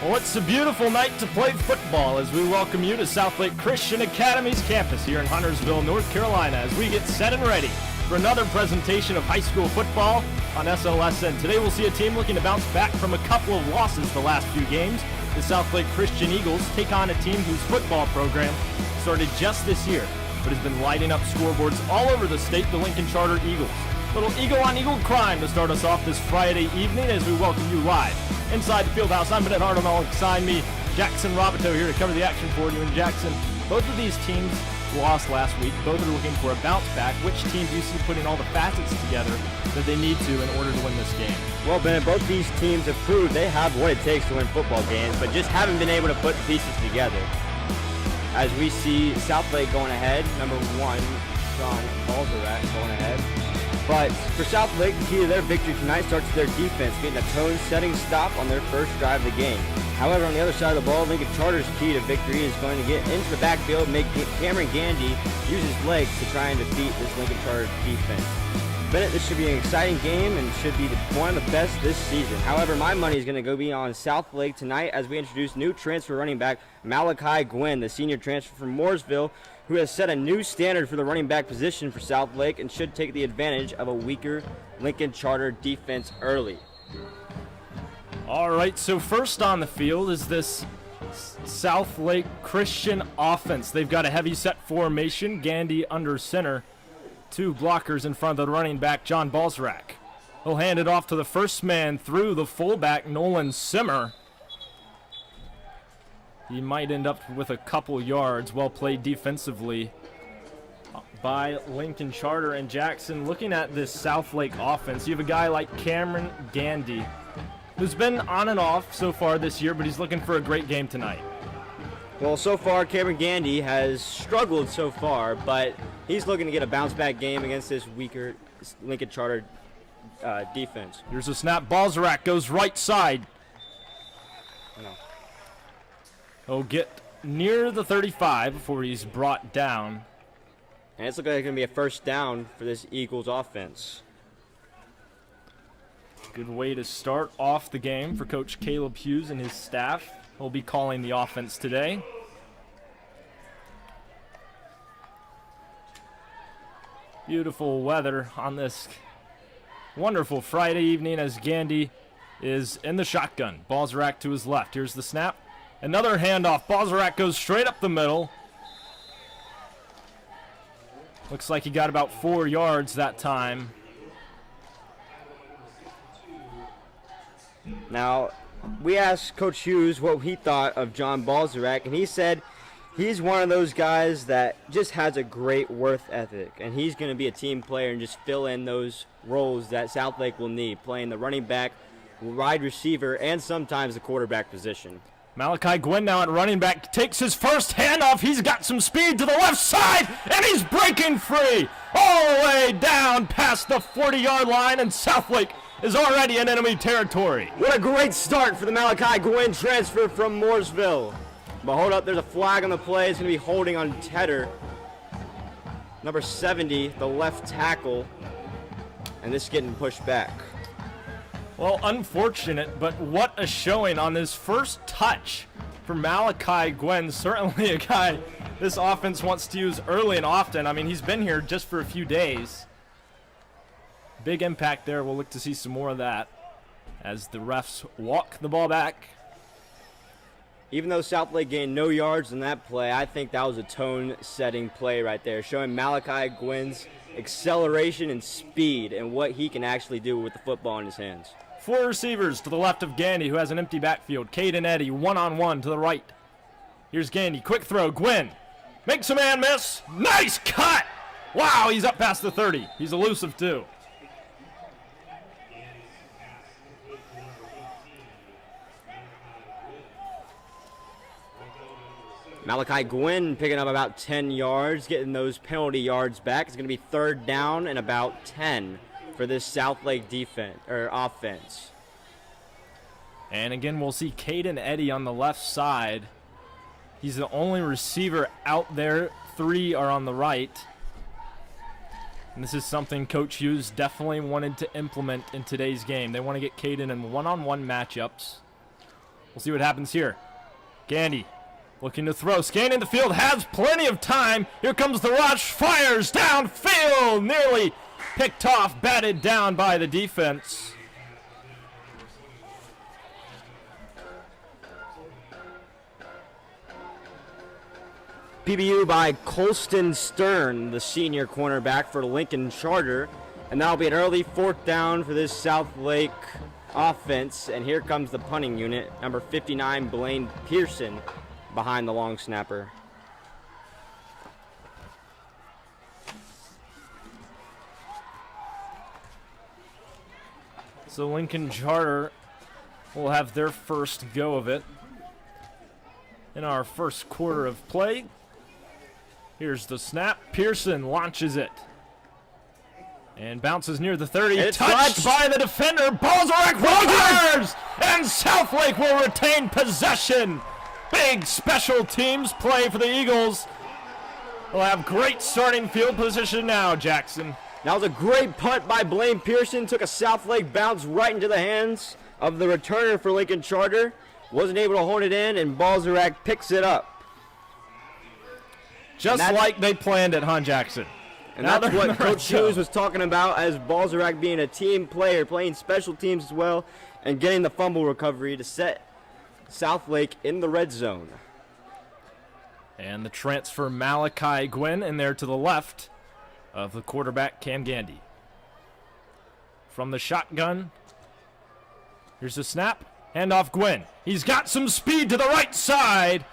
Well, it's a beautiful night to play football as we welcome you to SouthLake Christian Academy's campus here in Huntersville, North Carolina, as we get set and ready for another presentation of high school football on SLSN. Today we'll see a team looking to bounce back from a couple of losses the last few games. The SouthLake Christian Eagles take on a team whose football program started just this year, but has been lighting up scoreboards all over the state, the Lincoln Charter Eagles. Little eagle-on-eagle crime to start us off this Friday evening as we welcome you live inside the field house. I'm Bennett Hart, alongside me, Jackson Roboto here to cover the action for you. And Jackson, both of these teams lost last week. Both are looking for a bounce back. Which team do you see putting all the facets together that they need to in order to win this game? Well, Bennett, both these teams have proved they have what it takes to win football games, but just haven't been able to put the pieces together. As we see Southlake going ahead, number one, John Balzarak going ahead. But for Southlake, the key to their victory tonight starts with their defense, getting a tone-setting stop on their first drive of the game. However, on the other side of the ball, Lincoln Charter's key to victory is going to get into the backfield, make Cameron Gandy use his legs to try and defeat this Lincoln Charter defense. Bennett, this should be an exciting game and should be one of the best this season. However, my money is going to be on Southlake tonight as we introduce new transfer running back Malachi Gwynn, the senior transfer from Mooresville, who has set a new standard for the running back position for Southlake and should take the advantage of a weaker Lincoln Charter defense early. All right, so first on the field is this Southlake Christian offense. They've got a heavy set formation, Gandy under center, two blockers in front of the running back, John Balzarak. He'll hand it off to the first man through, the fullback, Nolan Simmer. He might end up with a couple yards. Well played defensively by Lincoln Charter. And Jackson, looking at this Southlake offense, you have a guy like Cameron Gandy, who's been on and off so far this year, but he's looking for a great game tonight. Well, so far, Cameron Gandy has struggled so far, but he's looking to get a bounce-back game against this weaker Lincoln Charter defense. Here's a snap. Balzarak goes right side. He'll get near the 35 before he's brought down. And it's looking like it's going to be a first down for this Eagles offense. Good way to start off the game for Coach Caleb Hughes and his staff. He'll be calling the offense today. Beautiful weather on this wonderful Friday evening as Gandy is in the shotgun. Balzarak to his left. Here's the snap. Another handoff. Balzarak goes straight up the middle. Looks like he got about 4 yards that time. Now, we asked Coach Hughes what he thought of John Balzarak, and he said he's one of those guys that just has a great work ethic, and he's going to be a team player and just fill in those roles that Southlake will need, playing the running back, wide receiver, and sometimes the quarterback position. Malachi Gwynn now at running back takes his first handoff. He's got some speed to the left side, and he's breaking free all the way down past the 40-yard line, and Southlake is already in enemy territory. What a great start for the Malachi Gwynn transfer from Mooresville. But hold up, there's a flag on the play. It's going to be holding on Tedder, number 70, the left tackle, and this is getting pushed back. Well, unfortunate, but what a showing on his first touch for Malachi Gwynn. Certainly a guy this offense wants to use early and often. I mean, he's been here just for a few days. Big impact there. We'll look to see some more of that as the refs walk the ball back. Even though Southlake gained no yards in that play, I think that was a tone-setting play right there, showing Malachi Gwynn's acceleration and speed and what he can actually do with the football in his hands. 4 receivers to the left of Gandy, who has an empty backfield. Caden Eddy, one-on-one to the right. Here's Gandy, quick throw, Gwynn. Makes a man miss. Nice cut! Wow, he's up past the 30. He's elusive, too. Malachi Gwynn picking up about 10 yards, getting those penalty yards back. It's going to be third down and about 10 for this Southlake offense. And again, we'll see Caden Eddy on the left side. He's the only receiver out there. 3 are on the right. And this is something Coach Hughes definitely wanted to implement in today's game. They want to get Caden in one-on-one matchups We'll see what happens here. Gandy looking to throw. Scanning the field. Has plenty of time. Here comes the rush. Fires downfield. Nearly picked off. Batted down by the defense. PBU by Colston Stern, the senior cornerback for Lincoln Charter. And that'll be an early 4th down for this Southlake offense. And here comes the punting unit, number 59, Blaine Pearson, behind the long snapper. So Lincoln Charter will have their first go of it in our first quarter of play. Here's the snap. Pearson launches it and bounces near the 30. It's touched by the defender. Balzarek Rogers! And Southlake will retain possession. Big special teams play for the Eagles. They'll have great starting field position now, Jackson. That was a great punt by Blaine Pearson. Took a Southlake bounce right into the hands of the returner for Lincoln Charter. Wasn't able to hold it in, and Balzarek picks it up. Just like they planned at Han Jackson. And that's what Coach Hughes was talking about, as Balzarek being a team player, playing special teams as well, and getting the fumble recovery to set Southlake in the red zone. And the transfer Malachi Gwynn in there to the left of the quarterback Cam Gandy. From the shotgun, here's the snap. Hand off Gwynn. He's got some speed to the right side.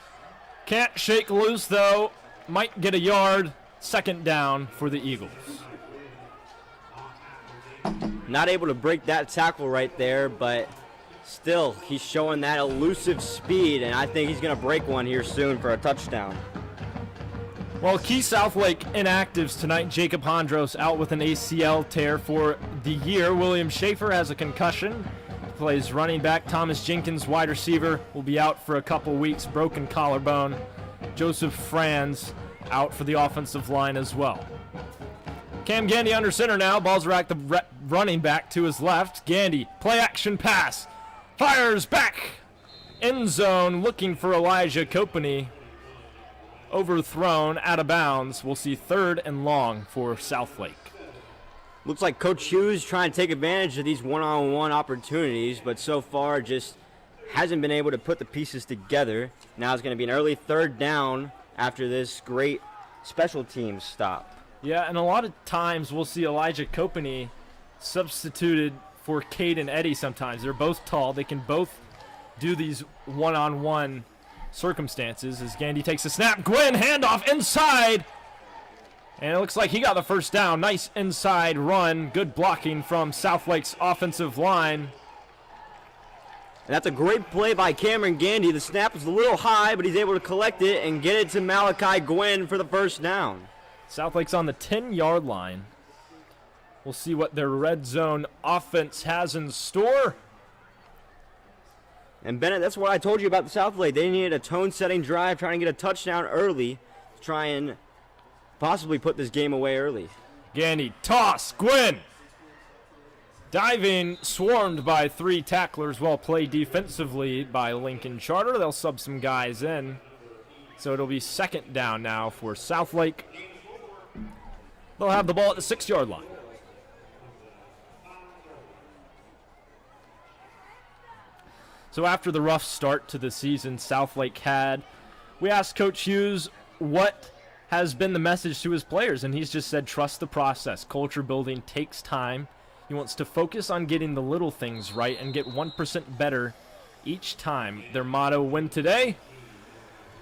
Can't shake loose though. Might get a yard. 2nd down for the Eagles. Not able to break that tackle right there, but still, he's showing that elusive speed, and I think he's going to break one here soon for a touchdown. Well, key Southlake inactives tonight. Jacob Hondros out with an ACL tear for the year. William Schaefer has a concussion. Plays running back. Thomas Jenkins, wide receiver, will be out for a couple weeks. Broken collarbone. Joseph Franz out for the offensive line as well. Cam Gandy under center now. Balzarek, the running back, to his left. Gandy, play action pass. Fires back. End zone, looking for Elijah Kopany. Overthrown, out of bounds. We'll see 3rd and long for Southlake. Looks like Coach Hughes trying to take advantage of these one-on-one opportunities, but so far just hasn't been able to put the pieces together. Now it's going to be an early 3rd down after this great special teams stop. Yeah, and a lot of times we'll see Elijah Kopany substituted for Caden Eddy sometimes. They're both tall. They can both do these one-on-one circumstances. As Gandy takes a snap. Gwynn, handoff inside. And it looks like he got the first down. Nice inside run. Good blocking from Southlake's offensive line. And that's a great play by Cameron Gandy. The snap was a little high, but he's able to collect it and get it to Malachi Gwynn for the first down. Southlake's on the 10-yard line. We'll see what their red zone offense has in store. And Bennett, that's what I told you about the Southlake. They needed a tone-setting drive, trying to get a touchdown early to try and possibly put this game away early. Gandy, toss, Gwynn. Diving, swarmed by 3 tacklers. Well played defensively by Lincoln Charter. They'll sub some guys in. So it'll be 2nd down now for Southlake. They'll have the ball at the 6-yard line. So after the rough start to the season Southlake had, we asked Coach Hughes what has been the message to his players, and he's just said trust the process. Culture building takes time. He wants to focus on getting the little things right and get 1% better each time. Their motto, win today,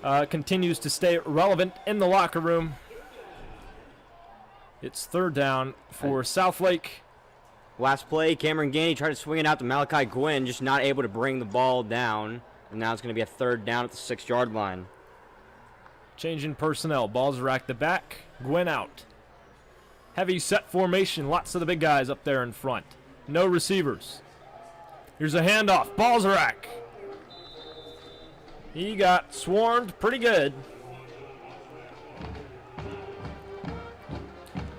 continues to stay relevant in the locker room. It's 3rd down for Southlake. Last play, Cameron Gandy tried to swing it out to Malachi Gwynn, just not able to bring the ball down. And now it's going to be a 3rd down at the 6-yard line. Changing personnel. Balzarek the back, Gwynn out. Heavy set formation. Lots of the big guys up there in front. No receivers. Here's a handoff. Balzarek. He got swarmed pretty good.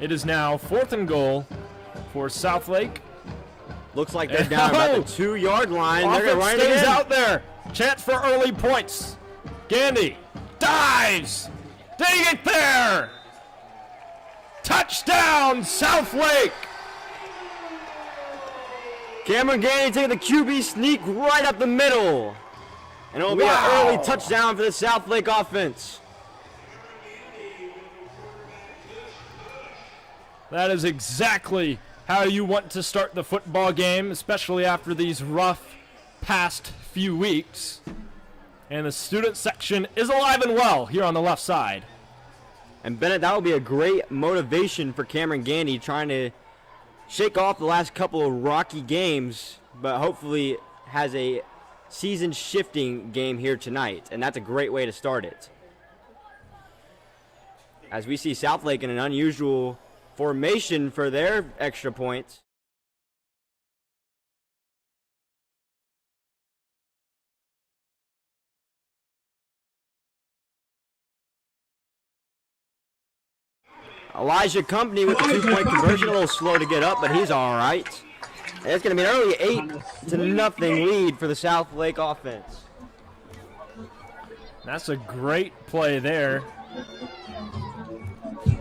It is now 4th and goal for Southlake. Looks like they're down about the 2-yard line. They're going to run it again. Out there. Chance for early points. Gandy dives. Dang it there. Touchdown, Southlake. Cameron Gandy taking the QB sneak right up the middle. And it'll be an early touchdown for the Southlake offense. That is exactly how you want to start the football game, especially after these rough past few weeks. And the student section is alive and well here on the left side. And Bennett, that will be a great motivation for Cameron Gandy, trying to shake off the last couple of rocky games, but hopefully has a season-shifting game here tonight. And that's a great way to start it. As we see Southlake in an unusual formation for their extra points. Elijah Company with the 2-point conversion, a little slow to get up, but he's all right. And it's going to be an early 8-0 lead for the Southlake offense. That's a great play there.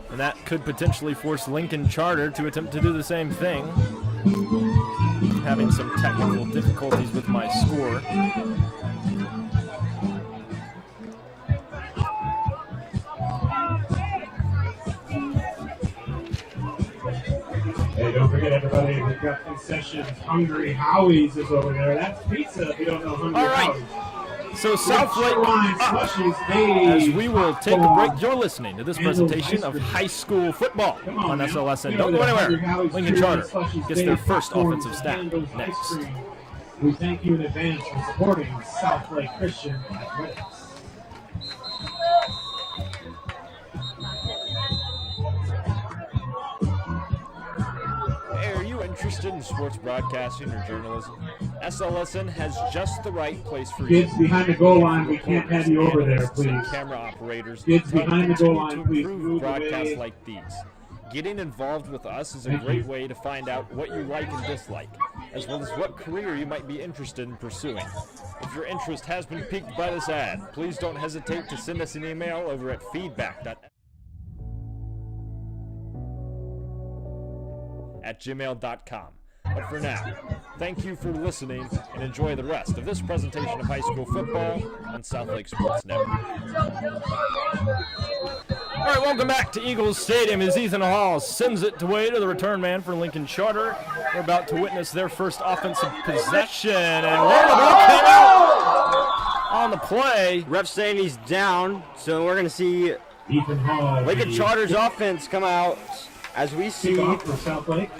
And that could potentially force Lincoln Charter to attempt to do the same thing. I'm having some technical difficulties with my score. Hey, don't forget, everybody, we've got concessions. Hungry Howie's is over there. That's pizza if you don't know Hungry Howie's. So Southlake as we will take a break. You're listening to this presentation of high school football on SLSN. Don't go anywhere. Lincoln Charter gets their first offensive snap next. We thank you in advance for supporting SouthLake Christian Athletics. Hey, are you interested in sports broadcasting or journalism? SLSN has just the right place for you. Kids behind the goal line, we can't have you over there, please. Camera operators. Kids behind the goal line, please move broadcasts away. like these. Getting involved with us is a great way to find out what you like and dislike, as well as what career you might be interested in pursuing. If your interest has been piqued by this ad, please don't hesitate to send us an email over at feedback@gmail.com. But for now, thank you for listening and enjoy the rest of this presentation of high school football on Southlake Sports Network. All right, welcome back to Eagles Stadium as Ethan Hall sends it away to the return man for Lincoln Charter. We're about to witness their first offensive possession, and Wallabrook came out on the play. Ref saying he's down, so we're going to see Ethan Hall, Lincoln Charter's offense come out as we see kickoff for Southlake.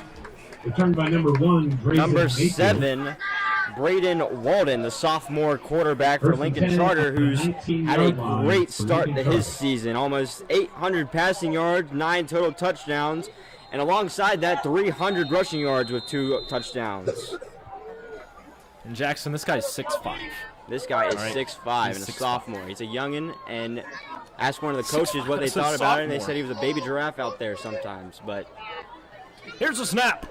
Returned by number 1, number 7, Braden Walden, the sophomore quarterback for Lincoln Charter, who's had a great start to his season. Almost 800 passing yards, 9 total touchdowns, and alongside that, 300 rushing yards with 2 touchdowns. And Jackson, this guy's 6'5". This guy is All right. 6'5" and a 6'5". sophomore. He's a youngin', and asked one of the coaches what they That's a thought about it, and they sophomore. said he was a baby giraffe out there sometimes. But Here's a snap.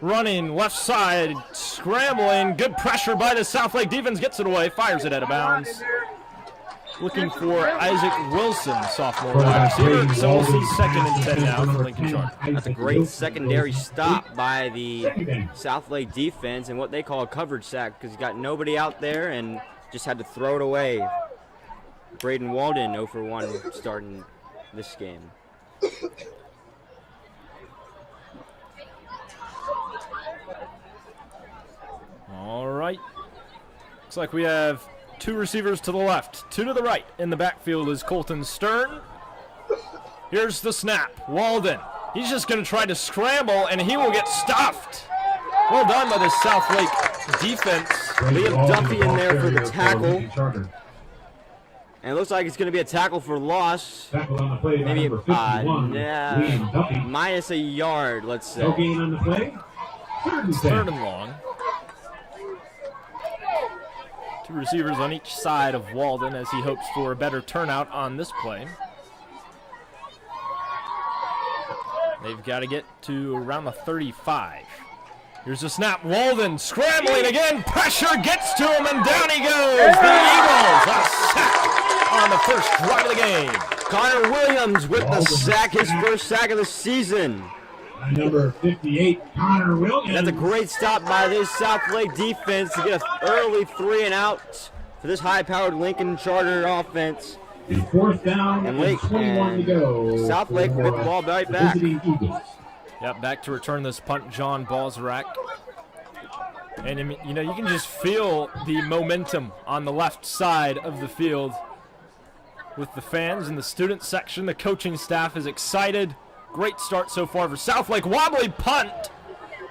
Running left side, scrambling. Good pressure by the Southlake defense. Gets it away, fires it out of bounds. Looking for Isaac Wilson, sophomore wide receiver. So we'll see 2nd and 10 now for Lincoln Charter. that's a great secondary stop by the Southlake defense and what they call a coverage sack, because he's got nobody out there and just had to throw it away. Braden Walden 0 for 1 starting this game. All right. Looks like we have 2 receivers to the left, 2 to the right. In the backfield is Colton Stern. Here's the snap. Walden. He's just going to try to scramble, and he will get stuffed. Well done by the Southlake defense. Liam Duffy in there for the tackle. And it looks like it's going to be a tackle for loss. Tackle on the play by Maybe number 51, Liam Duffy. minus a yard, let's say. No gain on the play. 3rd and 10. 3rd and long. 2 receivers on each side of Walden as he hopes for a better turnout on this play. They've got to get to around the 35. Here's a snap. Walden scrambling again. Pressure gets to him, and down he goes. The Eagles a sack on the first drive of the game. Connor Williams with the sack, his first sack of the season. Number 58, Connor Williams. That's a great stop by this Southlake defense to get an early 3-and-out for this high-powered Lincoln Charter offense. The 4th down and 21 to go. Southlake with the ball right back. Yep, back to return this punt, John Balzarak. And, you know, you can just feel the momentum on the left side of the field with the fans in the student section. The coaching staff is excited. Great start so far for Southlake. Wobbly punt.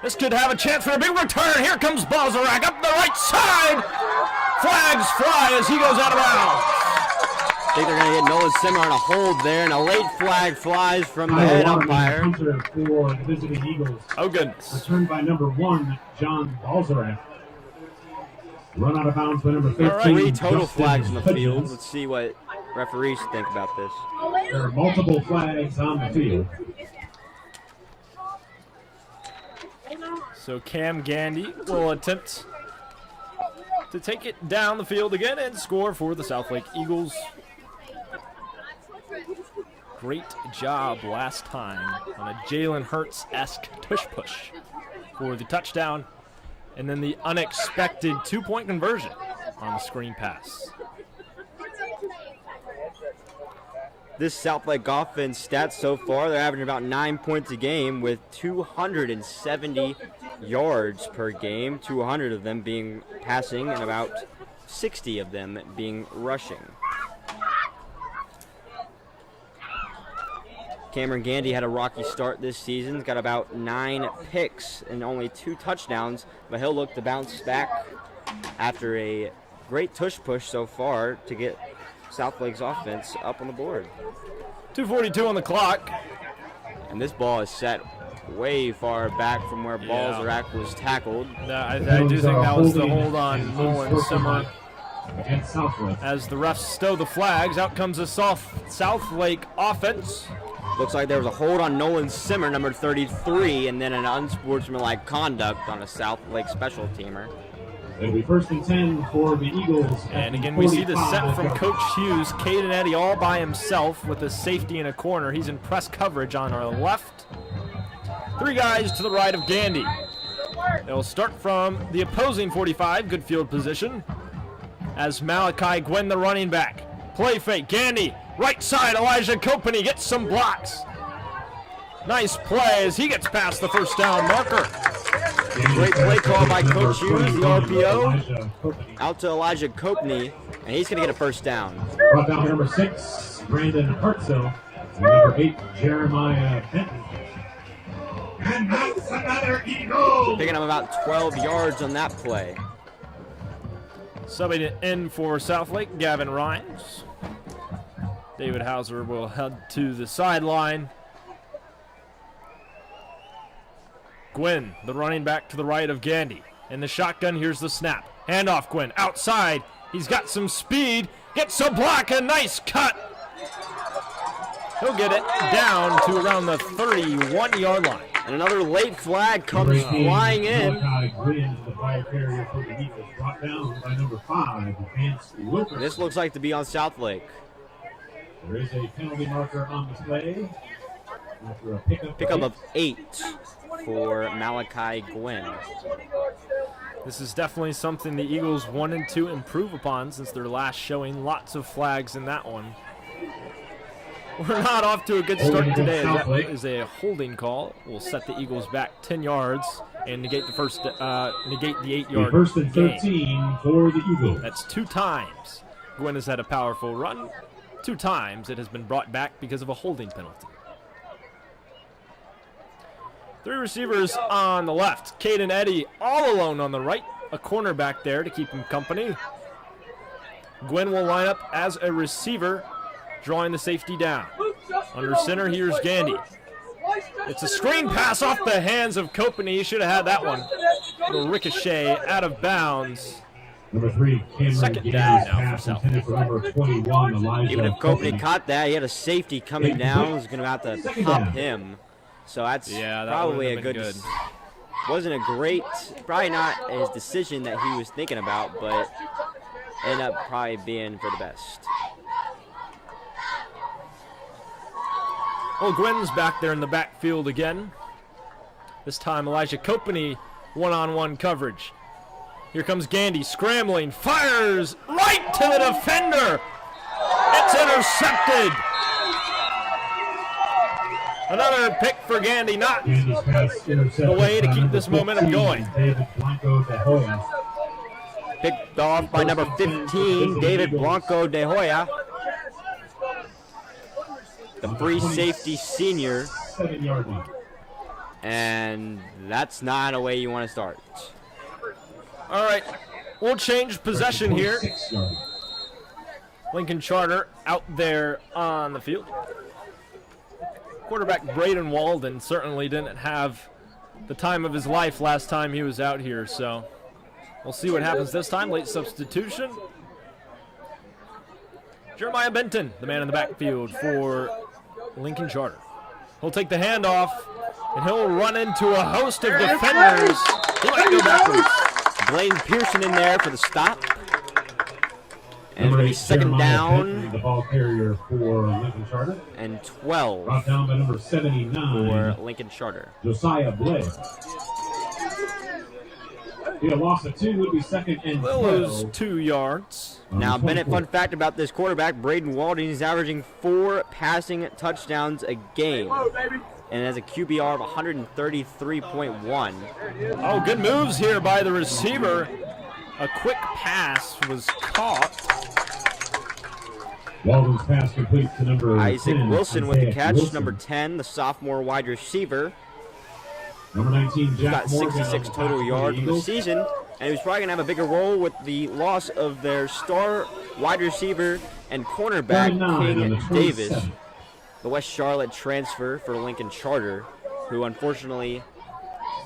This could have a chance for a big return. Here comes Balzarak up the right side. Flags fly as he goes out of bounds. I think they're going to get Nolan Simmer on a hold there, and a late flag flies from the head umpire. For the visiting Eagles. Oh, goodness. Returned by number 1, John Balzarak. Run out of bounds by number 13. Right. 3 total flags in the field. Let's see what referees think about this. There are multiple flags on the field. So Cam Gandy will attempt to take it down the field again and score for the Southlake Eagles. Great job last time on a Jalen Hurts-esque tush-push for the touchdown, and then the unexpected 2-point conversion on the screen pass. This Southlake offense stats so far, they're averaging about 9 points a game with 270 yards per game, 200 of them being passing and about 60 of them being rushing. Cameron Gandy had a rocky start this season. He's got about 9 picks and only 2 touchdowns, but he'll look to bounce back after a great tush push so far to get Southlake's offense up on the board. 2:42 on the clock. And this ball is set way far back from where Balzarak was tackled. I do think that was the hold on Nolan Simmer. As the refs stow the flags, out comes the Southlake offense. Looks like there was a hold on Nolan Simmer, number 33, and then an unsportsmanlike conduct on a Southlake special teamer. It'll be 1st and 10 for the Eagles. And again, we see the set from Coach Hughes. Caden Eddy all by himself with a safety in a corner. He's in press coverage on our left. 3 guys to the right of Gandy. They'll start from the opposing 45, good field position, as Malachi Gwynn, the running back. Play fake, Gandy, right side, Elijah Kopeny gets some blocks. Nice play as he gets past the first down marker. Great play call by Coach Hughes, the RPO, out to Elijah Kopeny, and he's going to get a first down. Brought down number 6, Brandon Hartzell, number 8, Jeremiah Benton. And that's another Eagle! Picking up about 12 yards on that play. Subbing it in for Southlake, Gavin Rhines. David Hauser will head to the sideline. Gwynn, the running back to the right of Gandy. In the shotgun, here's the snap. Handoff, Gwynn, outside. He's got some speed. Gets a block, a nice cut. He'll get it down to around the 31-yard line. And another late flag comes flying in. This looks like to be on Southlake. There is a penalty marker on display. After a pickup of 8 for Malachi Gwynn. This is definitely something the Eagles wanted to improve upon since their last showing. Lots of flags in that one. We're not off to a good start today. That is a holding call. We'll set the Eagles back 10 yards and negate the 8-yard 1st and 13 for the Eagles. That's 2 times Gwynn has had a powerful run. 2 times it has been brought back because of a holding penalty. 3 receivers on the left. Caden Eddy all alone on the right. A cornerback there to keep him company. Gwynn will line up as a receiver, drawing the safety down. Under center, here's Gandy. It's a screen pass off the hands of Kopeny. He should have had that one. It'll ricochet out of bounds. Number 3, Cameron 2nd down now for Southlake. Number 21, Elijah Even if Kopeny caught that, he had a safety coming down. He's going to have to pop him. So that's probably a good wasn't a great, probably not his decision that he was thinking about, but ended up probably being for the best. Well, Gwynn's back there in the backfield again. This time Elijah Kopany one-on-one coverage. Here comes Gandy scrambling, fires right to the defender. It's intercepted. Another pick for Gandy, not the way to keep this momentum going. Picked off by number 15, David Blanco de Hoya. The free safety senior. 7-yard line. And that's not a way you want to start. All right, we'll change possession here. 6-yard. Lincoln Charter out there on the field. Quarterback Braden Walden certainly didn't have the time of his life last time he was out here, so we'll see what happens this time. Late substitution. Jeremiah Benton, the man in the backfield for Lincoln Charter. He'll take the handoff, and he'll run into a host of defenders. He might go backwards. Blaine Pearson in there for the stop. And it's going to be second down. The ball carrier for Lincoln Charter. And 12 Brought down by number 79. for Lincoln Charter. Josiah Blair. Be a loss of 2, would be second and 12. Lose 2 yards. Now, Bennett, fun fact about this quarterback, Braden Walden, he's averaging 4 passing touchdowns a game. And has a QBR of 133.1. Oh, good moves here by the receiver. A quick pass was caught. Walden's pass complete to number Isaac 10, Wilson with the Isaiah catch. Wilson. Number 10, the sophomore wide receiver. Number 19, He's Jack got Morgan 66 on total the yards in the Eagles. season. And he was probably going to have a bigger role with the loss of their star wide receiver and cornerback, 39 on King the Davis. 27. The West Charlotte transfer for Lincoln Charter, who unfortunately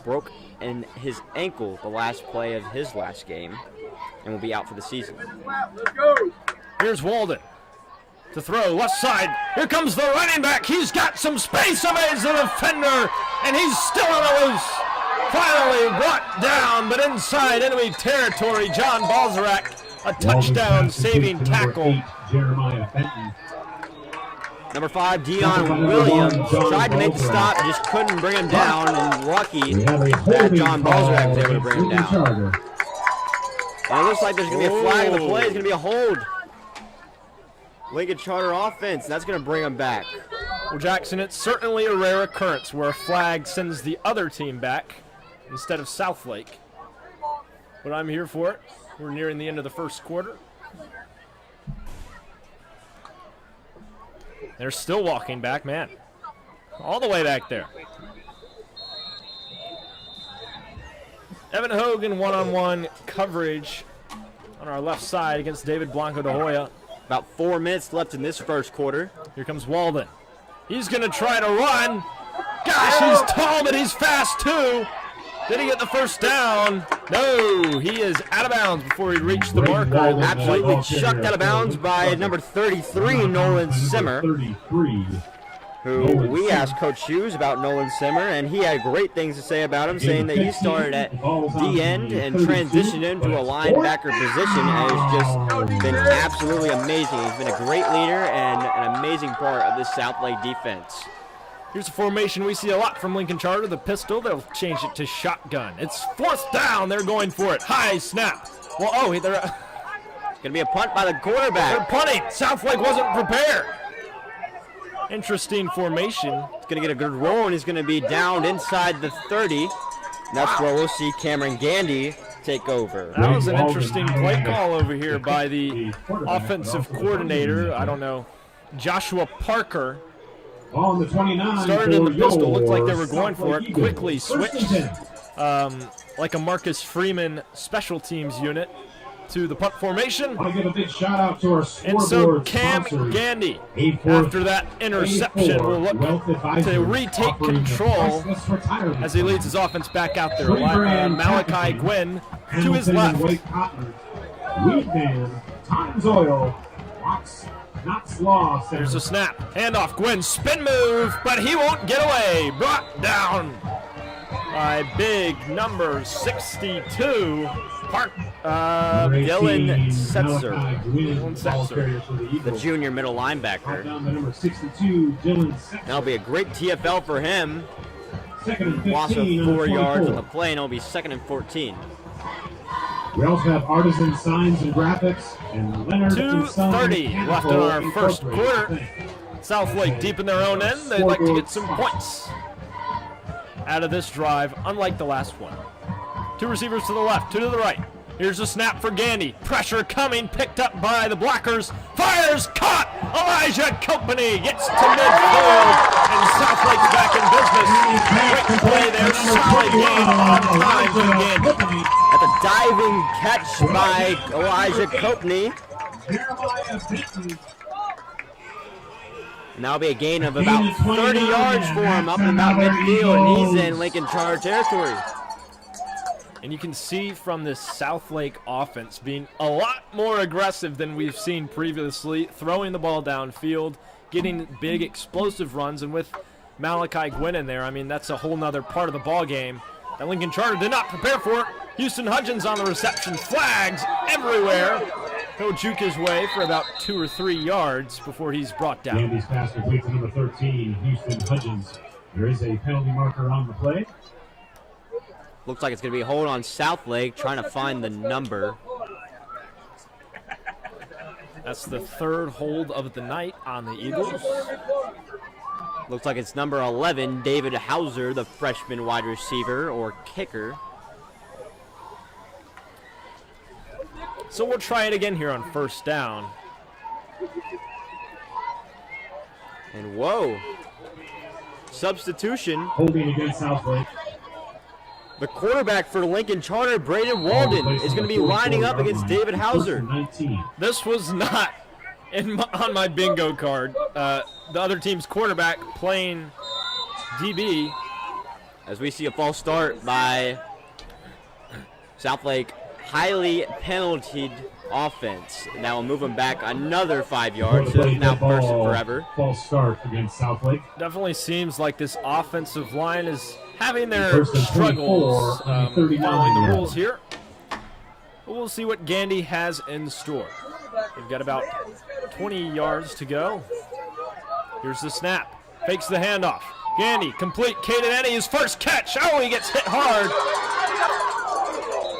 broke in his ankle the last play of his last game and will be out for the season. Here's Walden to throw left side. Here comes the running back. He's got some space, evades the defender, and he's still on the loose. Finally brought down, but inside enemy territory. John Balzarak, a touchdown saving tackle. 8, Jeremiah Benton. Number 5, Dion Williams, tried to make the stop, just couldn't bring him down, and lucky We have a that holding John call Balzarak was able to bring him against Lincoln down. Charter. And it looks like there's going to be a flag on the play. It's going to be a hold. Lincoln Charter offense, that's going to bring him back. Well, Jackson, it's certainly a rare occurrence where a flag sends the other team back instead of Southlake. But I'm here for it. We're nearing the end of the first quarter. They're still walking back, man. All the way back there. Evan Hogan one-on-one coverage on our left side against David Blanco de Hoya. About 4 minutes left in this first quarter. Here comes Walden. He's going to try to run. Gosh, he's tall, but he's fast too. Did he get the first down? No, he is out of bounds before he reached the marker. Absolutely chucked out of bounds by number 33, Nolan Simmer, 33. who we asked Coach Hughes about Nolan Simmer, and he had great things to say about him, saying that he started at D-end and transitioned into a linebacker position, and has just been absolutely amazing. He's been a great leader and an amazing part of this Southlake defense. Here's a formation we see a lot from Lincoln Charter, the pistol. They'll change it to shotgun. It's 4th down. They're going for it. High snap. Well, oh, they're It's going to be a punt by the they're quarterback. punting. Southlake wasn't prepared. Interesting formation. He's going to get a good roll, and he's going to be downed inside the 30. And that's where we'll see Cameron Gandy take over. That was an interesting play call over here by the offensive coordinator. I don't know, Joshua Parker. On the 29. Started in the for pistol. Looked like they your were going for it. SouthLake Eagles. Quickly First and switched 10. like a Marcus Freeman special teams unit to the punt formation. I want to give a big shout out to our And so scoreboard Cam sponsors. Gandy, A4 after that interception, will look to retake control as he leads his offense back out there. Malachi Gwynn to his left. Wade Cotton, Weedman, Times Oil, Fox, Knox Law Center. There's a snap. Handoff. Gwynn, spin move, but he won't get away. Brought down by big number 62, Dylan Setzer, the The junior middle linebacker. down to number 62, Dylan Setzer. That'll be a great TFL for him. Second and Loss of 15 4 on yards on 24. the play, and it'll be 2nd and 14. We also have Artisan Signs and Graphics and Leonard and Son 2:30 left in our Mechanical first quarter. Incorporated. Southlake deep in their own end. They'd like to get some points out of this drive, unlike the last one. 2 receivers to the left, 2 to the right. Here's a snap for Gandy. Pressure coming, picked up by the blockers. Fires, caught! Elijah Company gets to midfield, and Southlake's back in business. Great play there, solid gain on time from Gandy. At the diving catch by Elijah Copney. Jeremiah Benton. And that'll be a gain of about 30 yards for him up in about midfield, and he's in Lincoln Charter territory. And you can see from this Southlake offense being a lot more aggressive than we've seen previously, throwing the ball downfield, getting big explosive runs, and with Malachi Gwynn in there, I mean, that's a whole nother part of the ball game that Lincoln Charter did not prepare for. Houston Hudgens on the reception, flags everywhere. He'll juke his way for about 2 or 3 yards before he's brought down. Gandy's pass complete to number 13, Houston Hudgens. There is a penalty marker on the play. Looks like it's going to be a hold on Southlake, trying to find the number. That's the 3rd hold of the night on the Eagles. Looks like it's number 11, David Hauser, the freshman wide receiver or kicker. So we'll try it again here on 1st down. And whoa, substitution. Holding against Southlake. The quarterback for Lincoln Charter, Braden Walden, is going to be lining up against David Hauser. 19. This was not on my bingo card. The other team's quarterback playing DB. As we see a false start by Southlake, highly penaltied offense. That will move him back another 5 yards. So it's now 1st and forever. False start against Southlake. Definitely seems like this offensive line is having their 1st and 24 struggles on the 39 following the yard rules line. here. But we'll see what Gandy has in store. They've got about 20 yards to go. Here's the snap. Fakes the handoff. Gandy, complete. Caden Eddy, his first catch. Oh, he gets hit hard.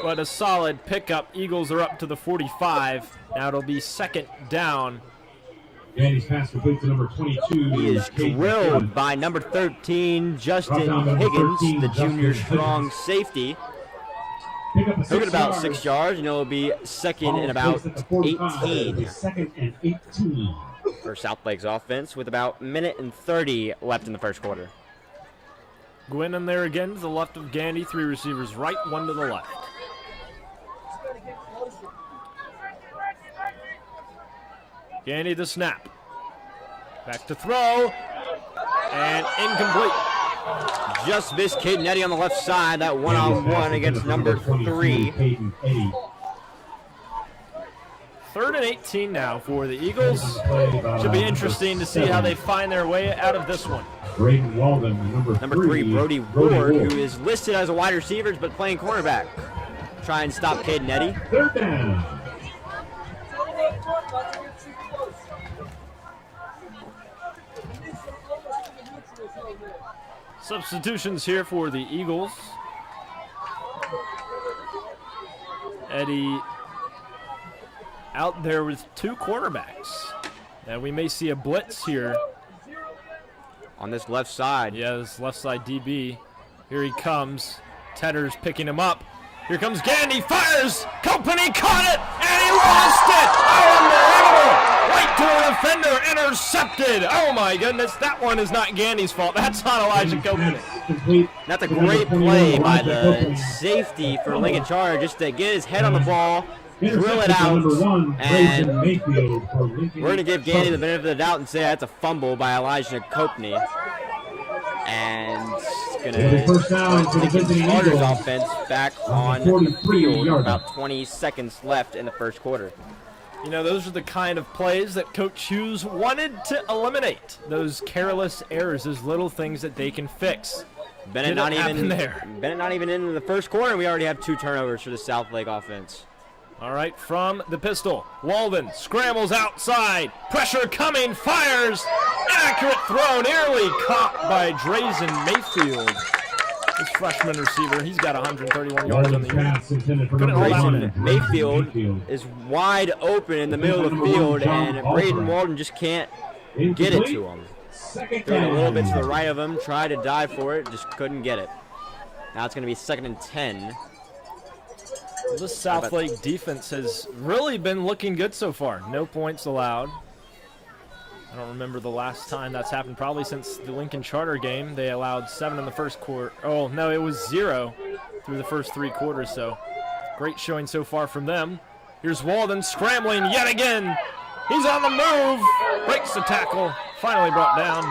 But a solid pickup. Eagles are up to the 45. Now it'll be 2nd down. Gandy's pass complete to number 22. He is drilled by number 13, Justin Higgins, the junior strong safety. He'll get about 6 yards, and it'll be 2nd and about 18 2nd and 18. for Southlake's offense, with about 1:30 left in the 1st quarter. Gwynn in there again to the left of Gandy. 3 receivers right, 1 to the left. Gandy the snap. Back to throw. And incomplete. Just missed Caden Eddy on the left side. That one-on-one against number 3. 3rd and 18 now for the Eagles. Should be interesting to see how they find their way out of this one. Braden Walden, Number 3, Brody Ward, who is listed as a wide receiver but playing cornerback. Try and stop Caden Eddy. 3rd down. Substitutions here for the Eagles. Eddie out there with 2 quarterbacks. Now we may see a blitz here. On this left side. Yeah, this left side DB. Here he comes. Tedder's picking him up. Here comes Gandy, fires! Company caught it, and he lost it! Oh, unbelievable! Right to the defender, intercepted! Oh my goodness, that one is not Gandy's fault. That's on Elijah Company. That's a great play by the safety for Lincoln Charter, just to get his head on the ball, drill it out, and we're going to give Gandy the benefit of the doubt and say that's a fumble by Elijah Copney. And it's going to put Lincoln Charter's offense back on the field with about 20 seconds left in the 1st quarter. You know, those are the kind of plays that Coach Hughes wanted to eliminate. Those careless errors, those little things that they can fix. Bennett not even into the first quarter. We already have 2 turnovers for the Southlake offense. All right, from the pistol, Walden scrambles outside. Pressure coming, fires. Inaccurate throw, nearly caught by Drazen Mayfield. His freshman receiver, he's got 131 yards on the year. Couldn't hold on. Mayfield is wide open in the middle of the field, and Braden Walden just can't get it to him. Threw it a little bit to the right of him, tried to dive for it, just couldn't get it. Now it's going to be 2nd and 10. This Southlake defense has really been looking good so far. No points allowed. I don't remember the last time that's happened. Probably since the Lincoln Charter game. They allowed 7 in the first quarter. Oh, no, it was 0 through the first 3 quarters. So great showing so far from them. Here's Walden scrambling yet again. He's on the move. Breaks the tackle. Finally brought down.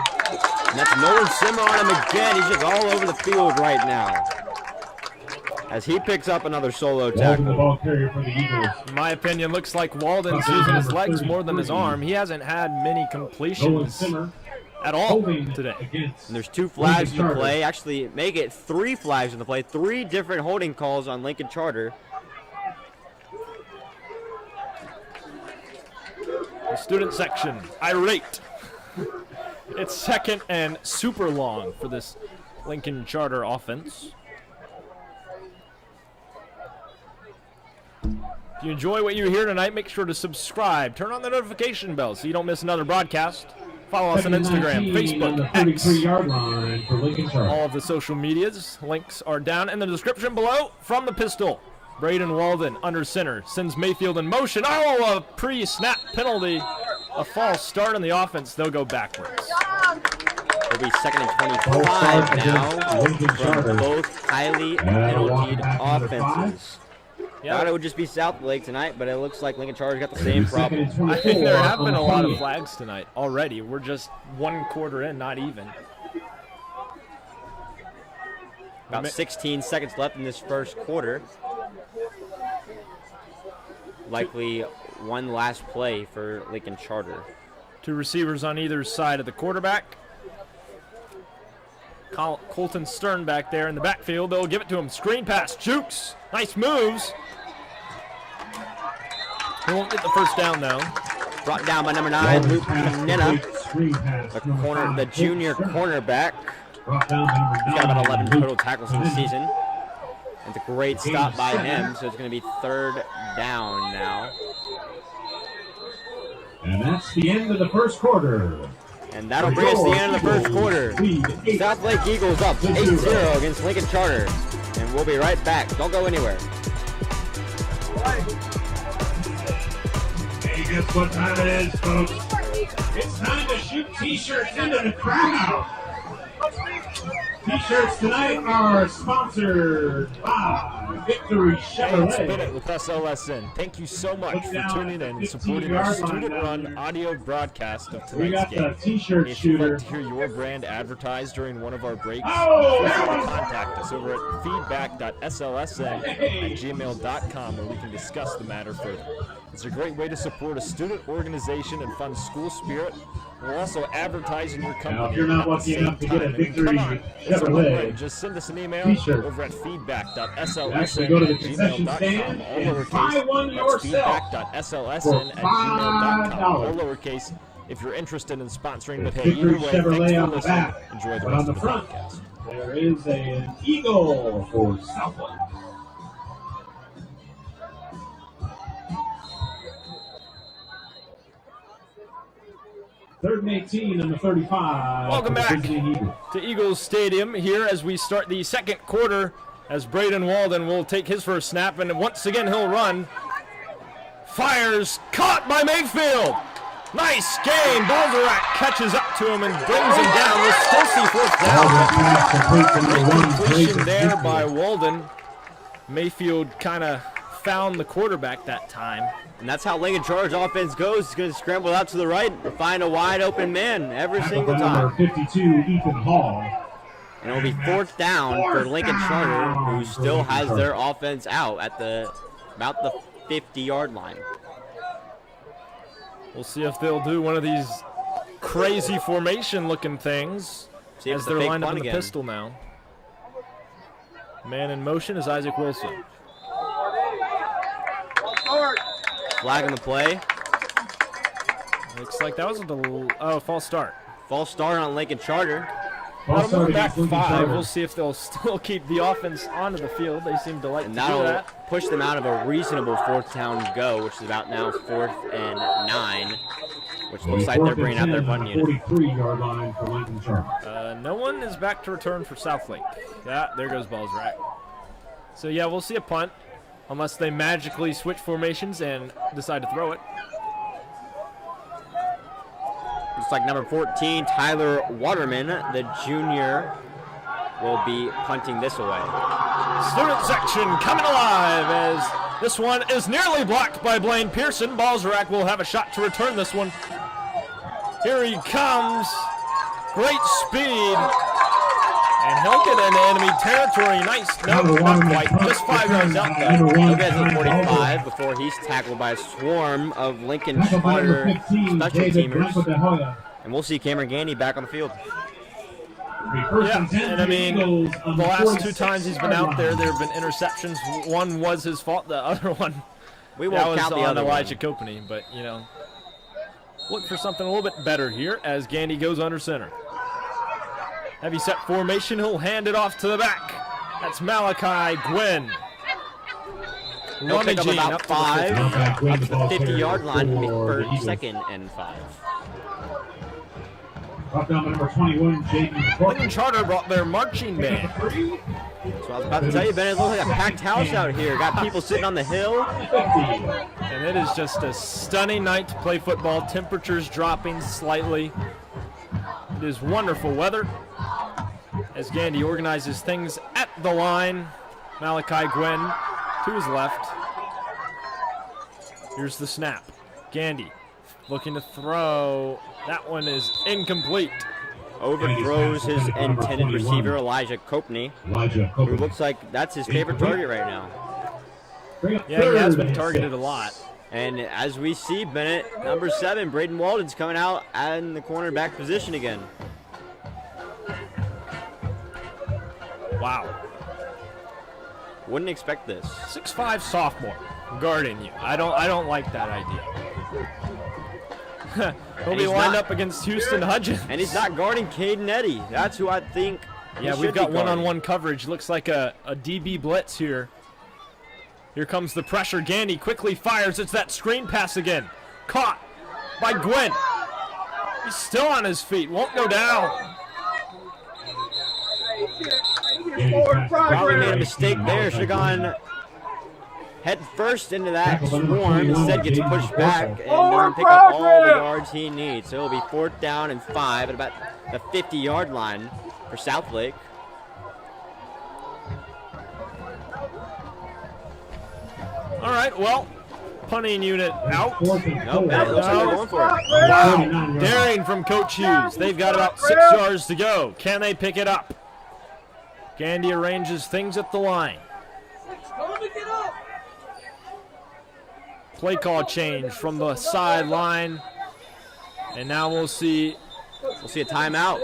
And that's Nolan Simmer on him again. He's just all over the field right now, as he picks up another solo tackle. The ball carrier for the Eagles. In my opinion, looks like Walden's using his legs more than his arm. He hasn't had many completions at all today. And there's 2 flags in the play. Actually, make it 3 flags in the play. 3 different holding calls on Lincoln Charter. The student section, irate. It's 2nd and super long for this Lincoln Charter offense. If you enjoy what you hear tonight, make sure to subscribe. Turn on the notification bell so you don't miss another broadcast. Follow us on Instagram, Facebook, X. All of the social medias links are down in the description below. From the pistol, Braden Walden under center sends Mayfield in motion. Oh, a pre-snap penalty. A false start on the offense. They'll go backwards. It'll be 2nd and 25 now from both highly penaltied offenses. Yeah, Thought it would just be Southlake tonight, but it looks like Lincoln Charter's got the same problem. I think there have been a lot of flags tonight already. We're just 1 quarter in, not even. About 16 seconds left in this first quarter. Likely one last play for Lincoln Charter. 2 receivers on either side of the quarterback. Colton Stern back there in the backfield. They'll give it to him. Screen pass. Jukes. Nice moves. He won't get the first down, though. Brought down by number 9, Luke Canina, the junior cornerback. He's got about 11 total tackles in the season. It's a great stop by him, so it's going to be 3rd down now. And that's the end of the first quarter. And that'll bring us to the end of the first quarter. Southlake Eagles up 8-0 against Lincoln Charter. And we'll be right back. Don't go anywhere. Hey, guess what time it is, folks? It's time to shoot T-shirts into the crowd. T-shirts tonight are sponsored by Victory Chevrolet. It's Bennett with SLSN. Thank you so much for tuning in and supporting our student-run audio broadcast of tonight's game. If you'd like to hear your brand advertised during one of our breaks, feel free to contact us over at feedback.slsn@gmail.com where we can discuss the matter further. It's a great way to support a student organization and fund school spirit. We're also advertising your company. Now, if you're not lucky enough to get a Victory Chevrolet, just send us an email over at feedback.slsn@gmail.com. All lowercase. That's feedback.slsn@gmail.com. All lowercase. If you're interested in sponsoring, but hey, either way, thanks for listening. Enjoy the rest of the podcast. There is an eagle for Southlake. Third and 18 and the 35. Welcome back to Eagles Stadium here as we start the second quarter, as Braden Walden will take his first snap, and once again he'll run. Fires, caught by Mayfield. Nice gain. Balzarak catches up to him and brings him down. We'll still see fourth down. Completion there by Walden. Mayfield kind of found the quarterback that time. And that's how Lincoln Charter's offense goes. He's going to scramble out to the right and find a wide open man every single time. 52, Ethan Hall. And it'll be 4th down for Lincoln Charter, who still has their offense out at about the 50-yard line. We'll see if they'll do one of these crazy formation-looking things as they're lined up in the pistol now. Man in motion is Isaac Wilson. Flag on the play. Looks like that was a false start. False start on Lincoln Charter. That'll move back 5. We'll see if they'll still keep the offense onto the field. They seem to like to do That'll that. push them out of a reasonable 4th down go, which is about now 4th and 9, which looks like they're bringing out their punt unit. 43-yard line for Lincoln Charter. No one is back to return for Southlake. Yeah, there goes balls right. So yeah, we'll see a punt, unless they magically switch formations and decide to throw it. Looks like number 14, Tyler Waterman, the junior, will be punting this away. Student section coming alive as this one is nearly blocked by Blaine Pearson. Balzac will have a shot to return this one. Here he comes. Great speed. And he'll get into enemy territory. Nice. No, not quite. Just 5 yards out though. He'll get to the 45 before he's tackled by a swarm of Lincoln Charter special teamers. And we'll see Cameron Gandy back on the field. Yeah, and I mean, the last 2 times he's been out there, there have been interceptions. One was his fault. The other one, We won't count the on other Elijah one. Copeney. But, you know, look for something a little bit better here as Gandy goes under center. Heavy set formation. He'll hand it off to the back. That's Malachi Gwynn. He'll pick up about 5 up to the 50-yard line for Eagles. 2nd and 5. Drop down to number 21, Jaden Lincoln Charter brought their marching band. So I was about to tell you, Ben, it looks like a packed house out here. Got people sitting on the hill. And it is just a stunning night to play football. Temperatures dropping slightly. It is wonderful weather as Gandy organizes things at the line. Malachi Gwynn to his left. Here's the snap. Gandy looking to throw. That one is incomplete. Overthrows his intended receiver, Elijah Copeney, who looks like that's his favorite target right now. Yeah, he has been targeted a lot. And as we see, Bennett, number 7, Braden Walden's coming out in the cornerback position again. Wow. Wouldn't expect this. 6'5" sophomore guarding you. I don't like that idea. He'll be lined up against Houston Hudgens. And he's not guarding Caden Eddy. That's who I think. Yeah, we've got one-on-one coverage. Looks like a DB blitz here. Here comes the pressure. Gandy quickly fires. It's that screen pass again. Caught by Gwynn. He's still on his feet. Won't go down. Probably made a mistake there. Should have gone head first into that swarm. Instead gets pushed back and doesn't pick up all the yards he needs. So it'll be 4th down and 5 at about the 50-yard line for Southlake. All right, well, punting unit out. Nope, it looks like they're going for it. Wow, daring from Coach Hughes. They've got about 6 yards to go. Can they pick it up? Gandy arranges things at the line. Play call change from the sideline. And now we'll see a timeout.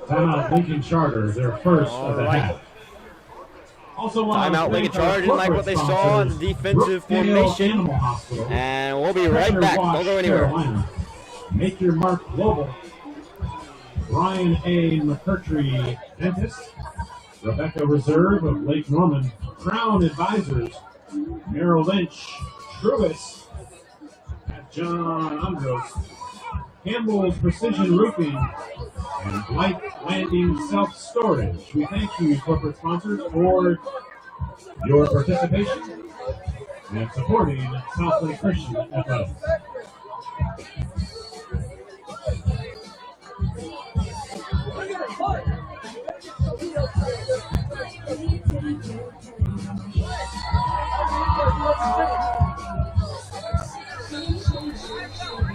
Timeout Lincoln Charter, their first of the half. Also, timeout Lincoln Charter didn't like what they saw in the defensive formation. And we'll be right back. Don't go anywhere. Make Your Mark Global. Ryan A. McCurtry, dentist. Rebecca Reserve of Lake Norman. Crown Advisors. Merrill Lynch. Truist. John Andros. Campbell's Precision Roofing. And Blight Landing Self-Storage. We thank you, corporate sponsors, for your participation and supporting SouthLake Christian Athletics.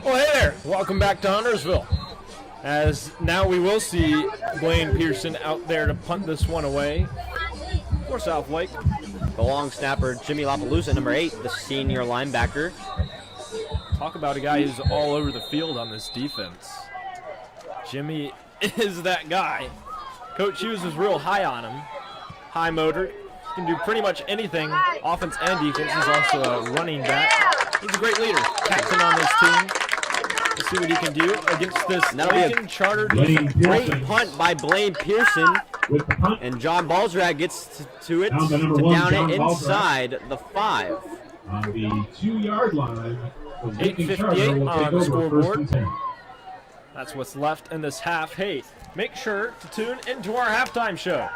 Well, hey there. Welcome back to Huntersville. As now we will see Blaine Pearson out there to punt this one away for Southlake. The long snapper, Jimmy Lapalooza, number 8, the senior linebacker. Talk about a guy who's all over the field on this defense. Jimmy is that guy. Coach Hughes was real high on him. high motor. Can do pretty much anything, offense and defense. He's also a running back. He's a great leader, captain on this team. Let's see what he can do against this Lincoln Charter defense. Great punt by Blaine Pearson. And John Balzrag gets to it to down it inside the 5. On the 2-yard line, 8:58 on the scoreboard. That's what's left in this half. Hey, make sure to tune into our halftime show,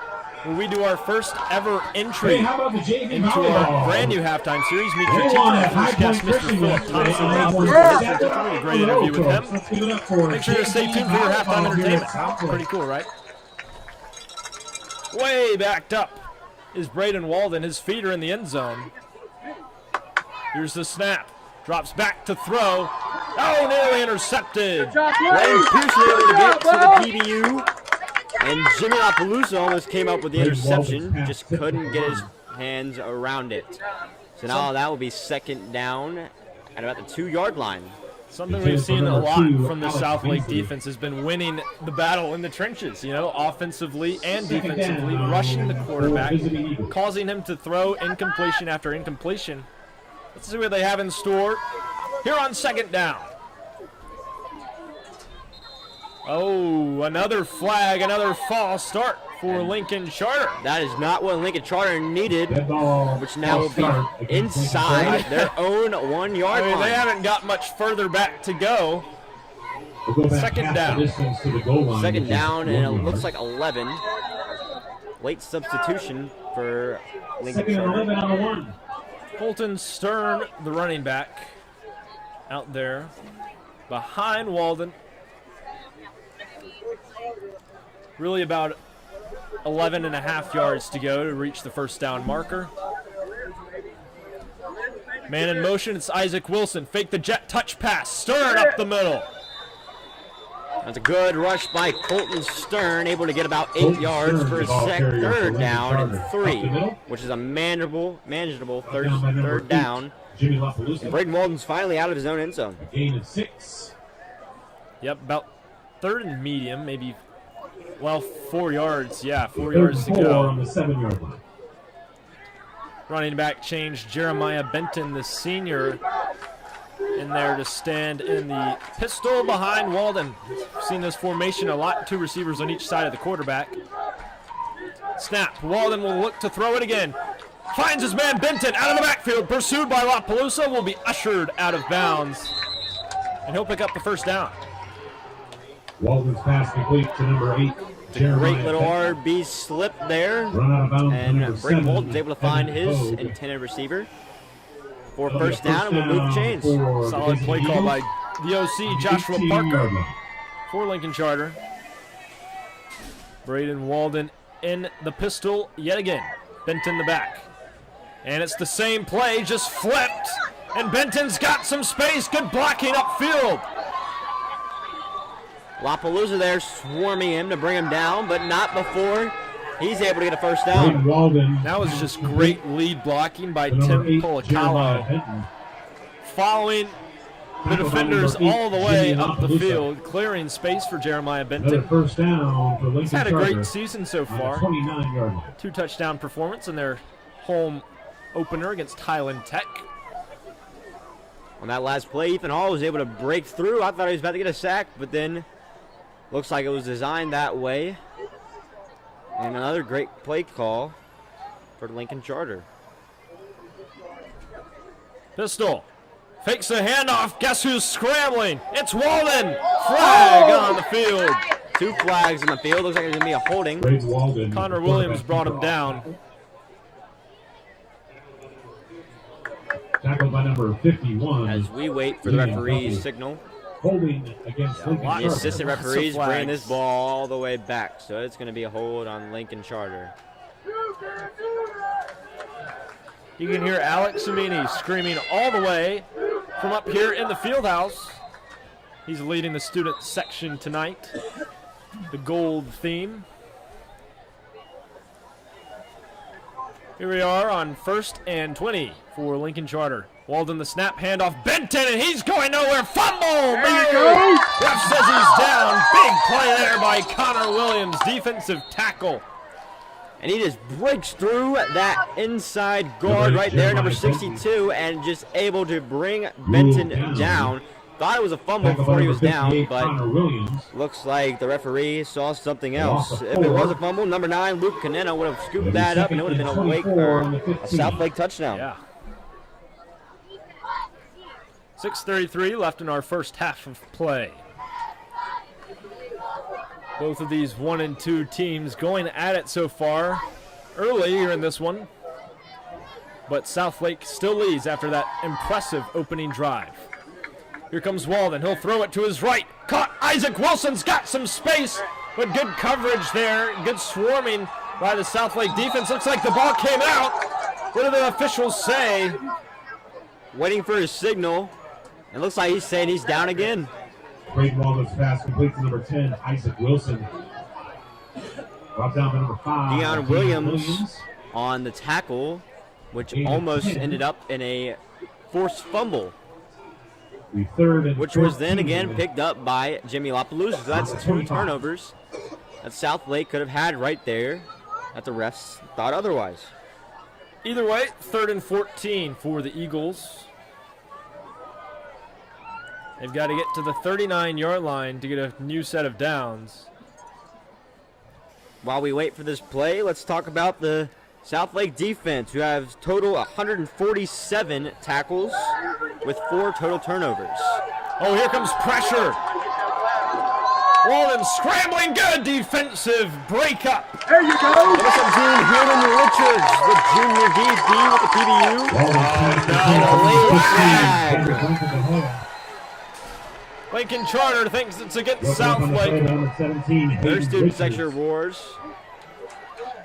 where we do our first ever entry into our brand new halftime series. Meet your teacher, guest, Mr. Philip Thompson. Great interview with him. Make sure to stay tuned for your halftime entertainment. Pretty cool, right? Way backed up is Braden Walden. His feet are in the end zone. Here's the snap. Drops back to throw. Oh, nearly intercepted. Blaine Pearson able to get to the PBU. And Jimmy LaPalooza almost came up with the interception, just couldn't get his hands around it. So now that will be second down at about the 2-yard line. Something we've seen a lot from the Southlake defense has been winning the battle in the trenches, you know, offensively and defensively, rushing the quarterback, causing him to throw incompletion after incompletion. Let's see what they have in store here on second down. Oh, another flag, another false start for Lincoln Charter. That is not what Lincoln Charter needed, which now will be inside their own 1-yard line. They haven't got much further back to go. Second down. Second down, and it looks like 11. Late substitution for Lincoln Charter. Colton Stern, the running back, out there behind Walden. Really about 11.5 yards to go to reach the first down marker. Man in motion, it's Isaac Wilson. Fake the jet touch pass. Stern up the middle. That's a good rush by Colton Stern, able to get about 8 yards for his third down and 3, which is a manageable third down. And Braden Walden's finally out of his own end zone. Gain of 6. Yep, about third and medium, maybe. Well, 4 yards. Yeah, 4 yards to go. On the 7-yard line. Running back change, Jeremiah Benton, the senior, in there to stand in the pistol behind Walden. Seen this formation a lot, 2 receivers on each side of the quarterback. Snap, Walden will look to throw it again. Finds his man Benton out of the backfield, pursued by LaPalooza, will be ushered out of bounds. And he'll pick up the first down. Walden's pass complete to number 8. Great little RB slip there. And Braden Walden's able to find his intended receiver for first down, and we'll move the chains. Solid play call by the OC, Joshua Parker, for Lincoln Charter. Braden Walden in the pistol yet again. Benton the back. And it's the same play, just flipped. And Benton's got some space. Good blocking upfield. LaPalooza there swarming him to bring him down, but not before he's able to get a first down. That was just great lead blocking by Tim Policalo. Following the defenders all the way up the field, clearing space for Jeremiah Benton. First down for Lincoln He's had a great season so far. 29-yard line. 2 touchdown performance in their home opener against Highland Tech. On that last play, Ethan Hall was able to break through. I thought he was about to get a sack, but then looks like it was designed that way. And another great play call for Lincoln Charter. Pistol. Fakes the handoff. Guess who's scrambling? It's Walden. Flag on the field. 2 flags in the field. Looks like there's going to be a holding. Connor Williams brought him down. Tackled by number 51. As we wait for the referee's signal. Holding against Lincoln Charter. The assistant referees bring this ball all the way back, so it's going to be a hold on Lincoln Charter. You can hear Alex Samini screaming all the way from up here in the field house. He's leading the student section tonight. The gold theme. Here we are on 1st and 20 for Lincoln Charter. Walden the snap, handoff, Benton, and he's going nowhere. Fumble! No! Ref says he's down. Big play there by Connor Williams, defensive tackle. And he just breaks through that inside guard right there, number 62, and just able to bring Benton down. Thought it was a fumble before he was down, but looks like the referee saw something else. If it was a fumble, number 9, Luke Canena, would have scooped that up, and it would have been a Southlake touchdown. Yeah. 6:33 left in our first half of play. Both of these 1 and 2 teams going at it so far early here in this one. But Southlake still leads after that impressive opening drive. Here comes Walden. He'll throw it to his right. Caught. Isaac Wilson's got some space, but good coverage there. Good swarming by the Southlake defense. Looks like the ball came out. What do the officials say? Waiting for his signal. It looks like he's saying he's down again. Braden Walden's pass complete to number 10, Isaac Wilson. Brought down to number 5. Deion Williams on the tackle, which almost ended up in a forced fumble, which was then again picked up by Jimmy Lapalooza. So that's 2 turnovers that Southlake could have had right there that the refs thought otherwise. Either way, 3rd and 14 for the Eagles. They've got to get to the 39-yard line to get a new set of downs. While we wait for this play, let's talk about the Southlake defense, who have total 147 tackles with 4 total turnovers. Oh, here comes pressure. Walden scrambling, good defensive breakup. There you go. Looks like Dean Hayden Richards, the junior DB with the PBU. Flag. Lincoln Charter thinks it's against Southlake. Their student section roars.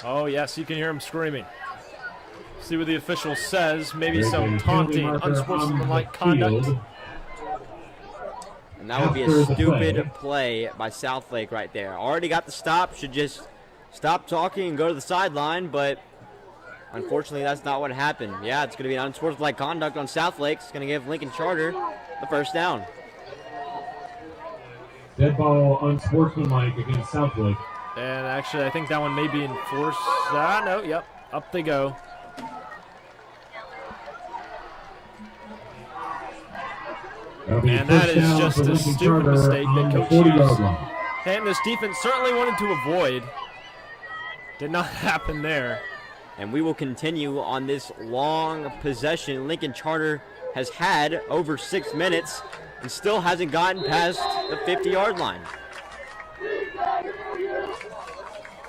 Oh, yes, you can hear him screaming. See what the official says. Maybe some taunting, unsportsmanlike conduct. And that would be a stupid play by Southlake right there. Already got the stop. Should just stop talking and go to the sideline, but unfortunately that's not what happened. Yeah, it's going to be an unsportsmanlike conduct on Southlake. It's going to give Lincoln Charter the first down. Dead ball unsportsmanlike against Southlake. And actually, I think that one may be enforced. No, yep, up they go. And that is just a stupid mistake that Coach Hughes and this defense certainly wanted to avoid. Did not happen there. And we will continue on this long possession. Lincoln Charter has had over 6 minutes and still hasn't gotten past the 50-yard line.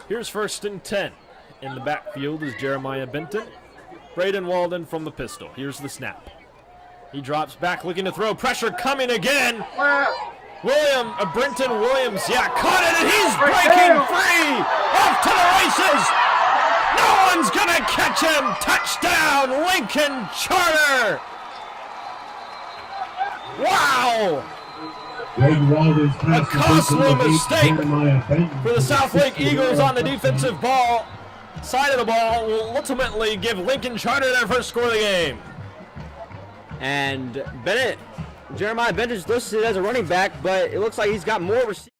Here's 1st and 10. In the backfield is Jeremiah Benton. Braden Walden from the pistol. Here's the snap. He drops back looking to throw. Pressure coming again. Brenton Williams, caught it, and he's breaking free. Off to the races. No one's going to catch him. Touchdown, Lincoln Charter. Wow! A costly mistake for the Southlake Eagles on the defensive side of the ball will ultimately give Lincoln Charter their first score of the game. And Jeremiah Bennett is listed as a running back, but it looks like he's got more receivers.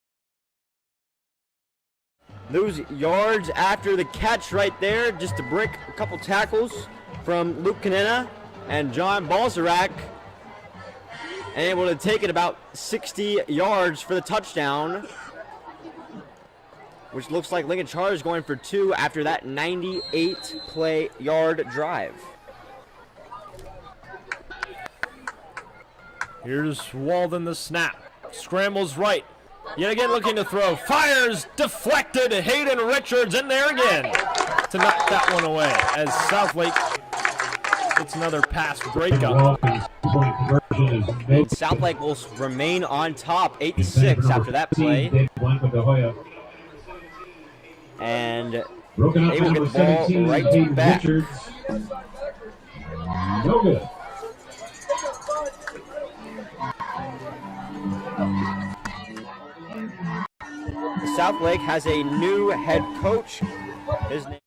Those yards after the catch right there, just to break a couple tackles from Luke Canena and John Balzarak. And able to take it about 60 yards for the touchdown, which looks like Lincoln Charter is going for 2 after that 98-yard drive. Here's Walden, the snap. Scrambles right. Yet again looking to throw. Fires, deflected. Hayden Richards in there again to knock that one away as Southlake gets another pass breakup. And Southlake will remain on top 8-6 after that play. And they will get the ball right back. No good. Southlake has a new head coach. His name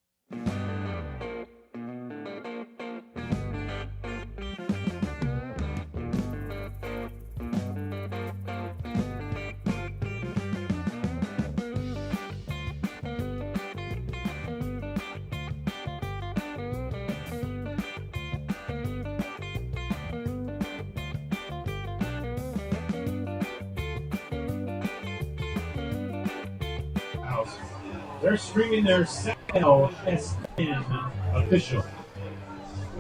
They're streaming their SLSN official.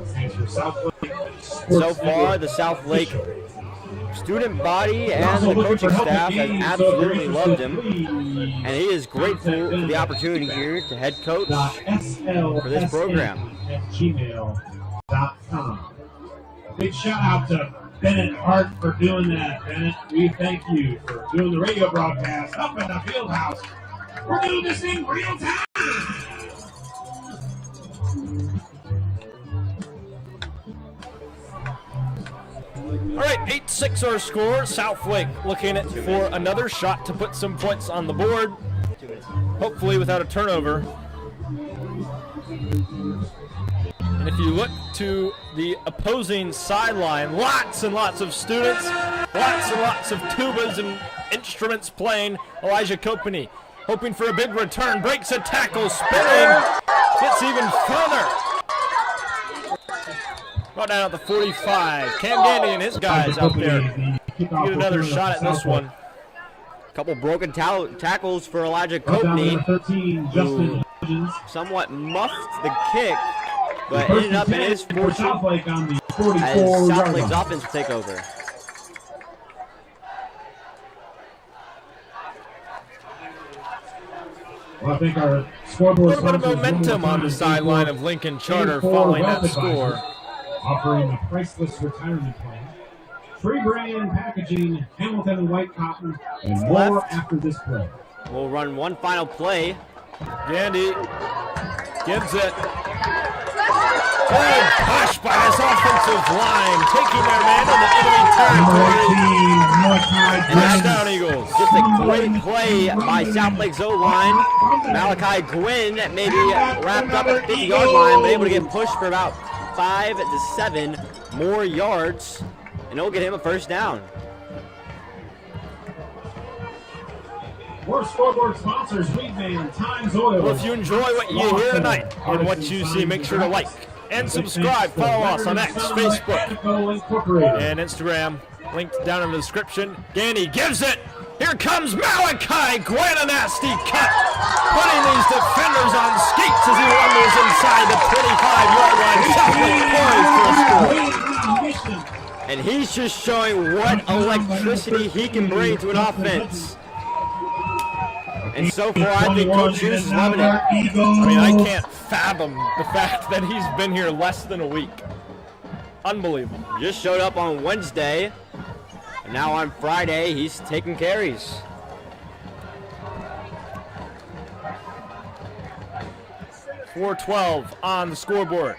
Stands for SouthLake Sports So far, the SouthLake student body and the coaching staff has absolutely loved him, and he is grateful for the opportunity here to head coach for this program. @gmail.com. Big shout out to Bennett Hart for doing that. Bennett, we thank you for doing the radio broadcast up in the field house. We're doing this in real time. All right, 8-6 our score. Southlake looking for another shot to put some points on the board, hopefully without a turnover. And if you look to the opposing sideline, lots and lots of students, lots and lots of tubas and instruments playing. Elijah Kopany hoping for a big return, breaks a tackle, spinning, gets even further. Brought down at the 45. Cam Gandy and his guys out there get another shot at this one. A couple broken tackles for Elijah Kopany, who somewhat muffed the kick, but ended up in his fortune as Southlake's offense will take over. Well, I think our scoreboard A little bit of momentum on the sideline of Lincoln Charter following that score. Offering a priceless retirement plan, free brand packaging, Hamilton and white cotton, and more after this play. We'll run one final play. Gandy gives it. Good push by this offensive line, taking their man in the enemy territory. Touchdown Eagles. Just a great play by Southlake's O-line. Malachi Gwynn maybe wrapped up at the 50-yard line, but able to get pushed for about 5 to 7 more yards, and it'll get him a first down. More scoreboard sponsors, Weedman, Times Oil. Well, if you enjoy what you hear tonight and what you see, make sure to like and subscribe. Follow us on X, Facebook, and Instagram. Linked down in the description. Gandy gives it. Here comes Malachi Gwynn, a nasty cut. Putting these defenders on skates as he wanders inside the 25-yard line. Southlake poised for a score. And he's just showing what electricity he can bring to an offense. And so far, I think Coach Hughes is loving it. I mean, I can't fathom the fact that he's been here less than a week. Unbelievable. Just showed up on Wednesday, and now on Friday, he's taking carries. .412 on the scoreboard.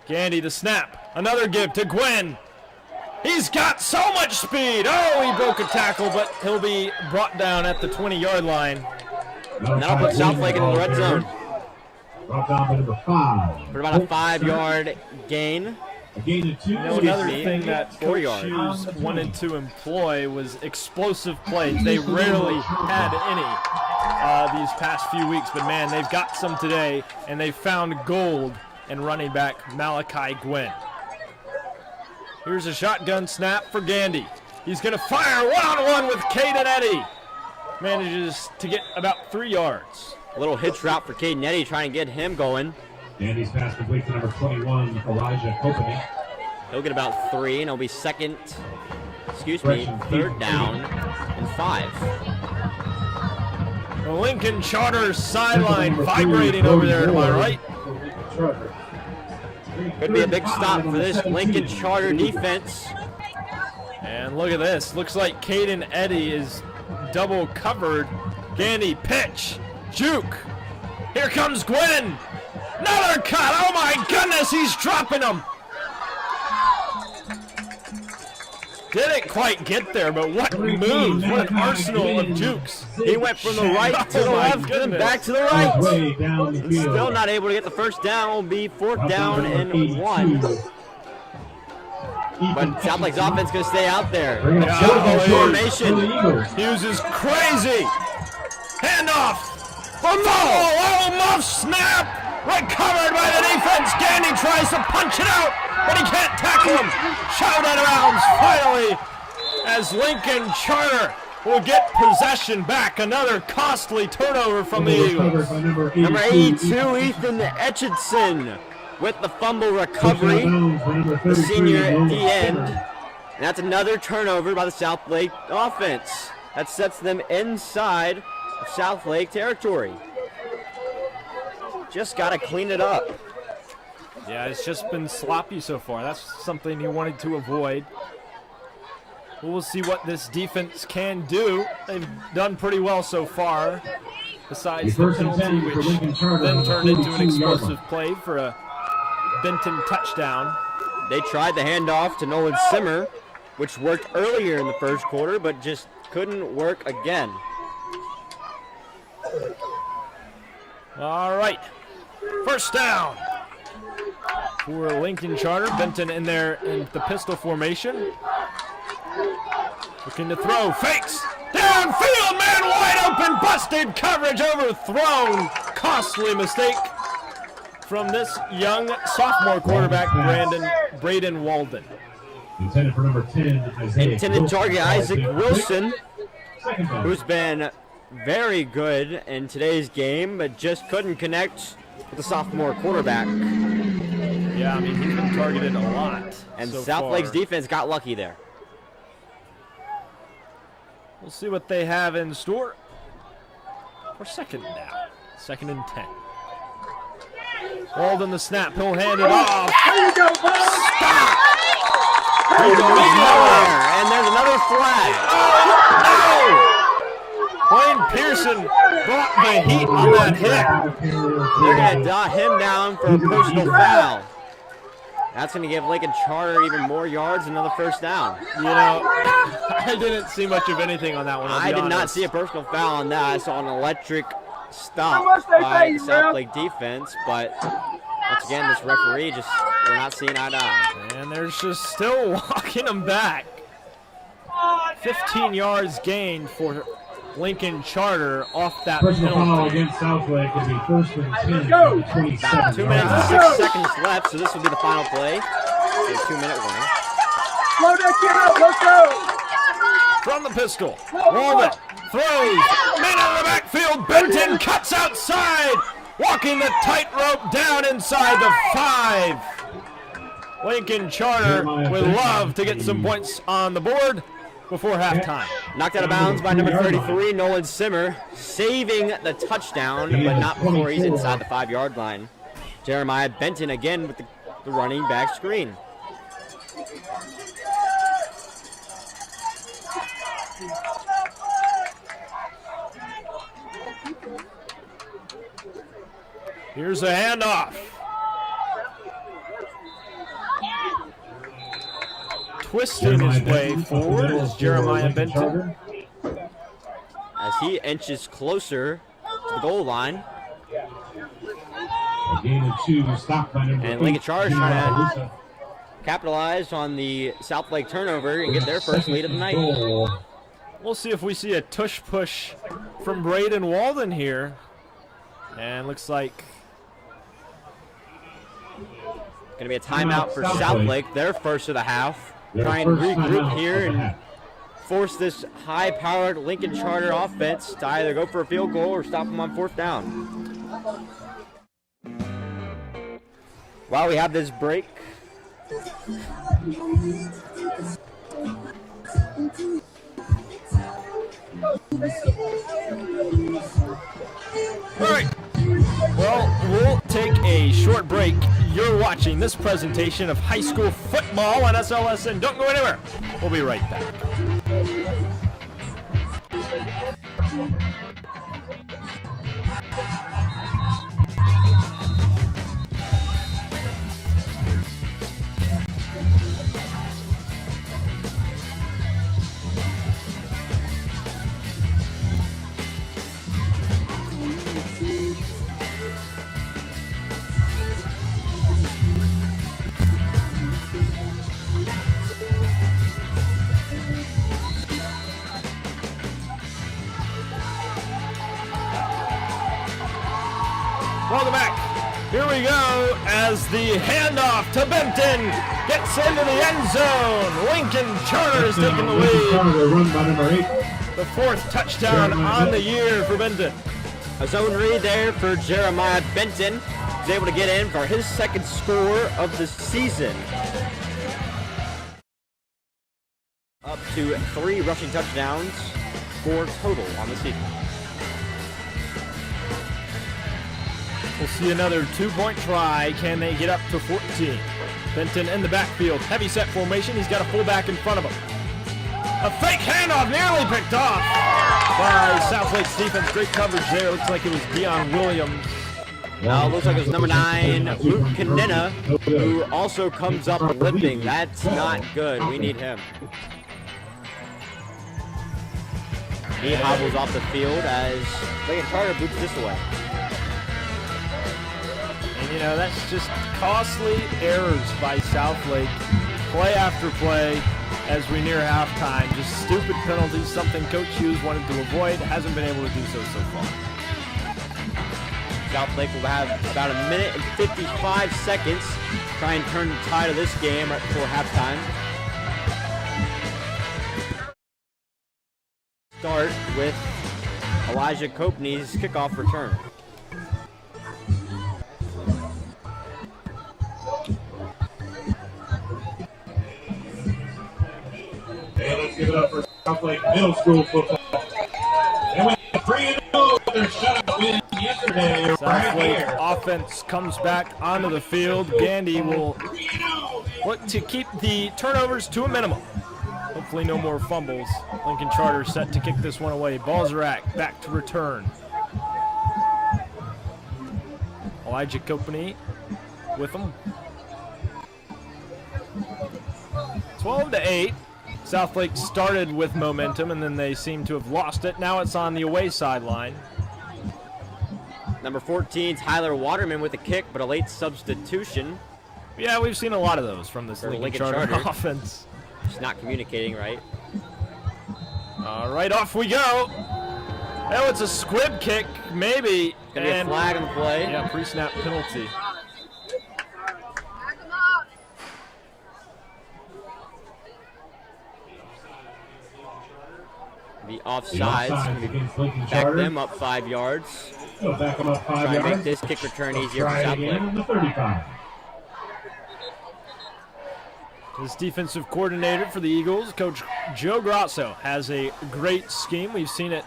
Gandy the snap. Another give to Gwynn. He's got so much speed. Oh, he broke a tackle, but he'll be brought down at the 20-yard line. And that'll put Southlake in the red zone. Brought down to number 5. For about a 5-yard gain. A gain of 2. Another thing that Coach Hughes wanted to employ was explosive plays. They rarely had any these past few weeks, but man, they've got some today, and they found gold in running back Malachi Gwynn. Here's a shotgun snap for Gandy. He's going to fire one-on-one with Caden Eddy. Manages to get about 3 yards. A little hitch route for Caden Eddy, trying to get him going. Gandy's pass complete to number 21, Elijah Kopany. He'll get about 3, and it'll be third down and 5. The Lincoln Charter sideline vibrating over there to my right. Could be a big stop for this Lincoln Charter defense. And look at this. Looks like Caden Eddy is double covered. Gandy pitch. Juke. Here comes Gwynn. Another cut. Oh my goodness, he's dropping them. Didn't quite get there, but what moves. What an arsenal of jukes. He went from the right to the left and back to the right. Still not able to get the first down. Will be 4th down and 1. But Southlake's offense going to stay out there. Formation. Hughes is crazy. Handoff. Oh, muff snap. Recovered by the defense. Gandy tries to punch it out, but he can't tackle him. Shot out of bounds finally as Lincoln Charter will get possession back. Another costly turnover from the Eagles. Number 82, Ethan Etchison with the fumble recovery. The senior at the end. And that's another turnover by the Southlake offense. That sets them inside of Southlake territory. Just got to clean it up. Yeah, it's just been sloppy so far. That's something he wanted to avoid. We'll see what this defense can do. They've done pretty well so far, besides the penalty, which then turned into an explosive play for a Benton touchdown. They tried the handoff to Nolan Simmer, which worked earlier in the first quarter, but just couldn't work again. All right, first down for Lincoln Charter. Benton in there in the pistol formation. Looking to throw, fakes, downfield, man wide open, busted, coverage overthrown. Costly mistake from this young sophomore quarterback, Braden Walden. Intended for number 10, Intended target Isaac Wilson, who's been very good in today's game, but just couldn't connect with the sophomore quarterback. Yeah, I mean, he's been targeted a lot. And so Southlake's far. defense got lucky there. We'll see what they have in store for second down. 2nd and 10. Walden the snap, he'll hand it off. There you go, bud. Stop! He goes nowhere, and there's another flag. Blaine Pearson brought the heat on that hit. They're going to dot him down for a personal foul. That's going to give Lincoln Charter even more yards, another first down. You know, I didn't see much of anything on that one. I did not see a personal foul on that. I saw an electric stop by the Southlake defense, but once again, this referee just, we're not seeing eye to eye. And they're just still walking them back. 15 yards gained for Lincoln Charter off that Personal foul penalty. against Southlake will be 1st and 10. 27 2 minutes and 6 seconds left, so this will be the final play. A 2-minute warning. Slow that kid up, let's go! From the pistol, Walden throws, man out of the backfield, Benton cuts outside, walking the tightrope down inside the 5. Lincoln Charter would love to get some points on the board before halftime. Knocked out of bounds by number 33, Nolan Simmer, saving the touchdown, but not before he's inside the 5-yard line. Jeremiah Benton again with the running back screen. Here's a handoff. Twisting his way forward is Jeremiah Benton. As he inches closer to the goal line. A gain of 2, stopped by number 8. And Lincoln Charter trying to capitalize on the Southlake turnover and get their first lead of the night. We'll see if we see a tush push from Braden Walden here. And looks like Going to be a timeout for Southlake, their first of the half. Try and regroup here and force this high-powered Lincoln Charter offense to either go for a field goal or stop them on 4th down. While we have this break, all right. Well, we'll take a short break. You're watching this presentation of high school football on SLSN. Don't go anywhere. We'll be right back. Welcome back. Here we go as the handoff to Benton gets into the end zone. Lincoln Charter is taking the lead. Run by number 8. The 4th touchdown on the year for Benton. A zone read there for Jeremiah Benton. He's able to get in for his 2nd score of the season. Up to 3 rushing touchdowns, 4 total on the season. We'll see another 2-point try. Can they get up to 14? Benton in the backfield. Heavy set formation. He's got a fullback in front of him. A fake handoff nearly picked off by Southlake's defense. Great coverage there. Looks like it was Deion Williams. Now it looks like it was number 9, Luke Kanina, who also comes up limping. That's not good. We need him. He hobbles off the field as Lincoln Charter boots this away. And, you know, that's just costly errors by Southlake. Play after play as we near halftime. Just stupid penalties, something Coach Hughes wanted to avoid. Hasn't been able to do so far. Southlake will have about 1 minute and 55 seconds. Try and turn the tide of this game right before halftime. Start with Elijah Copeney's kickoff return. Hey, let's give it up for Southlake Middle School football. And we 3-0 with their shutout win yesterday. Right Southlake here. offense comes back onto the field. Gandy will look to keep the turnovers to a minimum. Hopefully no more fumbles. Lincoln Charter set to kick this one away. Balzarak back to return. Elijah Copeney with him. 12-8. Southlake started with momentum and then they seem to have lost it. Now it's on the away sideline. Number 14, Tyler Waterman with a kick, but a late substitution. Yeah, we've seen a lot of those from this For Lincoln Lincoln Charter Charter. offense. Just not communicating right. All right, off we go. Oh, it's a squib kick, maybe. Gonna be a flag on the play. Yeah, pre-snap penalty. The offside's going to back them up 5 yards. So back them up 5 Try yards. and make this kick return easier for Try it again Southlake. on the 35. His defensive coordinator for the Eagles, Coach Joe Grasso, has a great scheme. We've seen it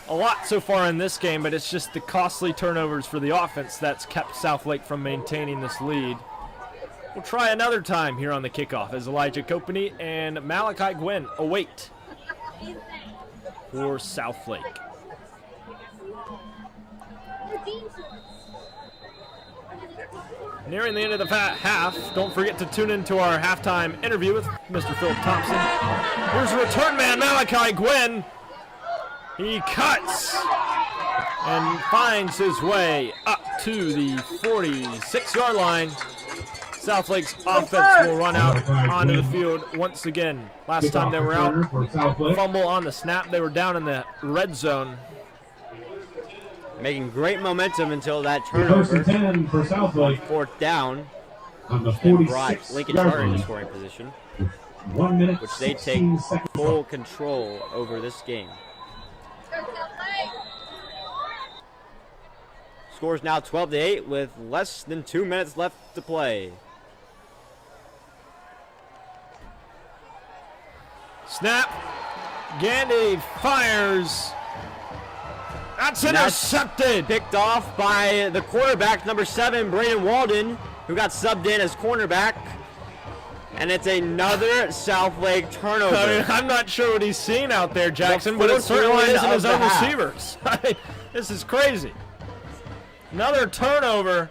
a lot so far in this game, but it's just the costly turnovers for the offense that's kept Southlake from maintaining this lead. We'll try another time here on the kickoff as Elijah Copeney and Malachi Gwynn await for Southlake. Nearing the end of the half, don't forget to tune into our halftime interview with Mr. Philip Thompson. Here's return man Malachi Gwynn. He cuts and finds his way up to the 46-yard line. Southlake's offense will run out onto the field once again. Last time they were out, fumble on the snap. They were down in the red zone. Making great momentum until that First and turnover. 10 for Southlake 4th down. on the And brought 46 Lincoln yard Charter into line. scoring position, 1 minute, which they take 16 seconds. full control over this game. Scores now 12-8 with less than 2 minutes left to play. Snap. Gandy fires. That's intercepted. Picked off by the quarterback, number 7, Brandon Walden, who got subbed in as cornerback. And it's another Southlake turnover. I mean, I'm not sure what he's seeing out there, Jackson, but it fourth certainly one isn't of his the own half. receivers. This is crazy. Another turnover.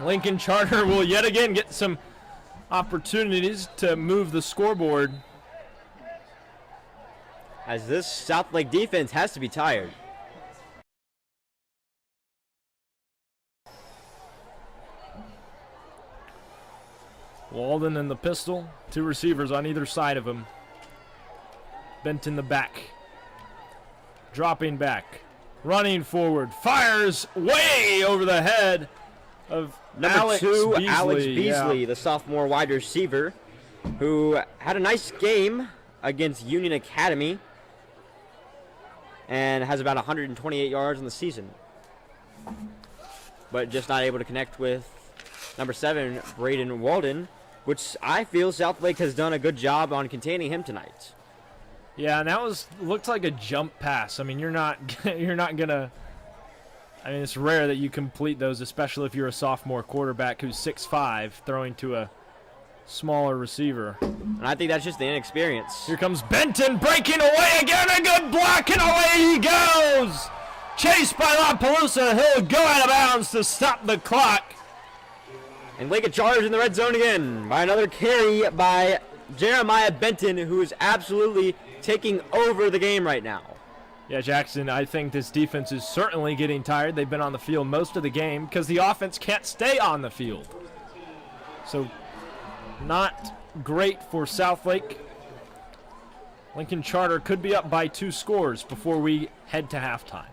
Lincoln Charter will yet again get some opportunities to move the scoreboard. As this Southlake defense has to be tired. Walden in the pistol, 2 receivers on either side of him. Bent in the back. Dropping back. Running forward. Fires way over the head of Number Alex 2, Beasley. Alex Beasley, Yeah. the sophomore wide receiver, who had a nice game against Union Academy and has about 128 yards in the season. But just not able to connect with number 7, Braden Walden, which I feel Southlake has done a good job on containing him tonight. Yeah, and that looked like a jump pass. I mean, you're not gonna. I mean, it's rare that you complete those, especially if you're a sophomore quarterback who's 6'5", throwing to a smaller receiver. And I think that's just the inexperience. Here comes Benton breaking away again. A good block, and away he goes. Chased by LaPalooza. He'll go out of bounds to stop the clock. And Lincoln Chargers in the red zone again by another carry by Jeremiah Benton, who is absolutely taking over the game right now. Yeah, Jackson, I think this defense is certainly getting tired. They've been on the field most of the game because the offense can't stay on the field. So, not great for Southlake. Lincoln Charter could be up by 2 scores before we head to halftime.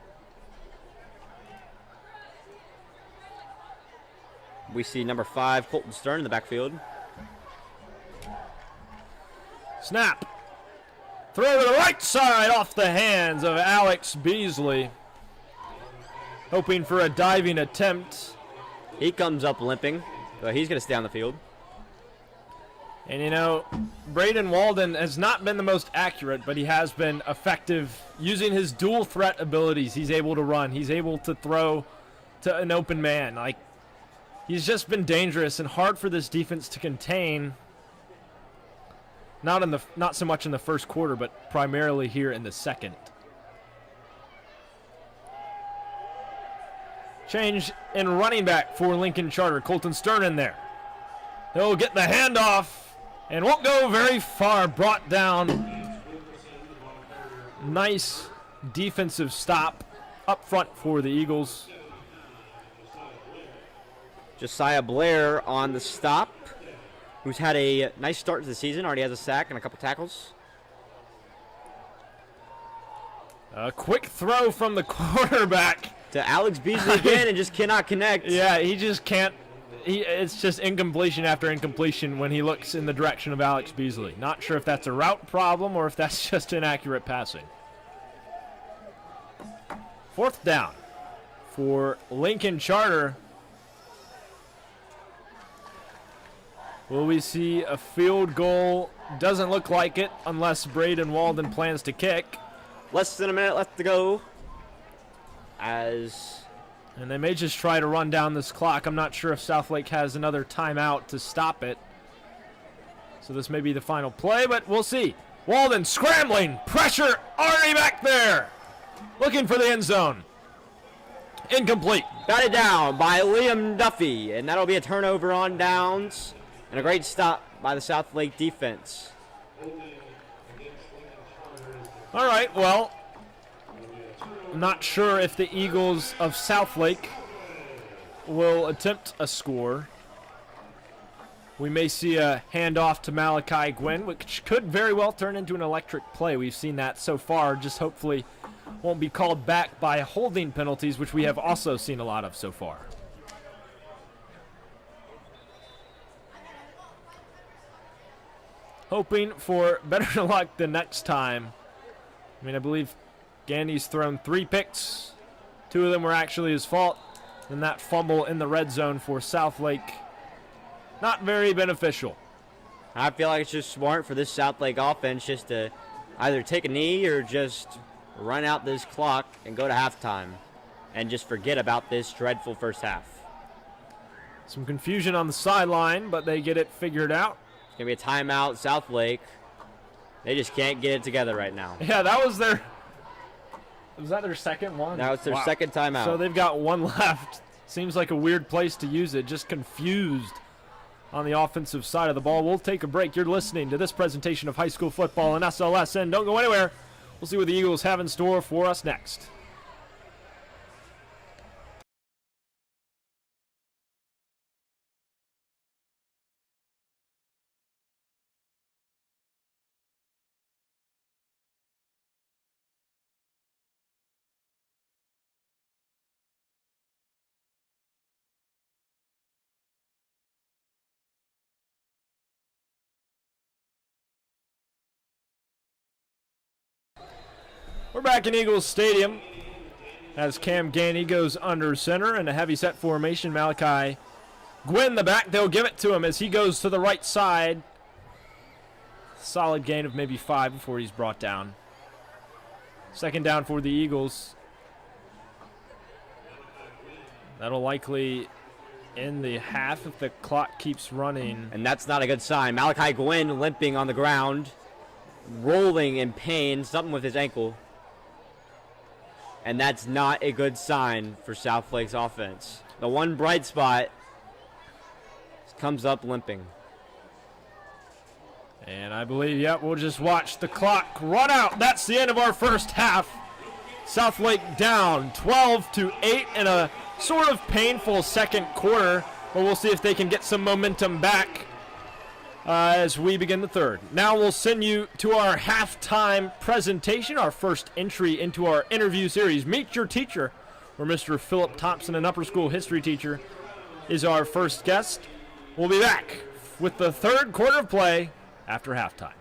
We see number 5, Colton Stern, in the backfield. Snap. Throw to the right side off the hands of Alex Beasley. Hoping for a diving attempt. He comes up limping, but he's going to stay on the field. And, you know, Braden Walden has not been the most accurate, but he has been effective using his dual threat abilities. He's able to run. He's able to throw to an open man. Like, he's just been dangerous and hard for this defense to contain. Not so much in the first quarter, but primarily here in the second. Change in running back for Lincoln Charter. Colton Stern in there. He'll get the handoff and won't go very far. Brought down. Nice defensive stop up front for the Eagles. Josiah Blair on the stop, who's had a nice start to the season. Already has a sack and a couple tackles. A quick throw from the quarterback To Alex Beasley again and just cannot connect. Yeah, he just can't. It's just incompletion after incompletion when he looks in the direction of Alex Beasley. Not sure if that's a route problem or if that's just inaccurate passing. 4th down for Lincoln Charter. Will we see a field goal? Doesn't look like it unless Braden Walden plans to kick. Less than a minute left to go. And they may just try to run down this clock. I'm not sure if Southlake has another timeout to stop it. So this may be the final play, but we'll see. Walden scrambling. Pressure already back there. Looking for the end zone. Incomplete. got it down by Liam Duffy, and that'll be a turnover on downs. And a great stop by the Southlake defense. All right, well, I'm not sure if the Eagles of Southlake will attempt a score. We may see a handoff to Malachi Gwynn, which could very well turn into an electric play. We've seen that so far, just hopefully won't be called back by holding penalties, which we have also seen a lot of so far. Hoping for better luck the next time. I mean, I believe Gandy's thrown 3 picks. 2 of them were actually his fault. And that fumble in the red zone for Southlake, not very beneficial. I feel like it's just smart for this Southlake offense just to either take a knee or just run out this clock and go to halftime and just forget about this dreadful first half. Some confusion on the sideline, but they get it figured out. It's going to be a timeout. Southlake, they just can't get it together right now. Yeah, that was their... Was that their second one? Now it's their second timeout. So they've got 1 left. Seems like a weird place to use it. Just confused on the offensive side of the ball. We'll take a break. You're listening to this presentation of high school football and SLSN. Don't go anywhere. We'll see what the Eagles have in store for us next. We're back in Eagles Stadium as Cam Gainey goes under center in a heavy set formation. Malachi Gwynn the back. They'll give it to him as he goes to the right side. Solid gain of maybe 5 before he's brought down. Second down for the Eagles. That'll likely end the half if the clock keeps running. And that's not a good sign. Malachi Gwynn limping on the ground, rolling in pain, something with his ankle. And that's not a good sign for Southlake's offense. The one bright spot comes up limping. And I believe, we'll just watch the clock run out. That's the end of our first half. Southlake down 12-8 in a sort of painful second quarter, but we'll see if they can get some momentum back as we begin the third. Now we'll send you to our halftime presentation, our first entry into our interview series, Meet Your Teacher, where Mr. Philip Thompson, an upper school history teacher, is our first guest. We'll be back with the third quarter of play after halftime.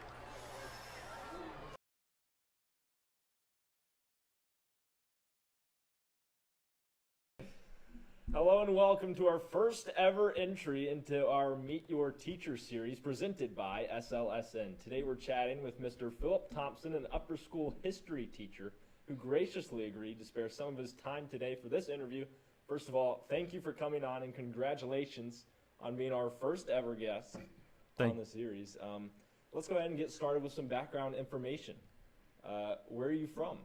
Hello and welcome to our first ever entry into our Meet Your Teacher series presented by SLSN. Today we're chatting with Mr. Philip Thompson, an upper school history teacher who graciously agreed to spare some of his time today for this interview. First of all, thank you for coming on and congratulations on being our first ever guest on the series. Let's go ahead and get started with some background information. Where are you from?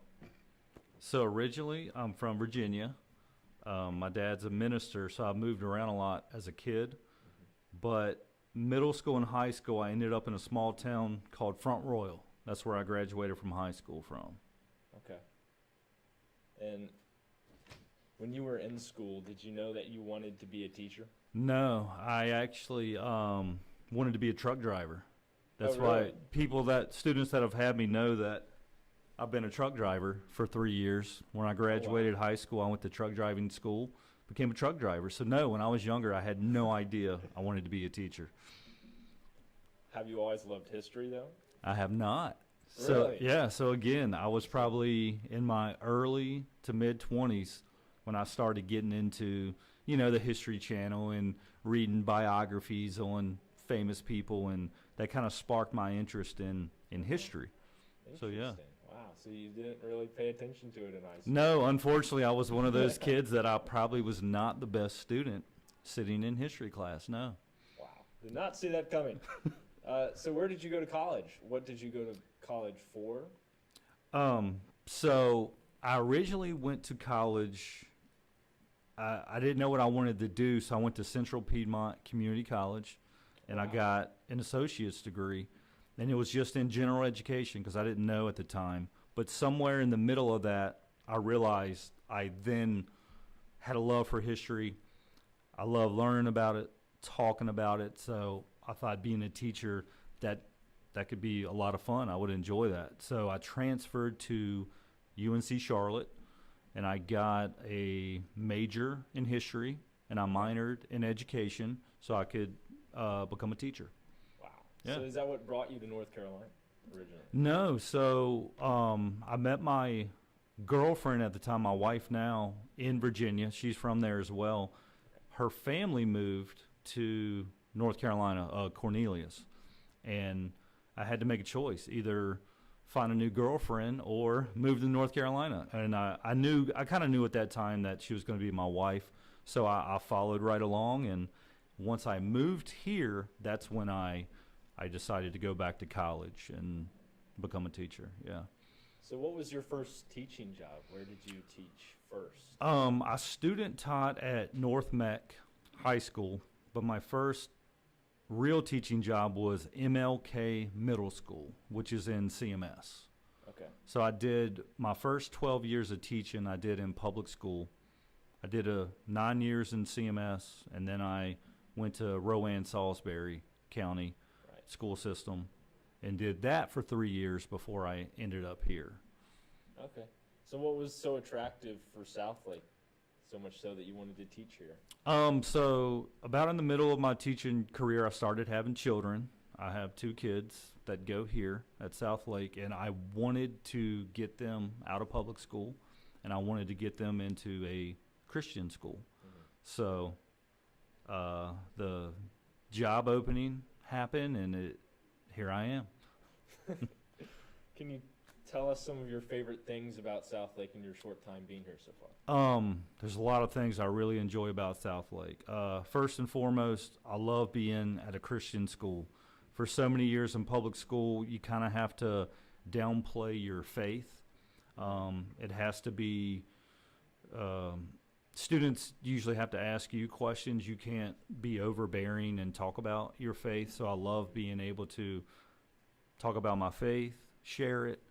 So originally, I'm from Virginia. My dad's a minister, so I moved around a lot as a kid. But middle school and high school, I ended up in a small town called Front Royal. That's where I graduated from high school from. Okay. And when you were in school, did you know that you wanted to be a teacher? No, I actually wanted to be a truck driver. That's really? why students that have had me know that I've been a truck driver for 3 years. When I graduated high school, I went to truck driving school, became a truck driver. So no, when I was younger, I had no idea I wanted to be a teacher. Have you always loved history, though? I have not. Really? So again, I was probably in my early to mid-20s when I started getting into, the History Channel and reading biographies on famous people, and that kind of sparked my interest in history. So, yeah. Wow, so you didn't really pay attention to it in high school? No, unfortunately, I was one of those kids that I probably was not the best student sitting in history class, no. Wow, did not see that coming. So where did you go to college? What did you go to college for? So I originally went to college. I didn't know what I wanted to do, so I went to Central Piedmont Community College, and I got an associate's degree. And it was just in general education because I didn't know at the time. But somewhere in the middle of that, I realized I then had a love for history. I love learning about it, talking about it. So I thought being a teacher, that could be a lot of fun. I would enjoy that. So I transferred to UNC Charlotte, and I got a major in history, and I minored in education so I could become a teacher. Yeah. So is that what brought you to North Carolina originally? No. So I met my girlfriend at the time, my wife now, in Virginia. She's from there as well. Her family moved to North Carolina, Cornelius. And I had to make a choice, either find a new girlfriend or move to North Carolina. And I kind of knew at that time that she was going to be my wife. So I followed right along. And once I moved here, that's when I decided to go back to college and become a teacher, yeah. So what was your first teaching job? Where did you teach first? I student taught at North Meck High School, but my first real teaching job was MLK Middle School, which is in CMS. Okay. So I did my first 12 years of teaching, I did in public school. I did 9 years in CMS, and then I went to Rowan Salisbury County school system and did that for 3 years before I ended up here. Okay. So what was so attractive for Southlake, so much so that you wanted to teach here? So about in the middle of my teaching career, I started having children. I have 2 kids that go here at SouthLake, and I wanted to get them out of public school, and I wanted to get them into a Christian school. So the job opening happened, and here I am. Can you tell us some of your favorite things about SouthLake in your short time being here so far? There's a lot of things I really enjoy about SouthLake. First and foremost, I love being at a Christian school. For so many years in public school, you kind of have to downplay your faith. It has to be, students usually have to ask you questions. You can't be overbearing and talk about your faith. So I love being able to talk about my faith, share it,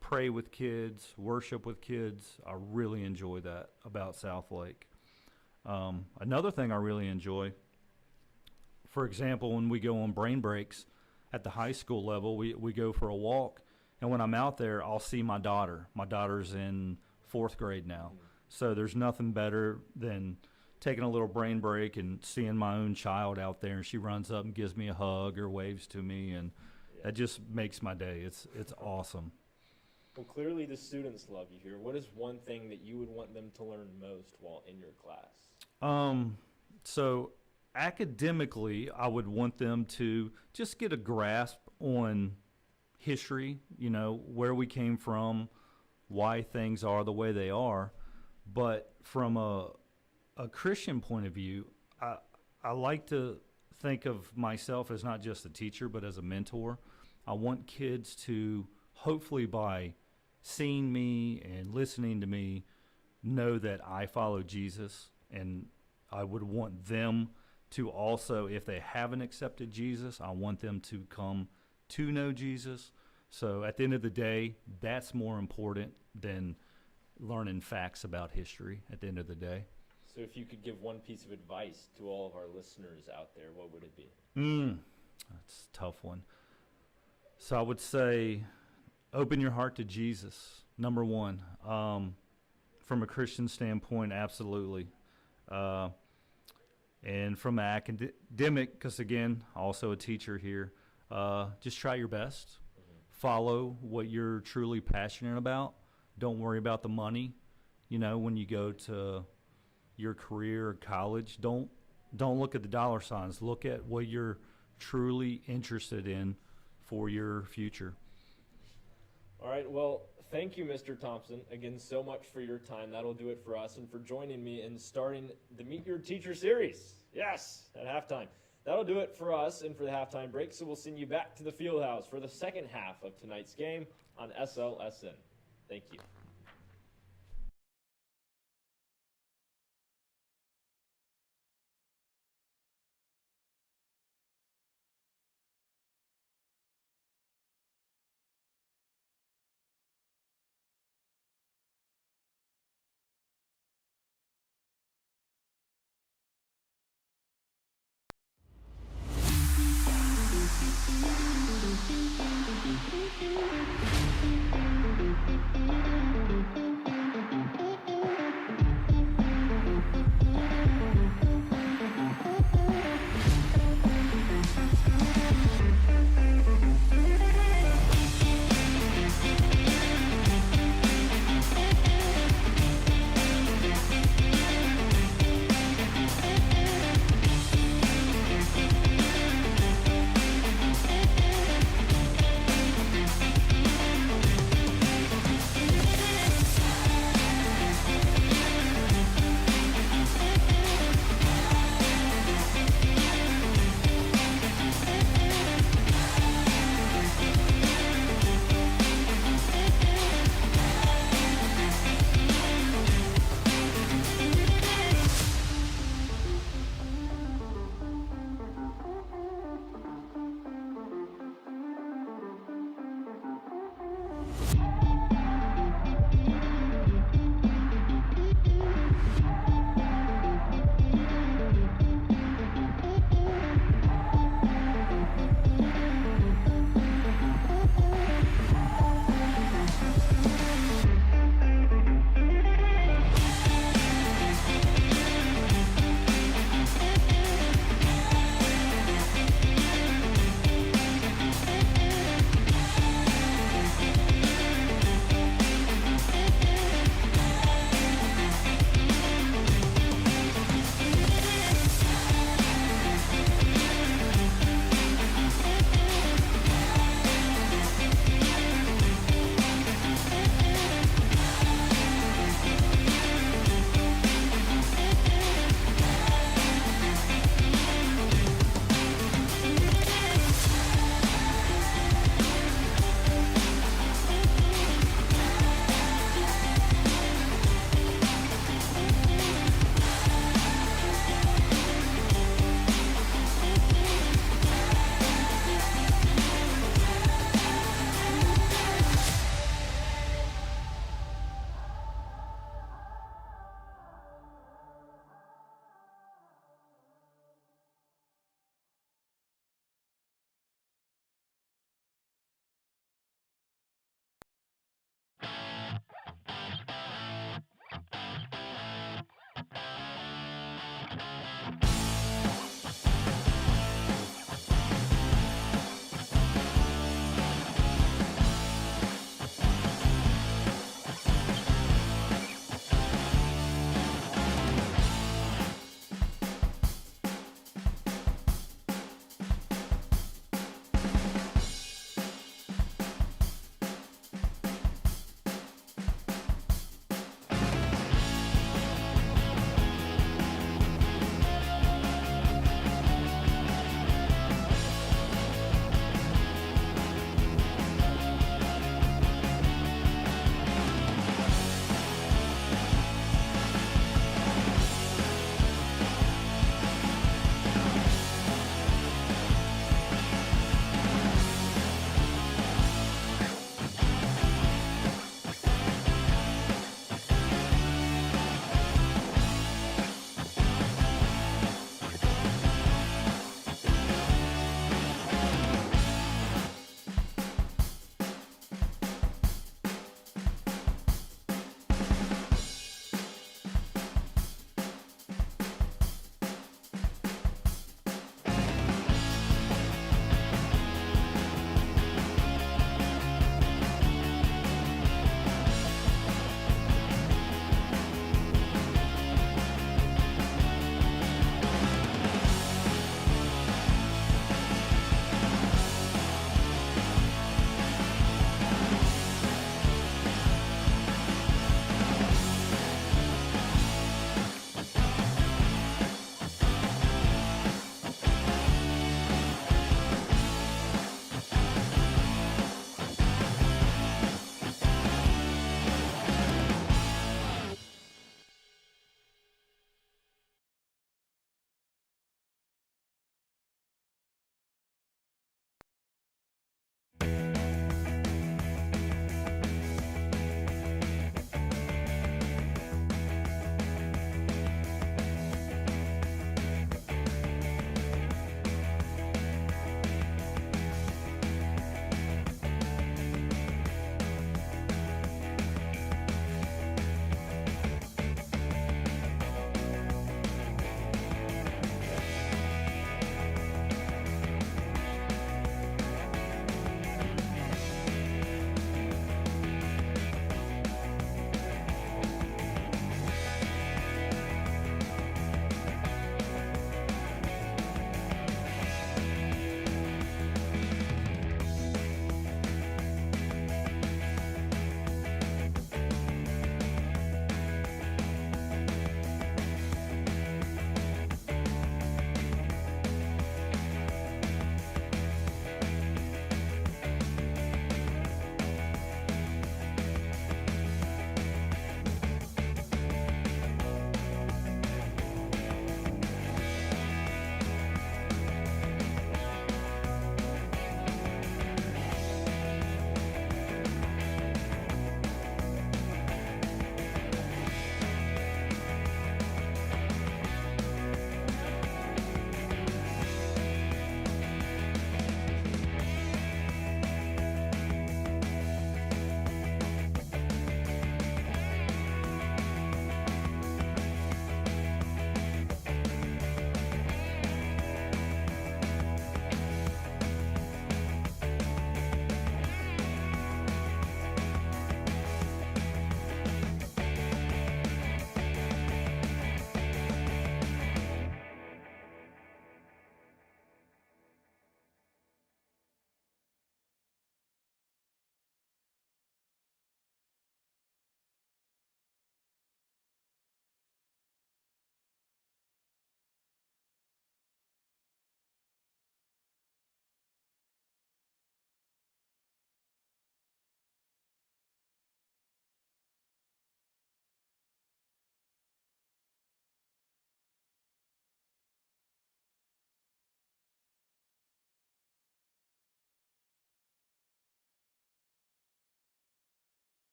pray with kids, worship with kids. I really enjoy that about SouthLake. Another thing I really enjoy, for example, when we go on brain breaks at the high school level, we go for a walk, and when I'm out there, I'll see my daughter. My daughter's in 4th grade now, so there's nothing better than taking a little brain break and seeing my own child out there, and she runs up and gives me a hug or waves to me, and that just makes my day. It's awesome. Well, clearly the students love you here. What is one thing that you would want them to learn most while in your class? So academically, I would want them to just get a grasp on history, where we came from, why things are the way they are. But from a Christian point of view, I like to think of myself as not just a teacher, but as a mentor. I want kids to, hopefully by seeing me and listening to me, know that I follow Jesus, and I would want them to also, if they haven't accepted Jesus, I want them to come to know Jesus. So at the end of the day, that's more important than learning facts about history at the end of the day. So if you could give one piece of advice to all of our listeners out there, what would it be? That's a tough one. So I would say, open your heart to Jesus, number one. From a Christian standpoint, absolutely. And from an academic, because again, also a teacher here, just try your best. Follow what you're truly passionate about. Don't worry about the money. When you go to your career or college, don't look at the dollar signs. Look at what you're truly interested in for your future. All right, well, thank you, Mr. Thompson, again, so much for your time. That'll do it for us, and for joining me in starting the Meet Your Teacher series. Yes, at halftime. That'll do it for us and for the halftime break, so we'll send you back to the field house for the second half of tonight's game on SLSN. Thank you.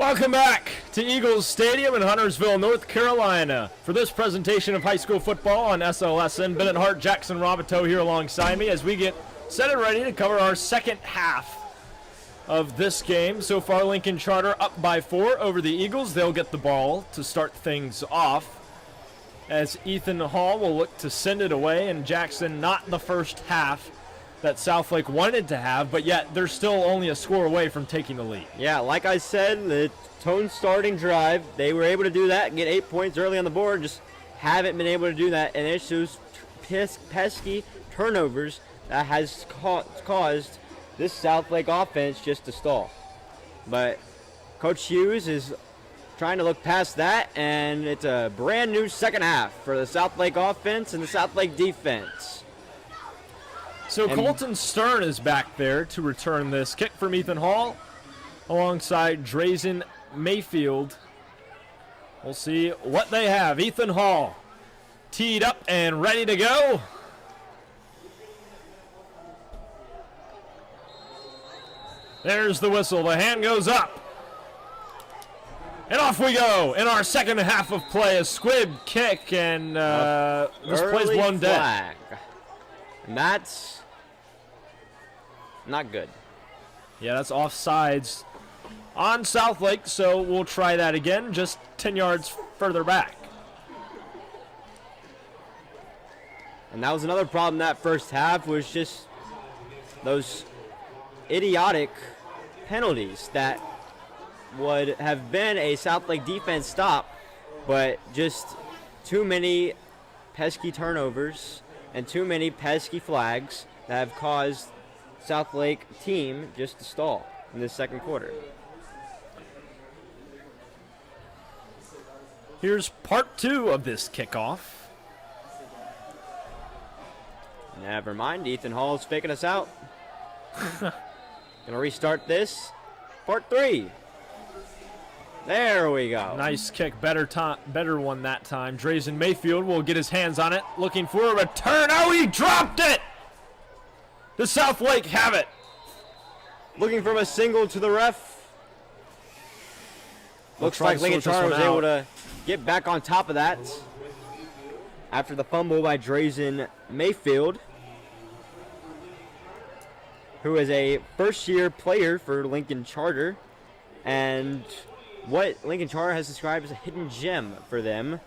Welcome back to Eagles Stadium in Huntersville, North Carolina. For this presentation of high school football on SLSN, Bennett Hart, Jackson Roboteau here alongside me as we get set and ready to cover our second half of this game. So far, Lincoln Charter up by 4 over the Eagles. They'll get the ball to start things off as Ethan Hall will look to send it away, and Jackson not the first half that Southlake wanted to have, but yet they're still only a score away from taking the lead. Yeah, like I said, the tone starting drive, they were able to do that and get 8 points early on the board, just haven't been able to do that, and it's those pesky turnovers that has caused this Southlake offense just to stall. But Coach Hughes is trying to look past that, and it's a brand new second half for the Southlake offense and the Southlake defense. So Colton Stern is back there to return this kick from Ethan Hall alongside Drazen Mayfield. We'll see what they have. Ethan Hall teed up and ready to go. There's the whistle. The hand goes up. And off we go in our second half of play. A squib kick, and this play's blown dead. And that's not good. Yeah, that's offsides on Southlake, so we'll try that again, just 10 yards further back. And that was another problem that first half, was just those idiotic penalties that would have been a Southlake defense stop, but just too many pesky turnovers and too many pesky flags that have caused Southlake team just to stall in this second quarter. Here's part 2 of this kickoff. Never mind, Ethan Hall's faking us out. Gonna restart this. Part 3. There we go. Nice kick, better one that time. Drazen Mayfield will get his hands on it, looking for a return. Oh, he dropped it! The Southlake have it. Looking from a single to the ref. Looks like Lincoln Charter was able to get back on top of that after the fumble by Drazen Mayfield, who is a first-year player for Lincoln Charter, and what Lincoln Charter has described as a hidden gem for them,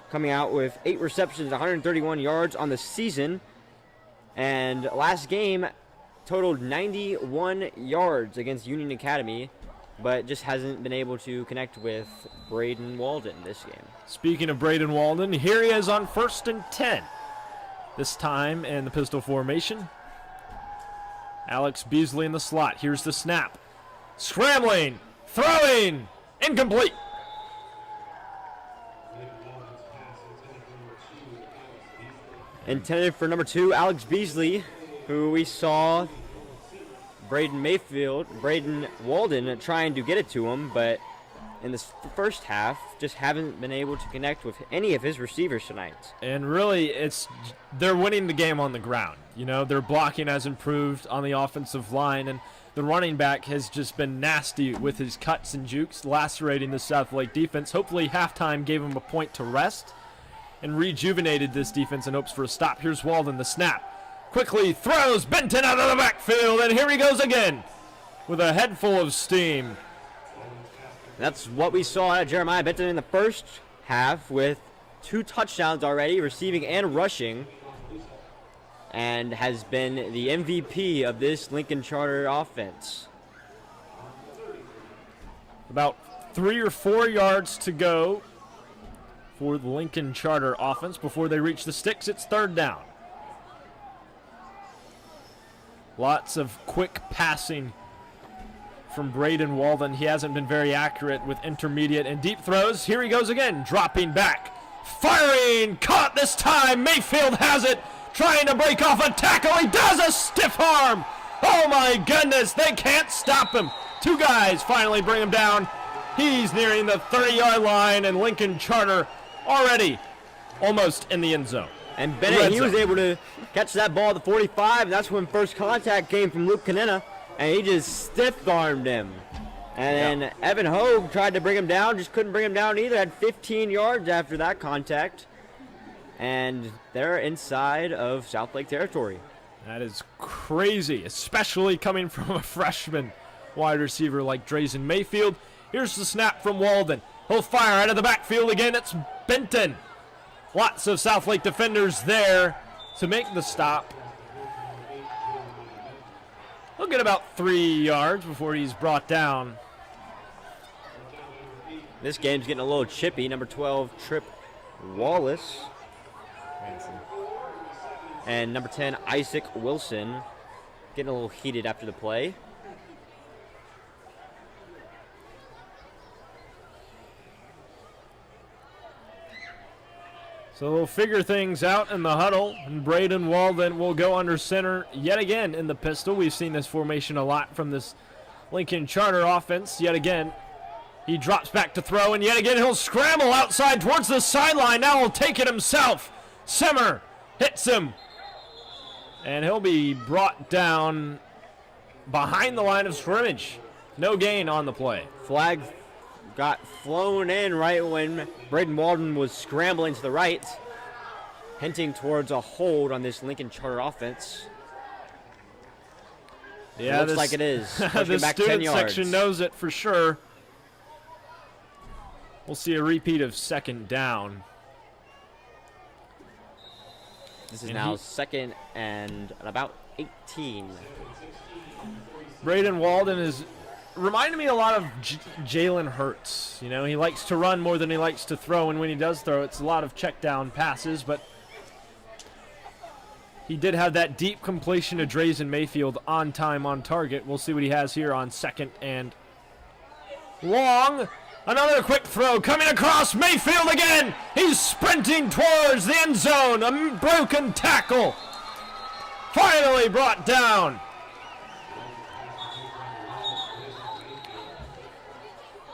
coming out with 8 receptions, 131 yards on the season, and last game totaled 91 yards against Union Academy, but just hasn't been able to connect with Braden Walden this game. Speaking of Braden Walden, here he is on 1st and 10. This time in the pistol formation. Alex Beasley in the slot. Here's the snap. Scrambling, throwing, incomplete. Intended for number 2, Alex Beasley, who we saw Braden Walden trying to get it to him, but in this first half, just haven't been able to connect with any of his receivers tonight. And really, they're winning the game on the ground. You know, their blocking has improved on the offensive line, and the running back has just been nasty with his cuts and jukes, lacerating the Southlake defense. Hopefully, halftime gave him a point to rest and rejuvenated this defense in hopes for a stop. Here's Walden, the snap. Quickly throws Benton out of the backfield, and here he goes again with a head full of steam. That's what we saw at Jeremiah Benton in the first half, with 2 touchdowns already, receiving and rushing, and has been the MVP of this Lincoln Charter offense. About 3 or 4 yards to go for the Lincoln Charter offense before they reach the sticks. It's 3rd down. Lots of quick passing from Braden Walden. He hasn't been very accurate with intermediate and deep throws. Here he goes again, dropping back. Firing, caught this time. Mayfield has it, trying to break off a tackle. He does, a stiff arm. Oh my goodness, they can't stop him. 2 guys finally bring him down. He's nearing the 30-yard line, and Lincoln Charter already almost in the end zone. And Bennett, he was able to catch that ball at the 45, and that's when first contact came from Luke Canena, and he just stiff-armed him. And then Evan Hogue tried to bring him down, just couldn't bring him down either. Had 15 yards after that contact. And they're inside of Southlake territory. That is crazy, especially coming from a freshman wide receiver like Drazen Mayfield. Here's the snap from Walden. He'll fire out of the backfield again. It's Benton. Lots of Southlake defenders there to make the stop. He'll get about 3 yards before he's brought down. This game's getting a little chippy. Number 12, Trip Wallace. And number 10, Isaac Wilson, getting a little heated after the play. So we'll figure things out in the huddle, and Braden Walden will go under center yet again in the pistol. We've seen this formation a lot from this Lincoln Charter offense. Yet again, he drops back to throw, and yet again he'll scramble outside towards the sideline. Now he'll take it himself. Simmer hits him, and he'll be brought down behind the line of scrimmage. No gain on the play. Flag got flown in right when Braden Walden was scrambling to the right, hinting towards a hold on this Lincoln Charter offense. Yeah, looks like it is. The back 10 student yards. section knows it for sure. We'll see a repeat of second down. This is now second and about 18. Braden Walden is reminding me a lot of Jalen Hurts. You know, he likes to run more than he likes to throw, and when he does throw, it's a lot of check down passes, but he did have that deep completion to Drazen Mayfield on time, on target. We'll see what he has here on second and long. Another quick throw coming across Mayfield again. He's sprinting towards the end zone. A broken tackle. Finally brought down.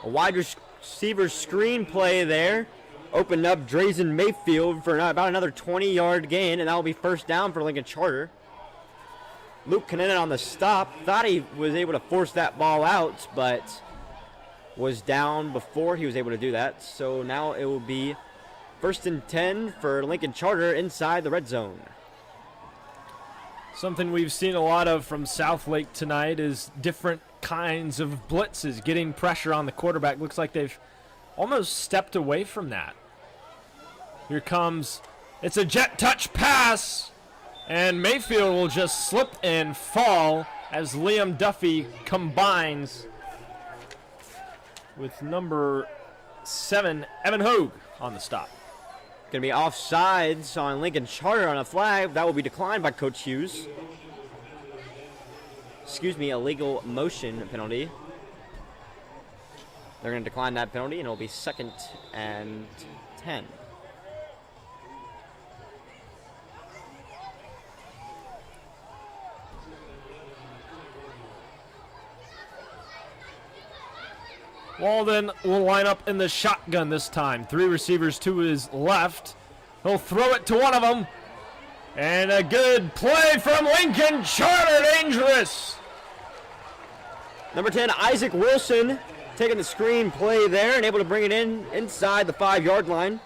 A wide receiver screen play there. Opened up Drazen Mayfield for about another 20-yard gain, and that will be first down for Lincoln Charter. Luke Cannon on the stop. Thought he was able to force that ball out, but was down before he was able to do that. So now it will be first and 10 for Lincoln Charter inside the red zone. Something we've seen a lot of from Southlake tonight is different kinds of blitzes, getting pressure on the quarterback. Looks like they've almost stepped away from that. Here comes, it's a jet touch pass, and Mayfield will just slip and fall as Liam Duffy combines with number 7, Evan Hogue, on the stop. Going to be offsides on Lincoln Charter on a flag. That will be declined by Coach Hughes. Excuse me, illegal motion penalty. They're going to decline that penalty, and it will be second and 10. Walden will line up in the shotgun this time. 3 receivers to his left. He'll throw it to one of them. And a good play from Lincoln Charter, dangerous. Number 10, Isaac Wilson, taking the screen play there and able to bring it in inside the 5-yard line.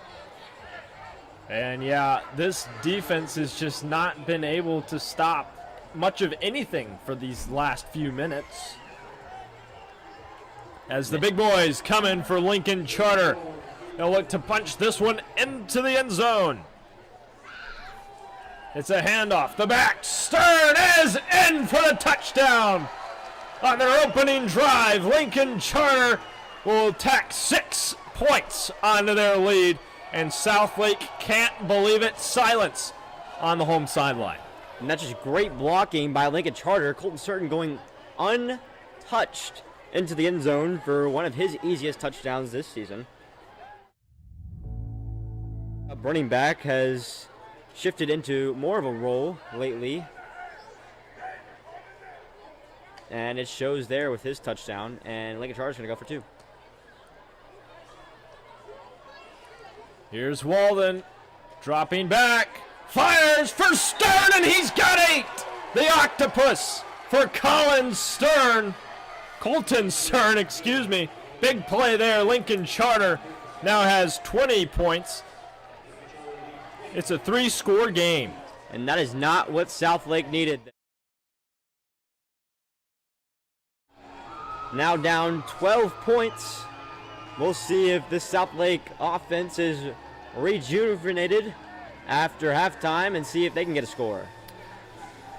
And yeah, this defense has just not been able to stop much of anything for these last few minutes. As the big boys come in for Lincoln Charter. They'll look to punch this one into the end zone. It's a handoff. The back. Stern is in for the touchdown. On their opening drive, Lincoln Charter will tack 6 points onto their lead. And Southlake can't believe it. Silence on the home sideline. And that's just great blocking by Lincoln Charter. Colton Certain going untouched into the end zone for one of his easiest touchdowns this season. A running back has shifted into more of a role lately. And it shows there with his touchdown. And Lincoln Charter's going to go for 2. Here's Walden dropping back. Fires for Stern, and he's got 8. The octopus for Colin Stern. Colton Stern, excuse me. Big play there. Lincoln Charter now has 20 points. It's a 3-score game. And that is not what Southlake needed. Now down 12 points. We'll see if this Southlake offense is rejuvenated after halftime and see if they can get a score.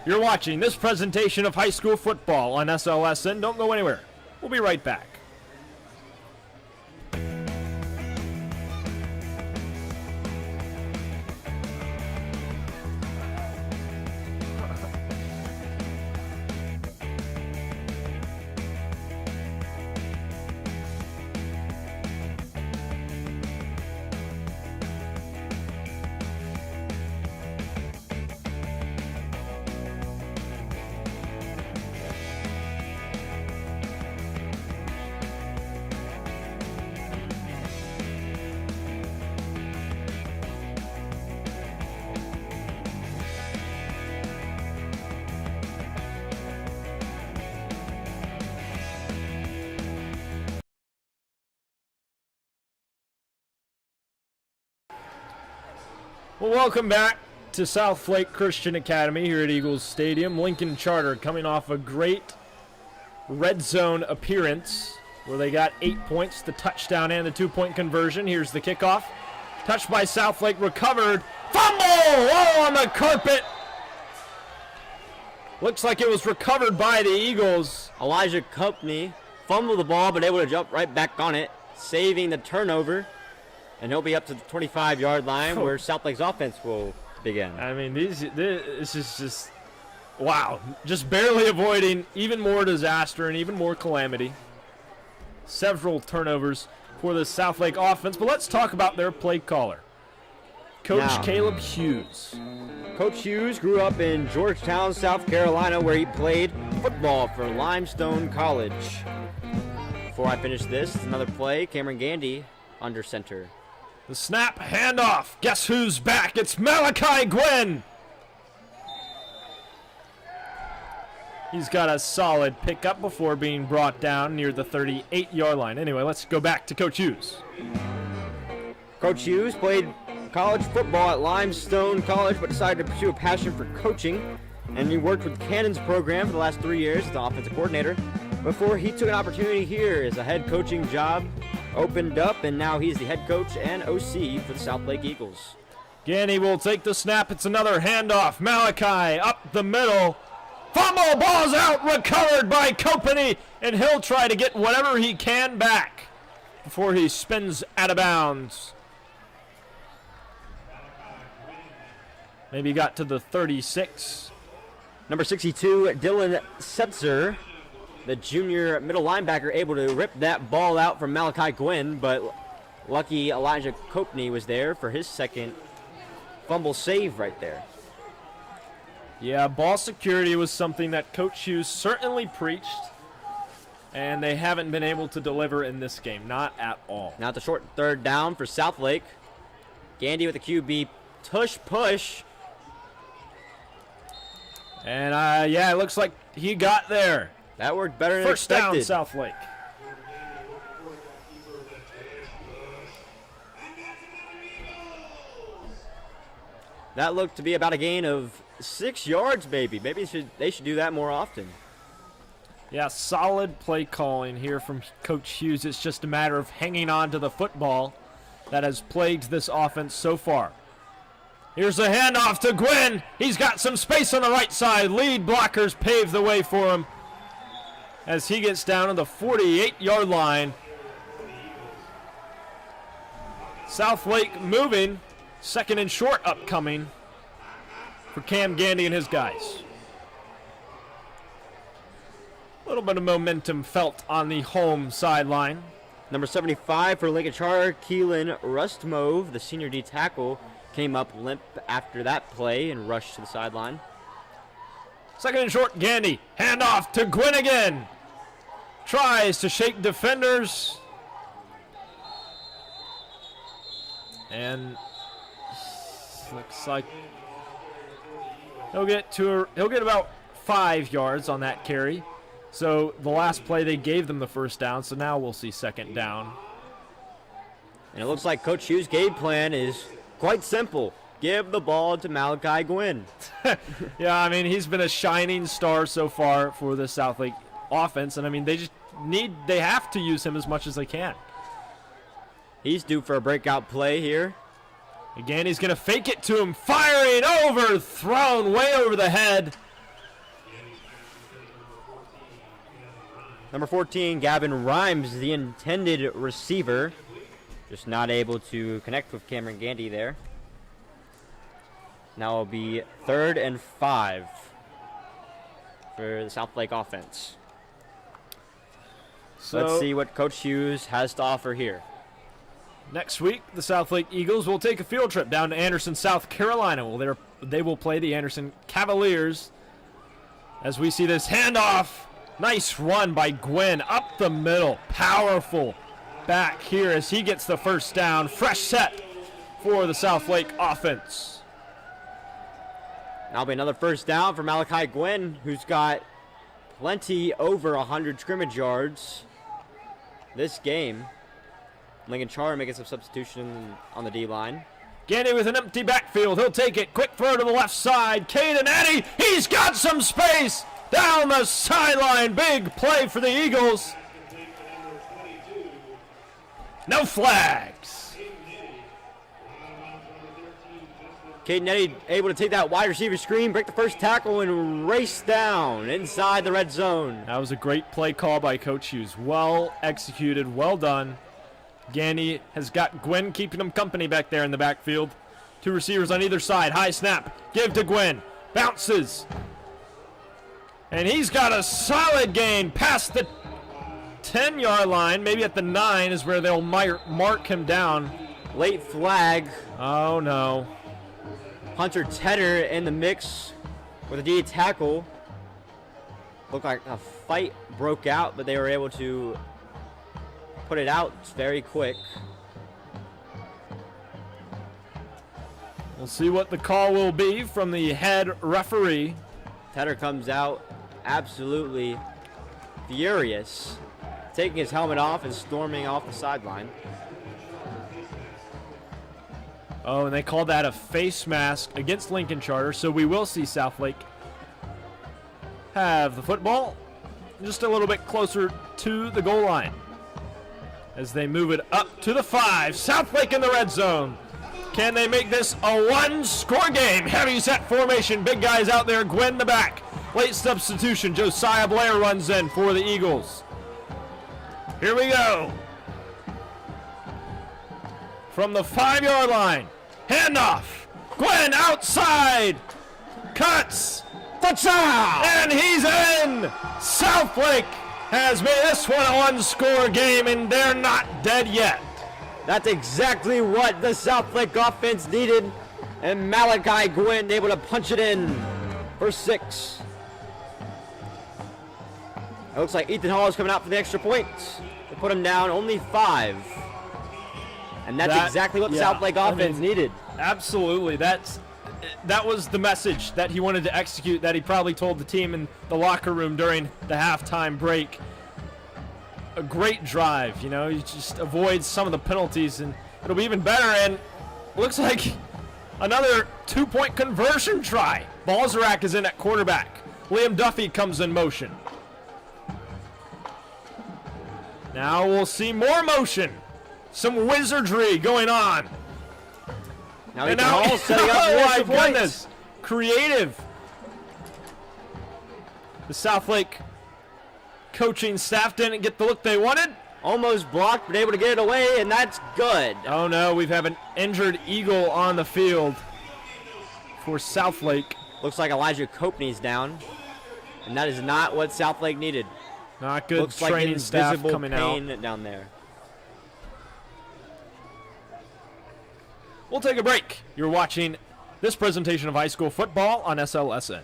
You're watching this presentation of high school football on SLSN. Don't go anywhere. We'll be right back. Well, welcome back to SouthLake Christian Academy here at Eagles Stadium. Lincoln Charter coming off a great red zone appearance where they got 8 points, the touchdown and the 2-point conversion. Here's the kickoff. Touched by Southlake, recovered. Fumble! Oh, on the carpet. Looks like it was recovered by the Eagles. Elijah Copeney fumbled the ball, but able to jump right back on it, saving the turnover. And he'll be up to the 25-yard line where Southlake's offense will begin. I mean, this is just, wow. Just barely avoiding even more disaster and even more calamity. Several turnovers for the Southlake offense. But let's talk about their play caller, Coach Caleb Hughes. Coach Hughes grew up in Georgetown, South Carolina, where he played football for Limestone College. Before I finish this, another play, Cameron Gandy under center. The snap, handoff. Guess who's back? It's Malachi Gwynn. He's got a solid pickup before being brought down near the 38-yard line. Anyway, let's go back to Coach Hughes. Coach Hughes played college football at Limestone College, but decided to pursue a passion for coaching. And he worked with Cannon's program for the last 3 years as the offensive coordinator before he took an opportunity here as a head coaching job opened up, and now he's the head coach and OC for the SouthLake Eagles. Gandy will take the snap. It's another handoff. Malachi up the middle. Fumble, ball's out, recovered by Copeney, and he'll try to get whatever he can back before he spins out of bounds. Maybe got to the 36. Number 62, Dylan Setzer, the junior middle linebacker, able to rip that ball out from Malachi Gwynn, but lucky Elijah Copeney was there for his second fumble save right there. Yeah, ball security was something that Coach Hughes certainly preached, and they haven't been able to deliver in this game, not at all. Now the short third down for Southlake. Gandy with the QB tush push. And yeah, it looks like he got there. That worked better than First down, expected. Southlake. That looked to be about a gain of 6 yards, maybe. Maybe they should do that more often. Yeah, solid play calling here from Coach Hughes. It's just a matter of hanging on to the football that has plagued this offense so far. Here's a handoff to Gwynn. He's got some space on the right side. Lead blockers pave the way for him as he gets down to the 48-yard line. Southlake moving. Second and short upcoming for Cam Gandy and his guys. A little bit of momentum felt on the home sideline. Number 75 for Lincoln Charter, Keelan Rustmove, the senior D tackle, came up limp after that play and rushed to the sideline. Second and short, Gandy. Handoff to Gwynn again. Tries to shake defenders. And looks like he'll get about 5 yards on that carry. So the last play they gave them the first down, so now we'll see second down. And it looks like Coach Hughes' game plan is quite simple. Give the ball to Malachi Gwynn. Yeah, I mean, he's been a shining star so far for the Southlake offense, and I mean, they have to use him as much as they can. He's due for a breakout play here. Again, he's going to fake it to him, firing, overthrown, way over the head. Number 14, Gavin Rhymes, the intended receiver. Just not able to connect with Cameron Gandy there. Now it'll be 3rd and 5 for the Southlake offense. So let's see what Coach Hughes has to offer here. Next week, the Southlake Eagles will take a field trip down to Anderson, South Carolina. Well, they will play the Anderson Cavaliers. As we see this handoff, nice run by Gwynn up the middle, powerful back here as he gets the first down. Fresh set for the Southlake offense. That'll be another first down for Malachi Gwynn, who's got plenty over 100 scrimmage yards this game. Lincoln Charter making some substitution on the D-line. Gandy with an empty backfield. He'll take it. Quick throw to the left side. Caden Eddy, he's got some space down the sideline. Big play for the Eagles. No flags. Caden Eddy able to take that wide receiver screen, break the first tackle, and race down inside the red zone. That was a great play call by Coach Hughes. Well executed, well done. Gandy has got Gwynn keeping him company back there in the backfield. Two receivers on either side. High snap. Give to Gwynn. Bounces. And he's got a solid gain past the 10-yard line. Maybe at the 9 is where they'll mark him down. Late flag. Oh, no. Hunter Tedder in the mix with a D tackle. Looked like a fight broke out, but they were able to put it out very quick. We'll see what the call will be from the head referee. Tedder comes out absolutely furious, taking his helmet off and storming off the sideline. Oh, and they called that a face mask against Lincoln Charter, so we will see Southlake have the football just a little bit closer to the goal line as they move it up to the 5. Southlake in the red zone. Can they make this a one-score game? Heavy set formation. Big guys out there. Gwynn in the back. Late substitution. Josiah Blair runs in for the Eagles. Here we go. From the 5-yard line. Handoff. Gwynn outside. Cuts. Touchdown. And he's in. Southlake has made this one a one-score game, and they're not dead yet. That's exactly what the Southlake offense needed, and Malachi Gwynn able to punch it in for 6. It looks like Ethan Hall is coming out for the extra point to put him down only 5. And that's exactly what the Southlake offense needed. Absolutely. That was the message that he wanted to execute, that he probably told the team in the locker room during the halftime break. A great drive, you know, he just avoids some of the penalties, and it'll be even better. And looks like another 2-point conversion try. Balzarak is in at quarterback. Liam Duffy comes in motion. Now we'll see more motion. Some wizardry going on. Now Ethan Hall setting up oh for my goodness, creative. The Southlake coaching staff didn't get the look they wanted. Almost blocked, but able to get it away, and that's good. Oh no, we have an injured Eagle on the field for Southlake. Looks like Elijah Copeney's down, and that is not what Southlake needed. Not good Looks training like staff invisible coming out. pain down there. We'll take a break. You're watching this presentation of high school football on SLSN.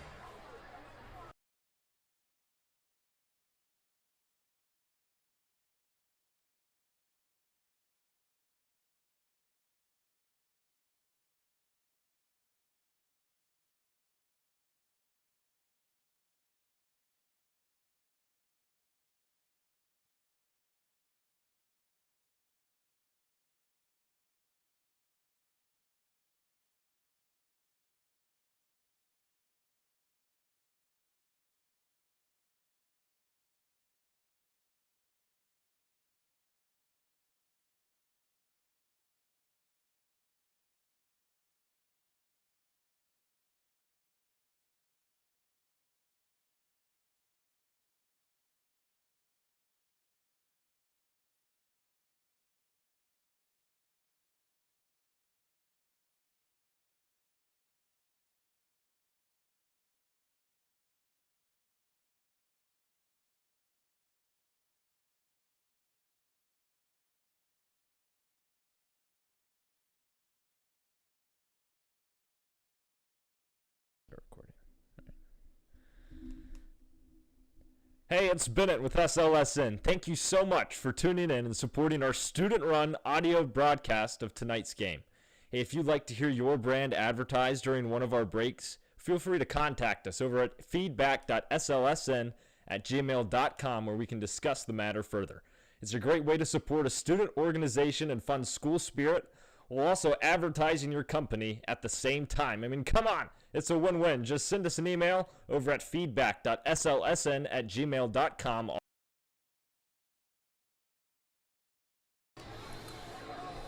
Hey, it's Bennett with SLSN. Thank you so much for tuning in and supporting our student-run audio broadcast of tonight's game. Hey, if you'd like to hear your brand advertised during one of our breaks, feel free to contact us over at feedback.slsn@gmail.com where we can discuss the matter further. It's a great way to support a student organization and fund school spirit while also advertising your company at the same time. I mean, come on. It's a win-win. Just send us an email over at feedback.slsn@gmail.com.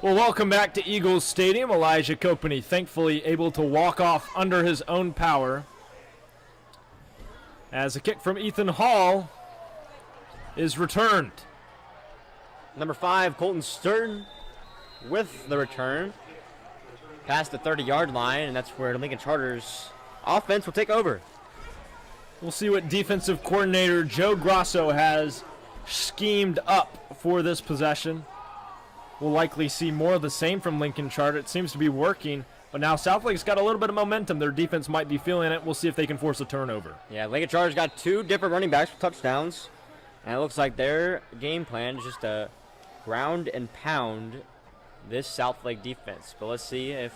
Well, welcome back to Eagles Stadium. Elijah Kopeny thankfully able to walk off under his own power as a kick from Ethan Hall is returned. Number 5, Colton Stern with the return past the 30-yard line, and that's where Lincoln Charter's offense will take over. We'll see what defensive coordinator Joe Grosso has schemed up for this possession. We'll likely see more of the same from Lincoln Charter. It seems to be working, but now Southlake's got a little bit of momentum. Their defense might be feeling it. We'll see if they can force a turnover. Yeah, Lincoln Charter's got 2 different running backs for touchdowns, and it looks like their game plan is just to ground and pound this Southlake defense. But let's see if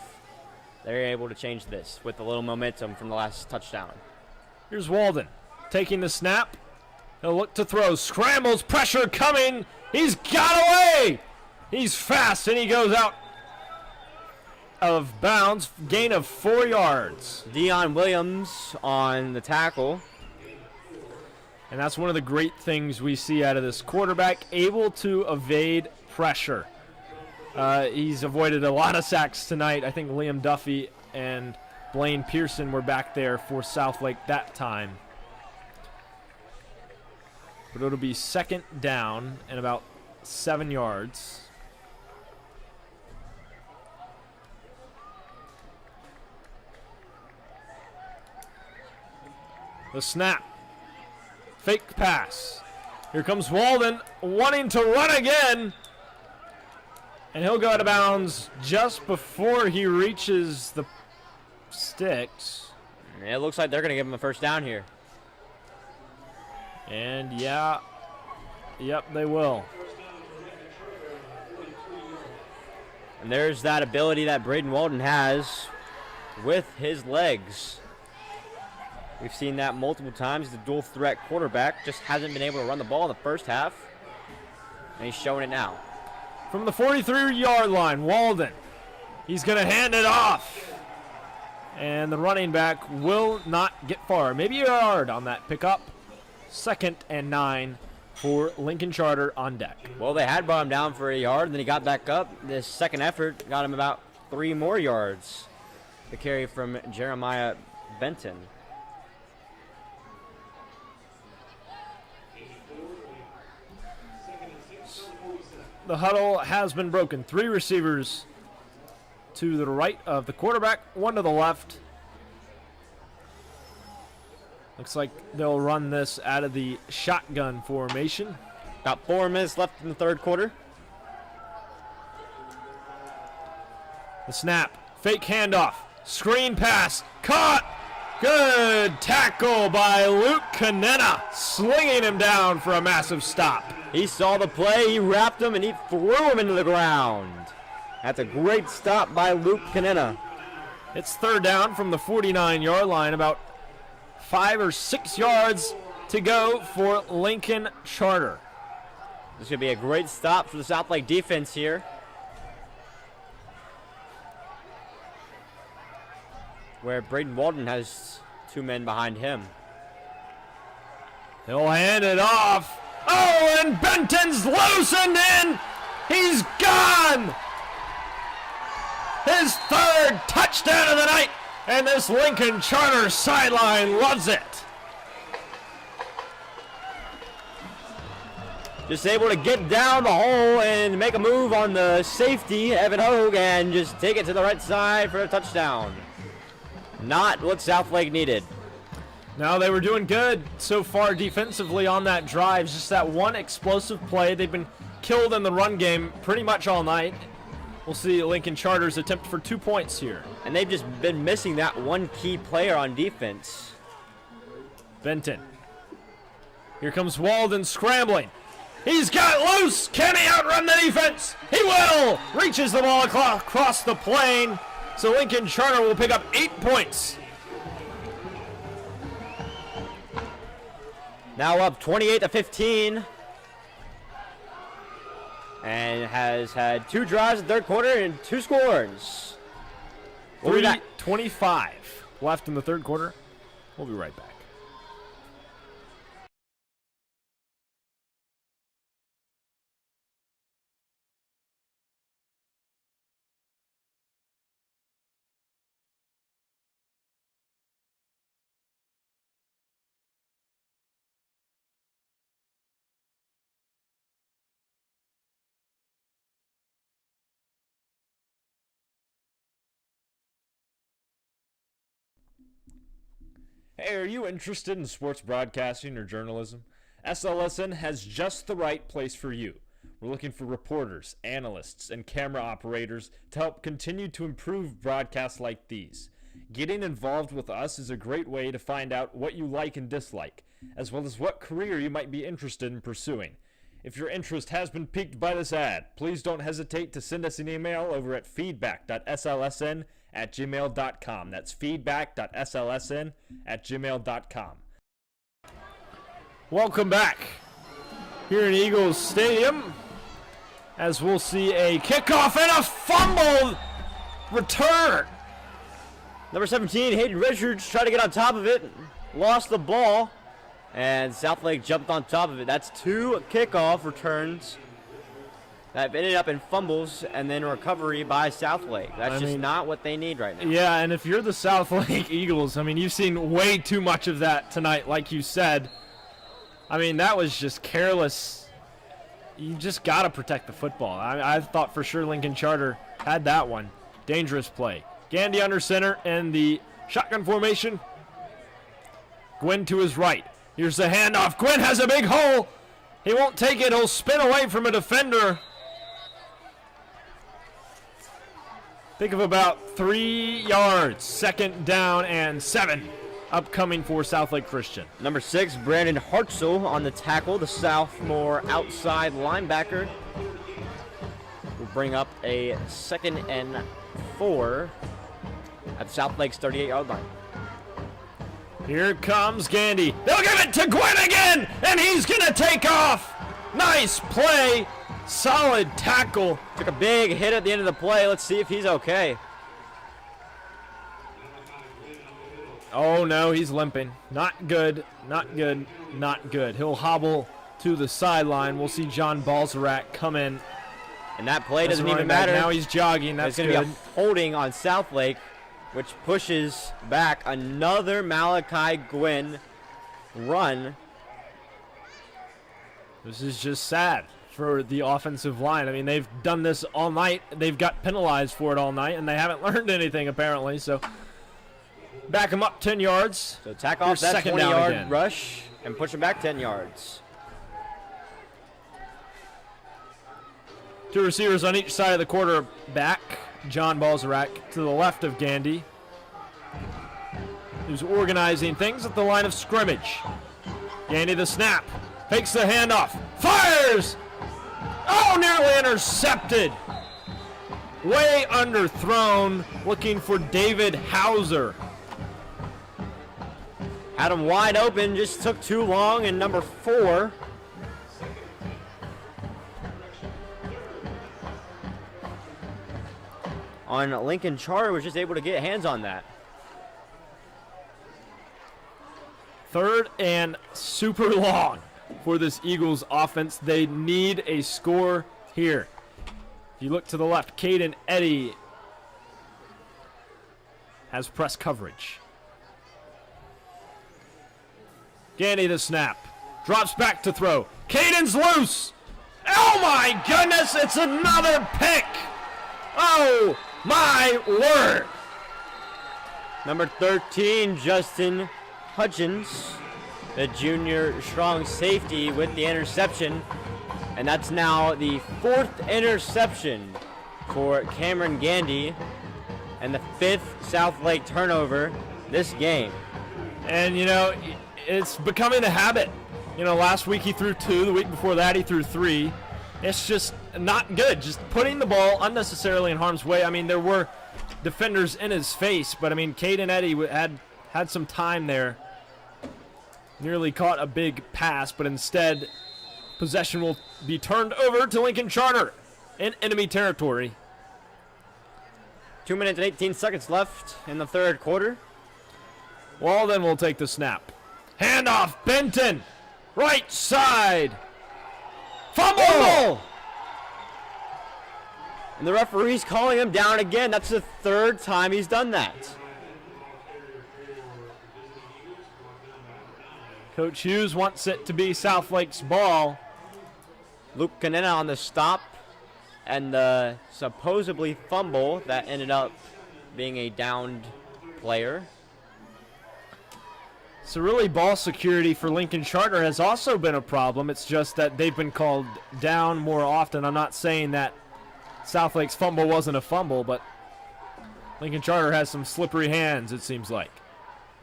they're able to change this with a little momentum from the last touchdown. Here's Walden taking the snap. He'll look to throw. Scrambles. Pressure coming. He's got away. He's fast, and he goes out of bounds. Gain of 4 yards. Dion Williams on the tackle. And that's one of the great things we see out of this quarterback, able to evade pressure. He's avoided a lot of sacks tonight. I think Liam Duffy and Blaine Pearson were back there for Southlake that time. But it'll be second down and about 7 yards. The snap. Fake pass. Here comes Walden wanting to run again. And he'll go out of bounds just before he reaches the sticks. It looks like they're going to give him a first down here. And yeah, yep, they will. And there's that ability that Braden Walden has with his legs. We've seen that multiple times. He's a dual threat quarterback, just hasn't been able to run the ball in the first half. And he's showing it now. From the 43-yard line, Walden. He's going to hand it off. And the running back will not get far. Maybe a yard on that pickup. 2nd and 9 for Lincoln Charter on deck. Well, they had brought him down for a yard, and then he got back up. This second effort got him about 3 more yards. The carry from Jeremiah Benton. The huddle has been broken. 3 receivers to the right of the quarterback, 1 to the left. Looks like they'll run this out of the shotgun formation. About 4 minutes left in the third quarter. The snap, fake handoff, screen pass, caught. Good tackle by Luke Canena, slinging him down for a massive stop. He saw the play, he wrapped him, and he threw him into the ground. That's a great stop by Luke Canena. It's third down from the 49-yard line, about 5 or 6 yards to go for Lincoln Charter. This should be a great stop for the Southlake defense here. Where Braden Walden has 2 men behind him. He'll hand it off. Oh, and Benton's loosened in. He's gone. His 3rd touchdown of the night. And this Lincoln Charter sideline loves it. Just able to get down the hole and make a move on the safety, Evan Hogue, and just take it to the right side for a touchdown. Not what Southlake needed. Now, they were doing good so far defensively on that drive. Just that one explosive play. They've been killed in the run game pretty much all night. We'll see Lincoln Charter's attempt for 2 points here. And they've just been missing that one key player on defense. Benton Here comes Walden scrambling. He's got loose. Can he outrun the defense? He will. Reaches the ball across the plane. So Lincoln Charter will pick up 8 points. Now up 28-15. And has had 2 drives in the third quarter and 2 scores. We'll be back. 3:25 left in the third quarter. We'll be right back. Hey, are you interested in sports broadcasting or journalism? SLSN has just the right place for you. We're looking for reporters, analysts, and camera operators to help continue to improve broadcasts like these. Getting involved with us is a great way to find out what you like and dislike, as well as what career you might be interested in pursuing. If your interest has been piqued by this ad, please don't hesitate to send us an email over at feedback.slsn@gmail.com. That's feedback.slsn@gmail.com. Welcome back here in Eagles Stadium, as we'll see a kickoff and a fumble return. Number 17, Hayden Richards, tried to get on top of it, lost the ball, and Southlake jumped on top of it. That's 2 kickoff returns that have ended up in fumbles and then recovery by Southlake. That's just not what they need right now. Yeah, and if you're the SouthLake Eagles, I mean, you've seen way too much of that tonight, like you said. I mean, that was just careless. You just got to protect the football. I thought for sure Lincoln Charter had that one. Dangerous play. Gandy under center and the shotgun formation. Gwynn to his right. Here's the handoff. Gwynn has a big hole. He won't take it. He'll spin away from a defender. Think of about 3 yards. 2nd down and 7 upcoming for Southlake Christian. Number 6, Brandon Hartzell on the tackle, the sophomore outside linebacker. Will bring up a 2nd and 4 at Southlake's 38-yard line. Here comes Gandy. They'll give it to Gwynn again, and he's going to take off. Nice play. Solid tackle. Took a big hit at the end of the play. Let's see if he's okay. Oh, no, he's limping. Not good, not good, not good. He'll hobble to the sideline. We'll see John Balzarak come in. And that play doesn't even matter. Now he's jogging. That's good. It's going to be a holding on Southlake, which pushes back another Malachi Gwynn run. This is just sad for the offensive line. I mean, they've done this all night. They've got penalized for it all night, and they haven't learned anything apparently. So back them up 10 yards. So tack off that 20-yard rush and push them back 10 yards. 2 receivers on each side of the quarterback. John Balzarak to the left of Gandy, who's organizing things at the line of scrimmage. Gandy the snap, takes the handoff, fires! Oh, nearly intercepted. Way underthrown, looking for David Hauser. Had him wide open, just took too long, and number 4. On Lincoln Charter was just able to get hands on that. 3rd and super long for this Eagles offense. They need a score here. If you look to the left, Caden Eddy has press coverage. Gandy the snap. Drops back to throw. Caden's loose. Oh my goodness, it's another pick. Oh my word. Number 13, Justin Hutchins, the junior strong safety with the interception. And that's now the 4th interception for Cameron Gandy and the 5th Southlake turnover this game. And, you know, it's becoming a habit. You know, last week he threw 2. The week before that he threw 3. It's just not good. Just putting the ball unnecessarily in harm's way. I mean, there were defenders in his face, but I mean, Caden Eddy had some time there. Nearly caught a big pass, but instead possession will be turned over to Lincoln Charter in enemy territory. 2 minutes and 18 seconds left in the third quarter. Walden will take the snap. Handoff, Benton. Right side. Fumble! And the referee's calling him down again. That's the third time he's done that. Coach Hughes wants it to be Southlake's ball. Luke Canena on the stop, and the supposedly fumble that ended up being a downed player. So really, ball security for Lincoln Charter has also been a problem. It's just that they've been called down more often. I'm not saying that Southlake's fumble wasn't a fumble, but Lincoln Charter has some slippery hands, it seems like.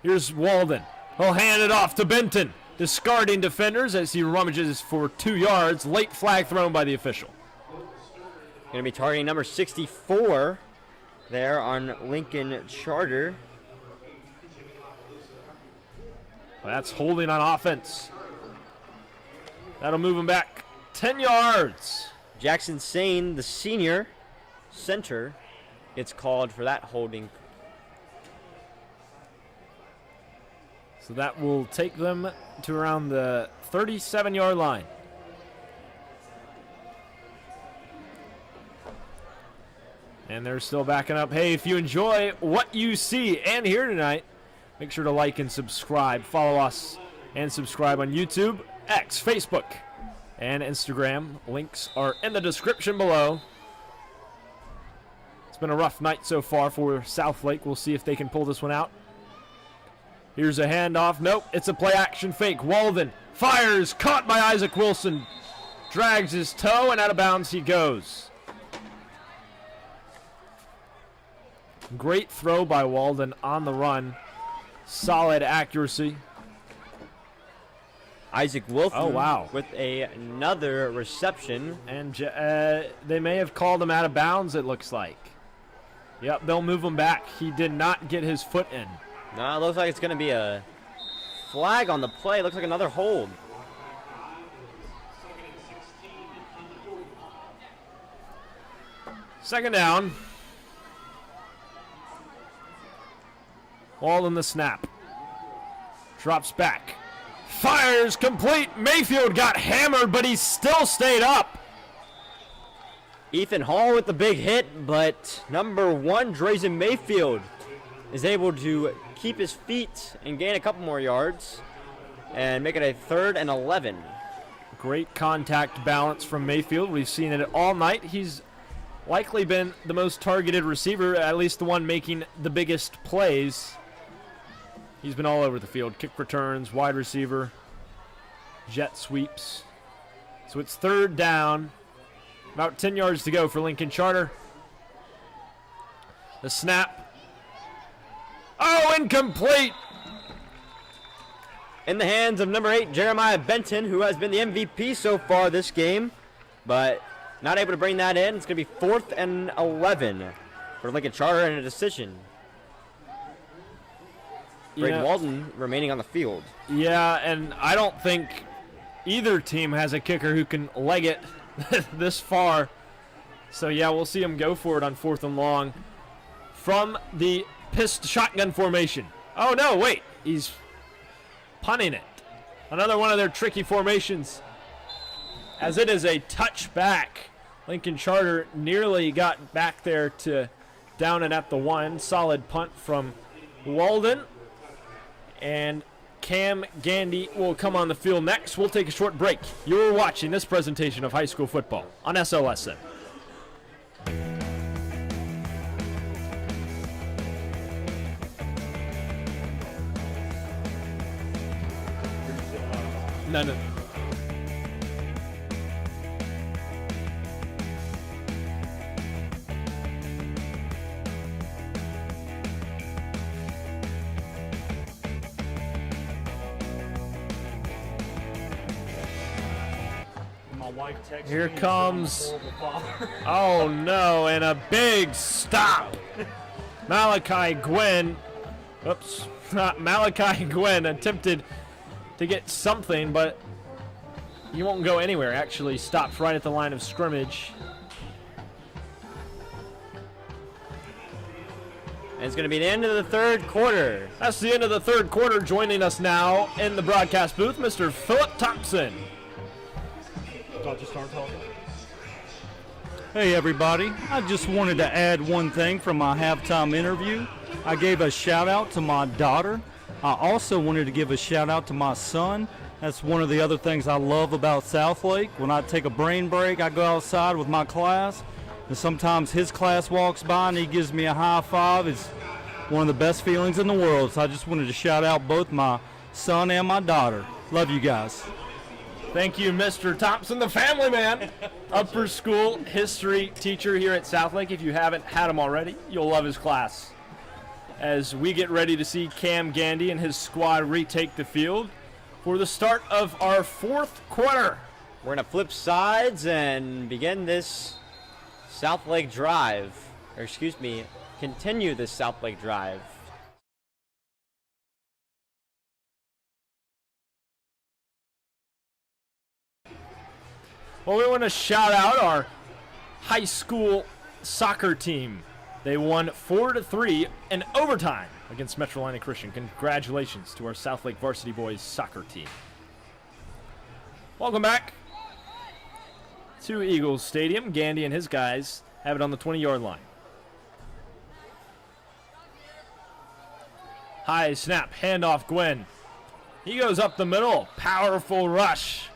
Here's Walden. He'll hand it off to Benton, discarding defenders as he rummages for 2 yards. Late flag thrown by the official. Going to be targeting number 64 there on Lincoln Charter. That's holding on offense. That'll move him back 10 yards. Jackson Sane, the senior center, gets called for that holding. So that will take them to around the 37-yard line. And they're still backing up. Hey, if you enjoy what you see and hear tonight, make sure to like and subscribe. Follow us and subscribe on YouTube, X, Facebook, and Instagram. Links are in the description below. It's been a rough night so far for Southlake. We'll see if they can pull this one out. Here's a handoff. Nope, it's a play-action fake. Walden fires, caught by Isaac Wilson. Drags his toe, and out of bounds he goes. Great throw by Walden on the run. Solid accuracy. Isaac Wilson Oh, wow. with another reception. And they may have called him out of bounds, it looks like. Yep, they'll move him back. He did not get his foot in. No, it looks like it's going to be a flag on the play. Looks like another hold. Second down. Ball in the snap. Drops back. Fires complete. Mayfield got hammered, but he still stayed up. Ethan Hall with the big hit, but number 1, Drazen Mayfield, is able to keep his feet and gain a couple more yards and make it a 3rd and 11. Great contact balance from Mayfield. We've seen it all night. He's likely been the most targeted receiver, at least the one making the biggest plays. He's been all over the field. Kick returns, wide receiver, jet sweeps. So it's 3rd down. About 10 yards to go for Lincoln Charter. The snap. Oh, incomplete. In the hands of number 8, Jeremiah Benton, who has been the MVP so far this game, but not able to bring that in. It's going to be 4th and 11 for Lincoln Charter and a decision. Greg Walden remaining on the field. Yeah, and I don't think either team has a kicker who can leg it this far. So, yeah, we'll see him go for it on 4th and long from the shotgun formation. Oh, no, wait. He's punting it. Another one of their tricky formations, as it is a touchback. Lincoln Charter nearly got back there to down it at the 1. Solid punt from Walden. And Cam Gandy will come on the field next. We'll take a short break. You're watching this presentation of high school football on SLSN. No. Here comes. Oh no, and a big stop. Malachi Gwynn. Oops. Malachi Gwynn attempted to get something, but he won't go anywhere. Actually stopped right at the line of scrimmage. And it's going to be the end of the third quarter. That's the end of the third quarter. Joining us now in the broadcast booth, Mr. Philip Thompson. Hey everybody, I just wanted to add one thing from my halftime interview. I gave a shout out to my daughter. I also wanted to give a shout out to my son. That's one of the other things I love about Southlake. When I take a brain break, I go outside with my class, and sometimes his class walks by and he gives me a high five. It's one of the best feelings in the world. So I just wanted to shout out both my son and my daughter. Love you guys. Thank you, Mr. Thompson, the family man, upper school history teacher here at Southlake. If you haven't had him already, you'll love his class. As we get ready to see Cam Gandy and his squad retake the field for the start of our fourth quarter. We're going to flip sides and begin this Southlake drive. Or excuse me, continue this Southlake drive. Well, we want to shout out our high school soccer team. They won 4-3 in overtime against Metro Atlanta Christian. Congratulations to our Southlake varsity boys soccer team. Welcome back to Eagles Stadium. Gandy and his guys have it on the 20-yard line. High snap, handoff Gwynn. He goes up the middle, powerful rush.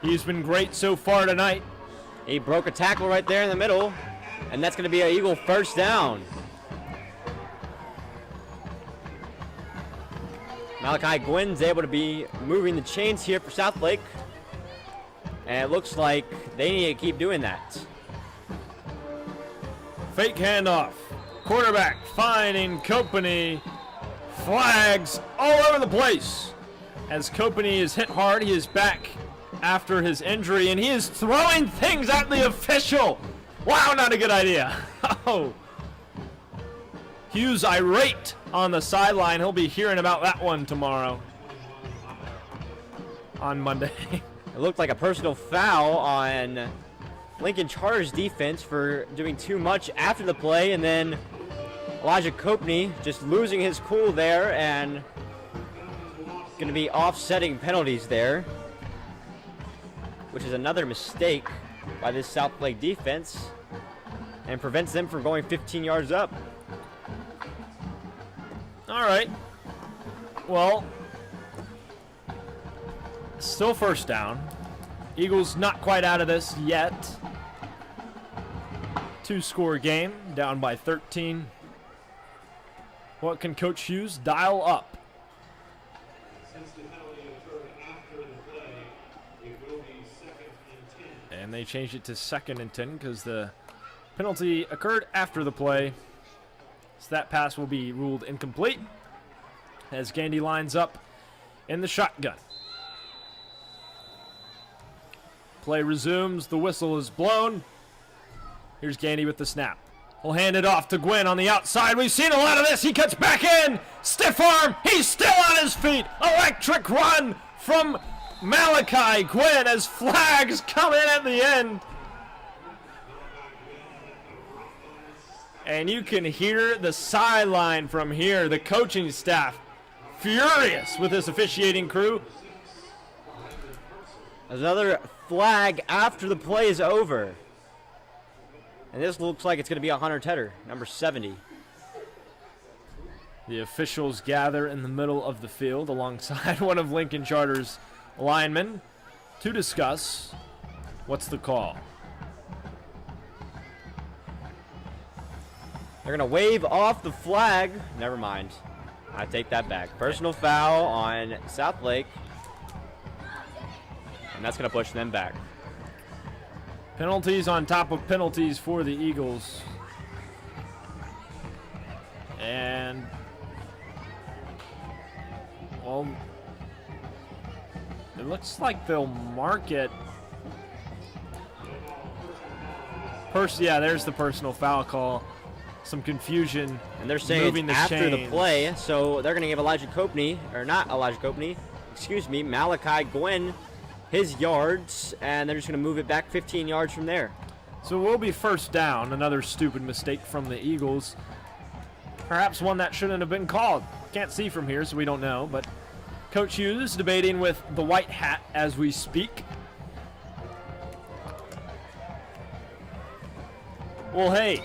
He's been great so far tonight. He broke a tackle right there in the middle, and that's going to be an Eagle first down. Malachi Gwynn's able to be moving the chains here for Southlake, and it looks like they need to keep doing that. Fake handoff. Quarterback finding Copany. Flags all over the place. As Copany is hit hard, he is back after his injury, and he is throwing things at the official. Wow, not a good idea. Oh. Hughes irate on the sideline. He'll be hearing about that one tomorrow. On Monday. It looked like a personal foul on Lincoln Charter's defense for doing too much after the play, and then Elijah Copany just losing his cool there and going to be offsetting penalties there, which is another mistake by this Southlake defense and prevents them from going 15 yards up. All right. Well, still first down. Eagles not quite out of this yet. 2-score game, down by 13. What can Coach Hughes dial up? And they changed it to 2nd and 10 because the penalty occurred after the play. So that pass will be ruled incomplete as Gandy lines up in the shotgun. Play resumes. The whistle is blown. Here's Gandy with the snap. He'll hand it off to Gwynn on the outside. We've seen a lot of this. He cuts back in. Stiff arm. He's still on his feet. Electric run from Malachi Gwynn as flags come in at the end. And you can hear the sideline from here. The coaching staff furious with this officiating crew. There's another flag after the play is over. And this looks like it's going to be a Hunter Tedder, number 70. The officials gather in the middle of the field alongside one of Lincoln Charter's linemen to discuss what's the call. They're going to wave off the flag. Never mind. I take that back. Personal foul on Southlake. And that's going to push them back. Penalties on top of penalties for the Eagles. And, well, It looks like they'll mark it. Yeah, there's the personal foul call. Some confusion. And they're saying moving it's after the chains. play, so they're going to give Malachi Gwynn his yards, and they're just going to move it back 15 yards from there. So we'll be first down. Another stupid mistake from the Eagles. Perhaps one that shouldn't have been called. Can't see from here, so we don't know. But Coach Hughes debating with the white hat as we speak. Well, hey,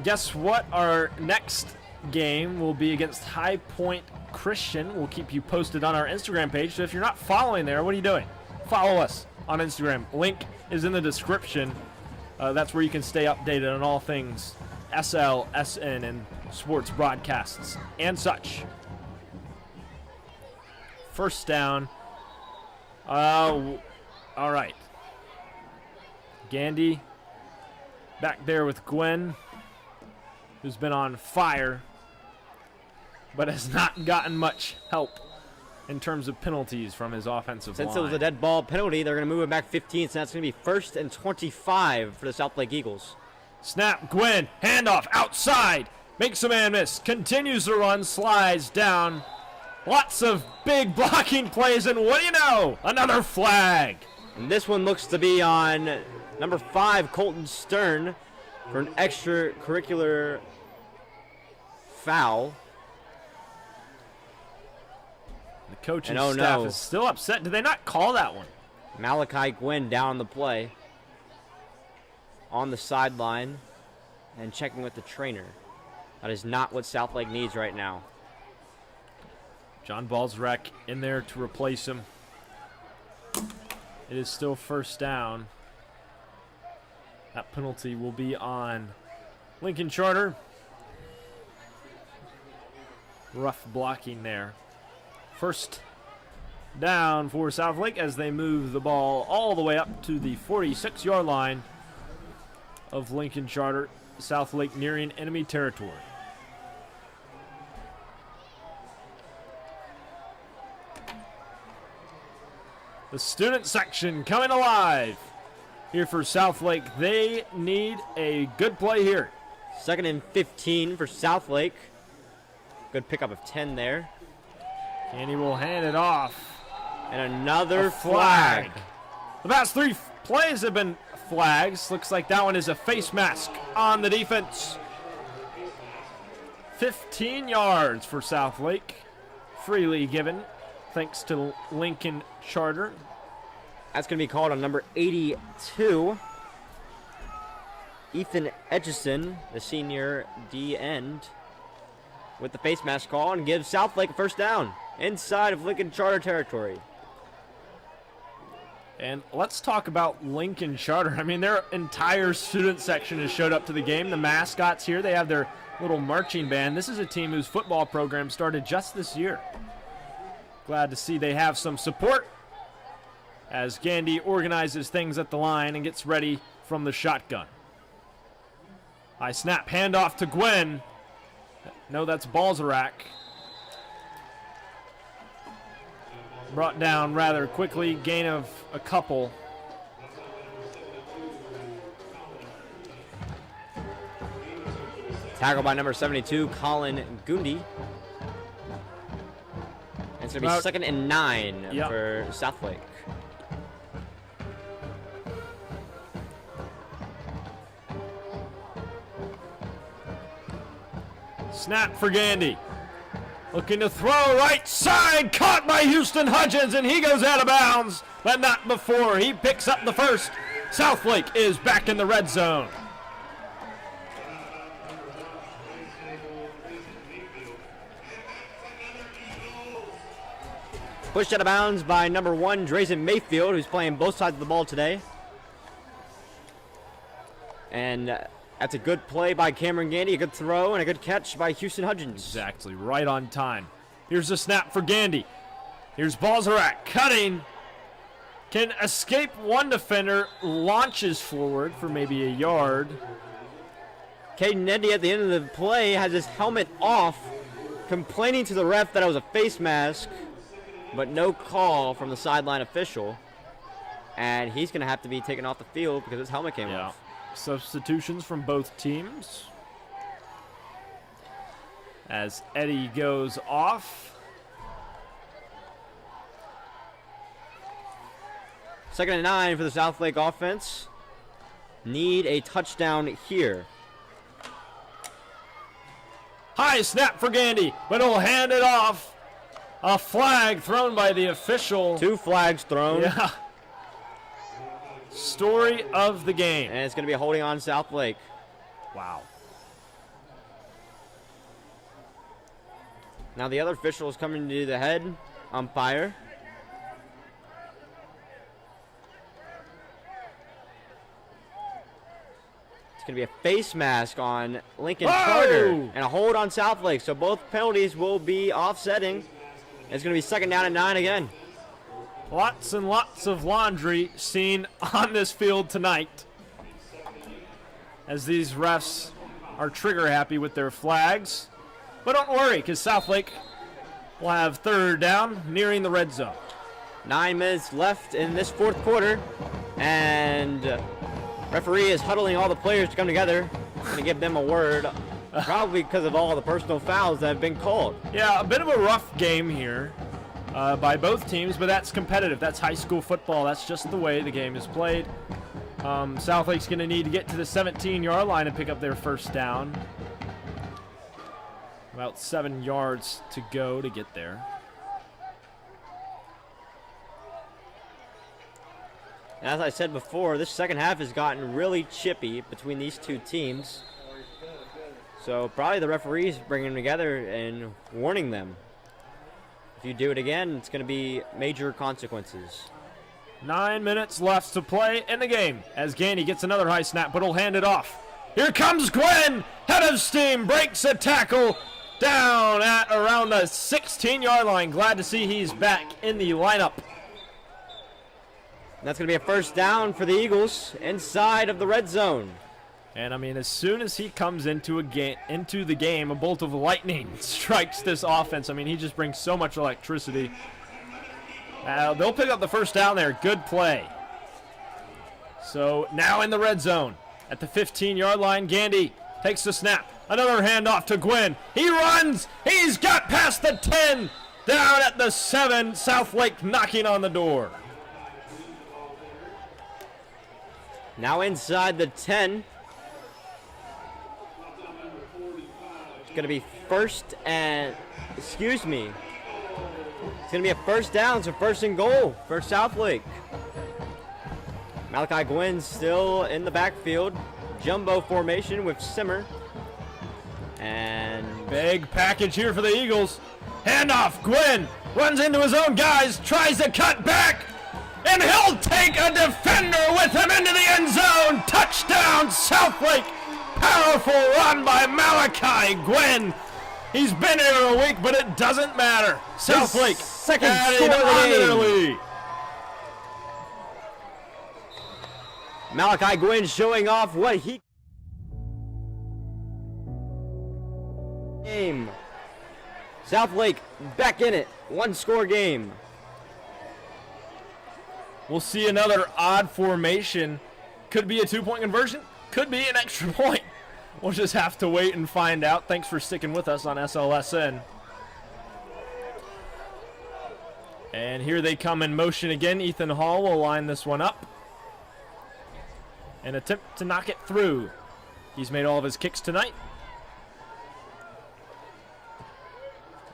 guess what? Our next game will be against High Point Christian. We'll keep you posted on our Instagram page. So if you're not following there, what are you doing? Follow us on Instagram. Link is in the description. That's where you can stay updated on all things SLSN and sports broadcasts and such. First down. All right. Gandy back there with Gwen, who's been on fire, but has not gotten much help in terms of penalties from his offensive line. Since it was a dead ball penalty, they're going to move it back 15, so that's going to be 1st and 25 for the SouthLake Eagles. Snap, Gwen, handoff, outside, makes a man miss, continues to run, slides down. Lots of big blocking plays, and what do you know? Another flag. And this one looks to be on number 5, Colton Stern, for an extracurricular foul. The coaching staff is still upset. Did they not call that one? Malachi Gwynn down on the play, on the sideline, and checking with the trainer. That is not what Southlake needs right now. John Balzrek in there to replace him. It is still first down. That penalty will be on Lincoln Charter. Rough blocking there. First down for Southlake as they move the ball all the way up to the 46-yard line of Lincoln Charter. Southlake nearing enemy territory. The student section coming alive here for Southlake. They need a good play here. 2nd and 15 for Southlake. Good pickup of 10 there. And he will hand it off. And another flag. The past 3 plays have been flags. Looks like that one is a face mask on the defense. 15 yards for Southlake. Freely given, thanks to Lincoln Charter. That's going to be called on number 82. Ethan Etchison, the senior D end, with the face mask call, and gives Southlake a first down inside of Lincoln Charter territory. And let's talk about Lincoln Charter. I mean, their entire student section has showed up to the game. The mascots here, they have their little marching band. This is a team whose football program started just this year. Glad to see they have some support as Gandy organizes things at the line and gets ready from the shotgun. High snap, handoff to Gwen. No, that's Balzarak. Brought down rather quickly, gain of a couple. Tackle by number 72, Colin Gundy. And it's going to be 2nd and 9 for Southlake. Snap for Gandy. Looking to throw right side, caught by Houston Hudgens, and he goes out of bounds, but not before he picks up the first. Southlake is back in the red zone. Pushed out of bounds by number 1, Drazen Mayfield, who's playing both sides of the ball today. And that's a good play by Cameron Gandy, a good throw, and a good catch by Houston Hudgens. Exactly, right on time. Here's the snap for Gandy. Here's Balzarak cutting. Can escape one defender, launches forward for maybe a yard. Caden Eddy at the end of the play has his helmet off, complaining to the ref that it was a face mask. but no call from the sideline official. And he's going to have to be taken off the field because his helmet came off. Substitutions from both teams. As Eddie goes off. 2nd and 9 for the Southlake offense. Need a touchdown here. High snap for Gandy, but he'll hand it off. A flag thrown by the official. 2 flags thrown. Yeah. Story of the game. And it's going to be a holding on Southlake. Wow. Now the other official is coming to the head umpire. It's going to be a face mask on Lincoln Carter and a hold on Southlake. So both penalties will be offsetting. It's going to be 2nd down and 9 again. Lots and lots of laundry seen on this field tonight as these refs are trigger happy with their flags. But don't worry, because Southlake will have 3rd down nearing the red zone. 9 minutes left in this 4th quarter, and referee is huddling all the players to come together. Going to give them a word, probably because of all the personal fouls that have been called. Yeah, a bit of a rough game here by both teams, but that's competitive. That's high school football. That's just the way the game is played. Southlake's going to need to get to the 17-yard line and pick up their 1st down. About 7 yards to go to get there. As I said before, this 2nd half has gotten really chippy between these 2 teams. So probably the referees bringing them together and warning them. If you do it again, it's going to be major consequences. 9 minutes left to play in the game as Gandy gets another high snap, but he'll hand it off. Here comes Gwen, head of steam, breaks a tackle down at around the 16-yard line. Glad to see he's back in the lineup. That's going to be a 1st down for the Eagles inside of the red zone. And I mean, as soon as he comes into the game, a bolt of lightning strikes this offense. I mean, he just brings so much electricity. They'll pick up the 1st down there. Good play. So now in the red zone at the 15-yard line, Gandy takes the snap. Another handoff to Gwynn. He runs. He's got past the 10. Down at the 7. Southlake knocking on the door. Now inside the 10. It's going to be It's going to be a 1st down, so 1st and goal for Southlake. Malachi Gwynn still in the backfield. Jumbo formation with Simmer. And big package here for the Eagles. Handoff. Gwynn runs into his own guys, tries to cut back, and he'll take a defender with him into the end zone. Touchdown, Southlake. Powerful run by Malachi Gwynn. He's been here a week, but it doesn't matter. Southlake second added score on to of their the lead. Malachi Gwynn showing off what he game. Southlake back in it. 1-score game. We'll see another odd formation. Could be a 2-point conversion. Could be an extra point. We'll just have to wait and find out. Thanks for sticking with us on SLSN. And here they come in motion again. Ethan Hall will line this one up and attempt to knock it through. He's made all of his kicks tonight.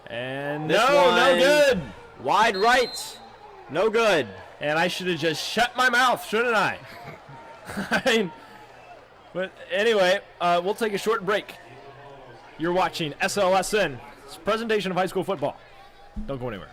And no good. Wide right. No good. And I should have just shut my mouth, shouldn't I? I mean, but anyway, we'll take a short break. You're watching SLSN. It's a presentation of high school football. Don't go anywhere.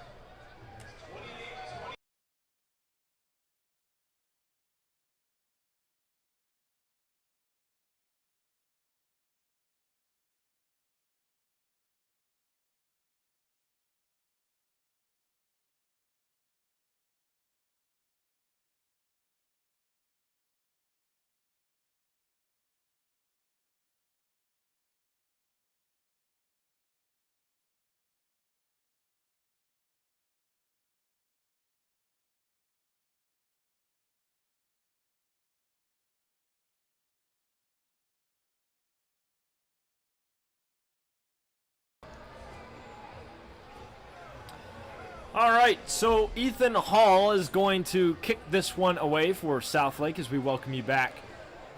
All right, so Ethan Hall is going to kick this one away for Southlake as we welcome you back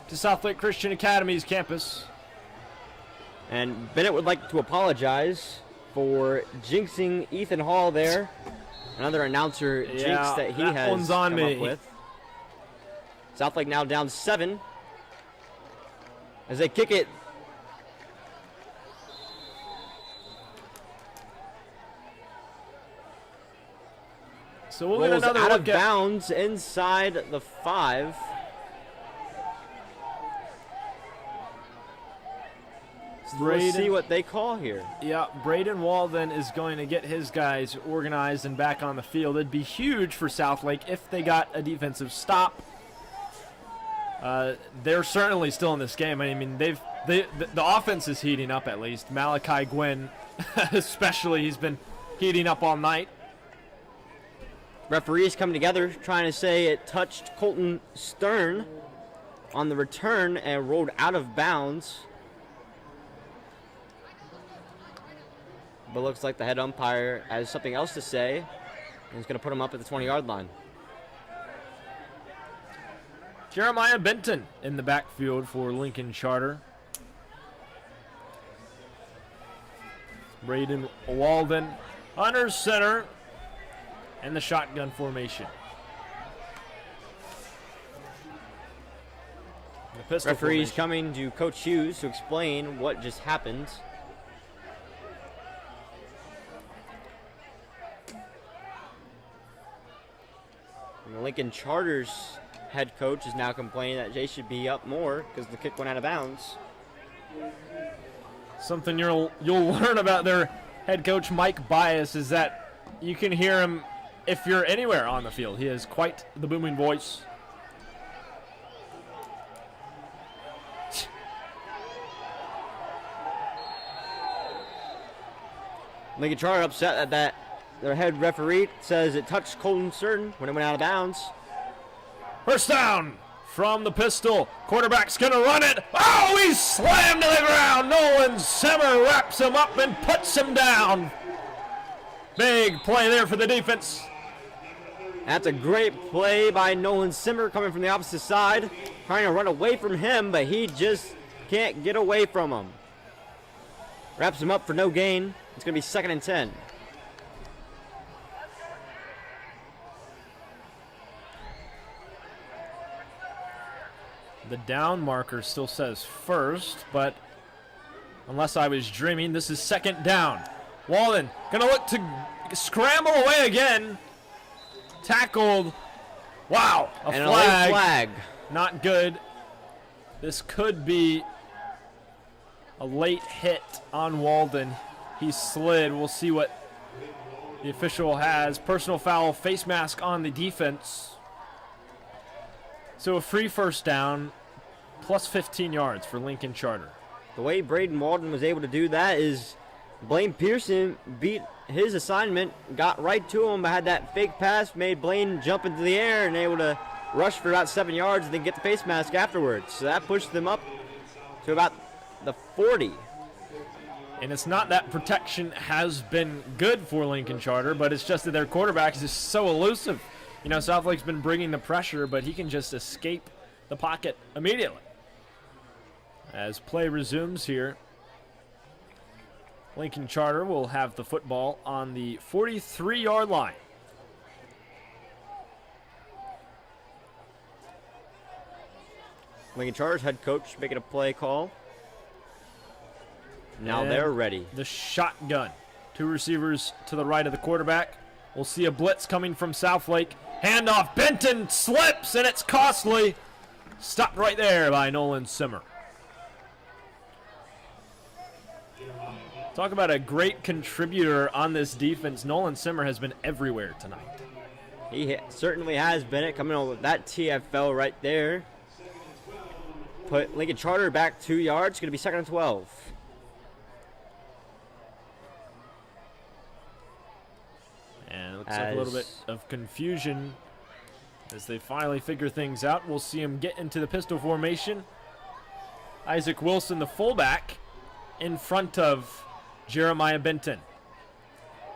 to SouthLake Christian Academy's campus. And Bennett would like to apologize for jinxing Ethan Hall there. Another announcer jinx that he has one's on come me. up with. Southlake now down 7 as they kick it. So we'll get Rolls another out look of at bounds inside the 5. So we'll see what they call here. Yeah, Braden Walden is going to get his guys organized and back on the field. It'd be huge for Southlake if they got a defensive stop. They're certainly still in this game. I mean, the offense is heating up at least. Malachi Gwynn, especially, he's been heating up all night. Referees coming together trying to say it touched Colton Stern on the return and rolled out of bounds. But looks like the head umpire has something else to say and is going to put him up at the 20-yard line. Jeremiah Benton in the backfield for Lincoln Charter. Braden Walden under center and the shotgun formation. The pistol Referees formation. coming to Coach Hughes to explain what just happened. And the Lincoln Charter's head coach is now complaining that they should be up more because the kick went out of bounds. Something you'll learn about their head coach Mike Bias is that you can hear him if you're anywhere on the field. He has quite the booming voice. Lincoln Charter upset that their head referee says it touched Colton Stern when it went out of bounds. First down from the pistol. Quarterback's going to run it. Oh, he's slammed to the ground. Nolan Simmer wraps him up and puts him down. Big play there for the defense. That's a great play by Nolan Simmer coming from the opposite side. Trying to run away from him, but he just can't get away from him. Wraps him up for no gain. It's going to be 2nd and 10. The down marker still says first, but unless I was dreaming, this is 2nd down. Walden going to look to scramble away again. Tackled. Wow, a And flag. a late flag. Not good. This could be a late hit on Walden. He slid. We'll see what the official has. Personal foul, face mask on the defense. So a free first down, plus 15 yards for Lincoln Charter. The way Braden Walden was able to do that is Blaine Pearson beat his assignment, got right to him, but had that fake pass, made Blaine jump into the air and able to rush for about 7 yards and then get the face mask afterwards. So that pushed them up to about the 40. And it's not that protection has been good for Lincoln Charter, but it's just that their quarterback is just so elusive. You know, Southlake's been bringing the pressure, but he can just escape the pocket immediately. As play resumes here, Lincoln Charter will have the football on the 43-yard line. Lincoln Charter's head coach making a play call. Now And they're ready. The shotgun. 2 receivers to the right of the quarterback. We'll see a blitz coming from Southlake. Handoff. Benton slips, and it's costly. Stopped right there by Nolan Simmer. Talk about a great contributor on this defense. Nolan Simmer has been everywhere tonight. He certainly has been it, coming on with that TFL right there. Put Lincoln Charter back 2 yards. Going to be 2nd and 12. And it looks like a little bit of confusion as they finally figure things out. We'll see him get into the pistol formation. Isaac Wilson, the fullback, in front of Jeremiah Benton.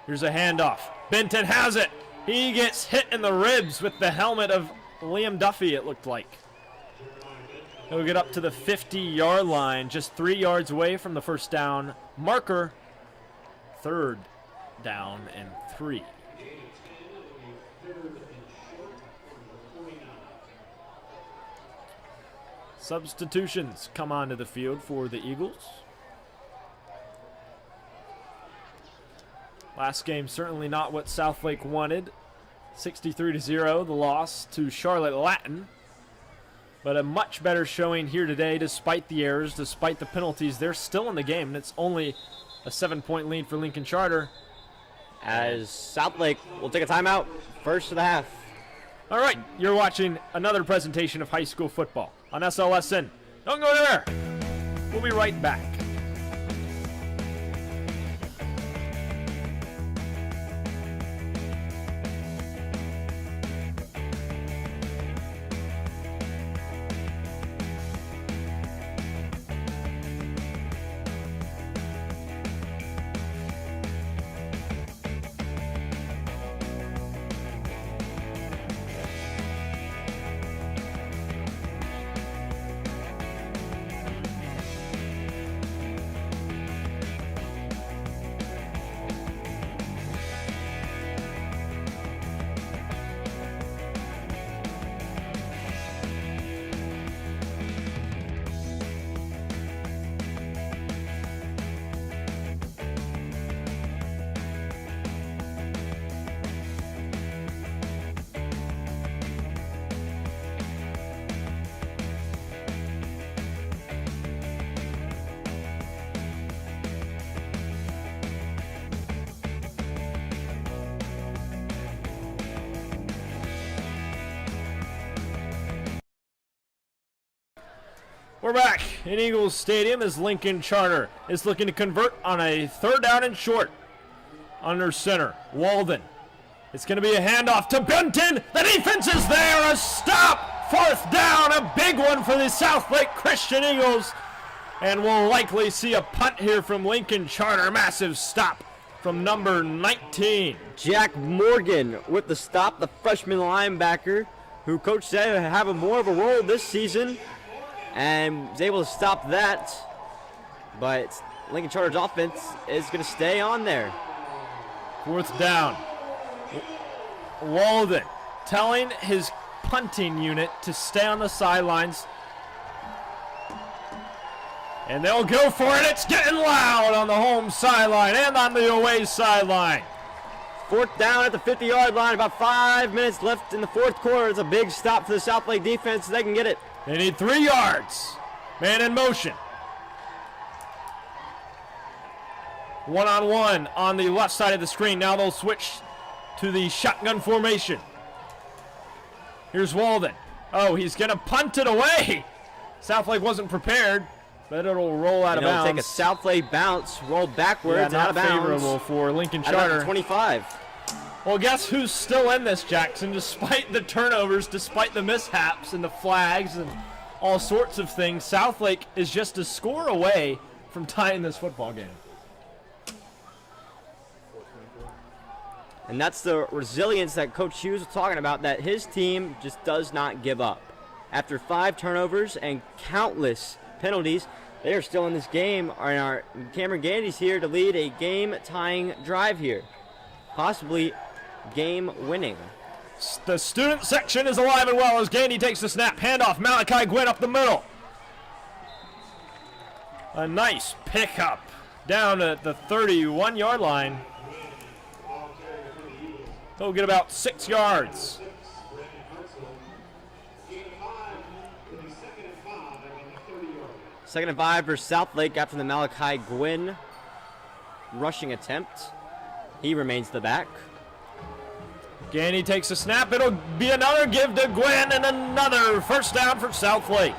Here's a handoff. Benton has it. He gets hit in the ribs with the helmet of Liam Duffy, it looked like. He'll get up to the 50-yard line, just 3 yards away from the first down marker. 3rd down and 3. Substitutions come onto the field for the Eagles. Last game certainly not what Southlake wanted. 63-0, the loss to Charlotte Latin. But a much better showing here today despite the errors, despite the penalties. They're still in the game, and it's only a 7-point lead for Lincoln Charter. As Southlake will take a timeout, first of the half. All right, you're watching another presentation of high school football on SLSN. Don't go there. We'll be right back. We're back in Eagles Stadium as Lincoln Charter is looking to convert on a 3rd down and short. Under center, Walden. It's going to be a handoff to Benton. The defense is there. A stop. 4th down. A big one for the Southlake Christian Eagles. And we'll likely see a punt here from Lincoln Charter. Massive stop from number 19. Jack Morgan with the stop, the freshman linebacker, who coach said will have more of a role this season, and was able to stop that. But Lincoln Charter's offense is going to stay on there. 4th down. Walden telling his punting unit to stay on the sidelines. And they'll go for it. It's getting loud on the home sideline and on the away sideline. 4th down at the 50-yard line. About 5 minutes left in the 4th quarter. It's a big stop for the Southlake defense. They can get it. They need 3 yards. Man in motion. 1-on-1 on the left side of the screen. Now they'll switch to the shotgun formation. Here's Walden. Oh, he's going to punt it away. Southlake wasn't prepared, but it'll roll out of bounds. It'll take a Southlake bounce, roll backwards, out of bounds. Favorable for Lincoln At Charter. 25. Well, guess who's still in this, Jackson, despite the turnovers, despite the mishaps and the flags and all sorts of things. Southlake is just a score away from tying this football game. And that's the resilience that Coach Hughes was talking about, that his team just does not give up. After 5 turnovers and countless penalties, they are still in this game. Cameron Gandy's here to lead a game-tying drive here. Possibly game-winning. The student section is alive and well as Gandy takes the snap. Handoff, Malachi Gwynn up the middle. A nice pickup down at the 31-yard line. He'll get about 6 yards. Second and 5 for Southlake after the Malachi Gwynn rushing attempt. He remains the back. Gandy takes a snap. It'll be another give to Gwynn and another first down for Southlake.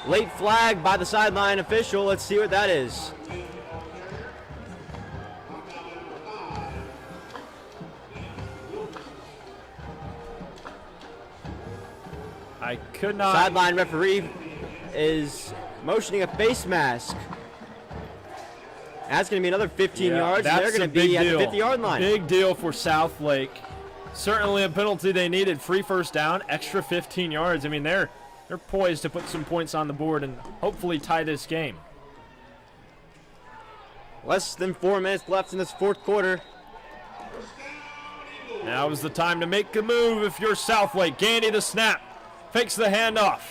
Late flag by the sideline official. Let's see what that is. I could not. Sideline referee is motioning a face mask. That's going to be another 15 Yeah, yards. that's They're going a to be big at deal. the 50-yard line. Big deal for Southlake. Certainly a penalty they needed. Free first down, extra 15 yards. I mean, they're poised to put some points on the board and hopefully tie this game. Less than 4 minutes left in this fourth quarter. Now is the time to make a move if you're Southlake. Gandy the snap. Fakes the handoff.